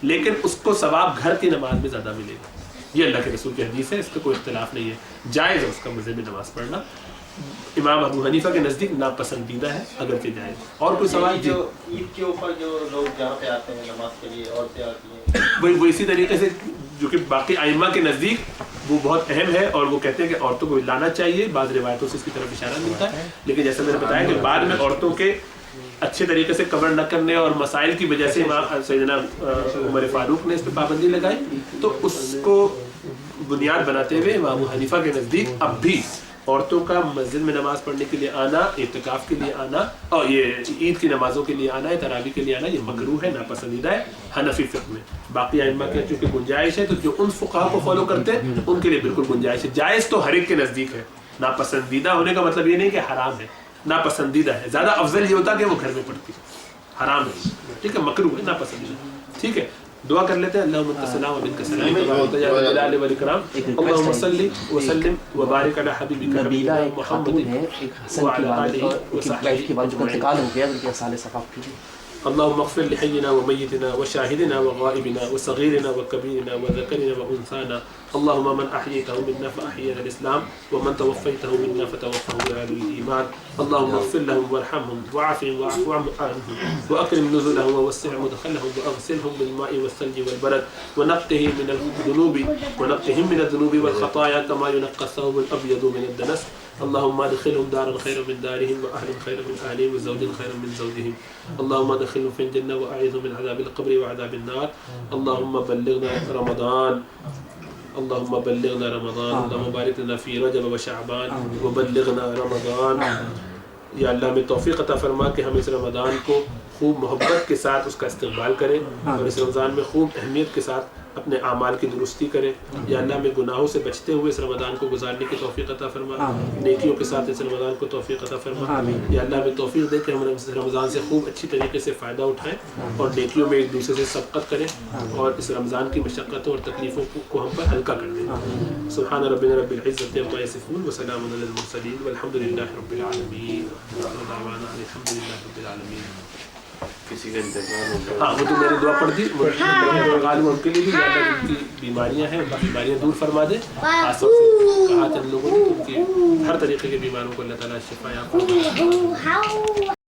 لیکن اس کو ثواب گھر کی نماز میں زیادہ ملے گا. یہ اللہ کے رسول کی حدیث ہے, اس پہ کوئی اختلاف نہیں ہے, جائز ہے اس کا مسجد میں نماز پڑھنا. امام ابو حنیفہ کے نزدیک ناپسندیدہ ہے اگرچہ جائز. اور کوئی سوال؟ جو عید کے اوپر جو لوگ جہاں پہ آتے ہیں نماز کے لیے عورتیں آتی ہیں, وہ اسی طریقے سے جو کہ باقی ائمہ کے نزدیک وہ بہت اہم ہے، اور وہ کہتے ہیں کہ عورتوں کو لانا چاہیے. بعض روایتوں سے اس کی طرف اشارہ ملتا ہے، لیکن جیسا میں نے بتایا کہ بعد میں عورتوں کے اچھے طریقے سے کور نہ کرنے اور مسائل کی وجہ سے امام سیدنا عمر فاروق نے اس پہ پابندی لگائی. تو اس کو بنیاد بناتے ہوئے امام ابو حنیفہ کے نزدیک اب بھی عورتوں کا مسجد میں نماز پڑھنے کے لیے آنا، اعتکاف کے لیے آنا، اور یہ عید کی نمازوں کے لیے آنا، تراویح کے لیے آنا، یہ مکروہ ہے، ناپسندیدہ ہے حنفی فقہ میں. باقی ائمہ کے چونکہ گنجائش ہے، تو جو ان فقہا کو فالو کرتے ہیں ان کے لیے بالکل گنجائش ہے. جائز تو ہر ایک کے نزدیک ہے، ناپسندیدہ ہونے کا مطلب یہ نہیں کہ حرام ہے، ناپسندیدہ ہے. زیادہ افضل یہ ہوتا کہ وہ گھر میں پڑھتی، حرام ہے، ٹھیک ہے، مکروہ ہے، ناپسندیدہ. ٹھیک ہے، دعا کر لیتے ہیں. اللہم انت السلام و منک السلام تبارک یا ذا الجلال والاکرام. اللہم صلی وسلم وبارک علی حبیبک نبیلہ حبیبنا ایک محمد خاتون ہے، ایک حسن کی والد اور ان کی وائف کے بعد ان کا انتقال ہو گیا، ان کے اصالِ ثقافت کی. اللهم اغفر لحينا وميتنا وشاهدنا وغائبنا وصغيرنا وكبيرنا وذكرنا وانثانا. اللهم من احييته منا فاحيي على الاسلام ومن توفيته منا فتوفه على الايمان. اللهم اغفر لهم وارحمهم وعافهم واعف عنهم واكرم نزلهم ووسع مدخلهم واغسلهم بالماء والثلج والبرد ونقهم من الذنوب والخطايا كما ينقى الثوب الابيض من الدنس. اللهم ادخلهم دارا خيرا من دارهم واهلا خيرا من اهلهم وزوجا خيرا من زوجهم. اللهم ادخلهم في الجنه واعذهم من عذاب القبر وعذاب النار. اللهم بلغنا رمضان، اللهم بلغنا رمضان. اللهم بارك لنا في رجب وشعبان وبلغنا رمضان. یا اللہ ہمیں توفیق عطا فرما کہ ہم اس رمضان کو خوب محبت کے ساتھ اس کا استقبال کریں، اور اس رمضان میں خوب اہمیت کے ساتھ اپنے اعمال کی درستی کریں. یا اللہ ہمیں گناہوں سے بچتے ہوئے اس رمضان کو گزارنے کی توفیق عطا فرما، نیکیوں کے ساتھ اس رمضان کو توفیق عطا فرما. یا اللہ ہمیں توفیق دے کہ ہم اس رمضان سے خوب اچھی طریقے سے فائدہ اٹھائیں اور نیکیوں میں ایک دوسرے سے سبقت کریں، اور اس رمضان کی مشقتوں اور تکلیفوں کو ہم پر ہلکا کر دیں. سبحان ربنا رب العزت عما یصفون وسلام علی المرسلین والحمد للہ رب العالمین. دعوانا الحمد للہ رب العالمین. کسی کا انتقال ہو گیا. ہاں وہ تو میں نے دعا پڑھ دی، غالب ان کے لیے بھی زیادہ جن کی بیماریاں ہیں باقی بیماریاں دور فرما دے. خاص طور سے کہا تھا ان لوگوں نے ان کی ہر طریقے کے بیماروں کو اللہ تعالیٰ شفا عطا فرمائے.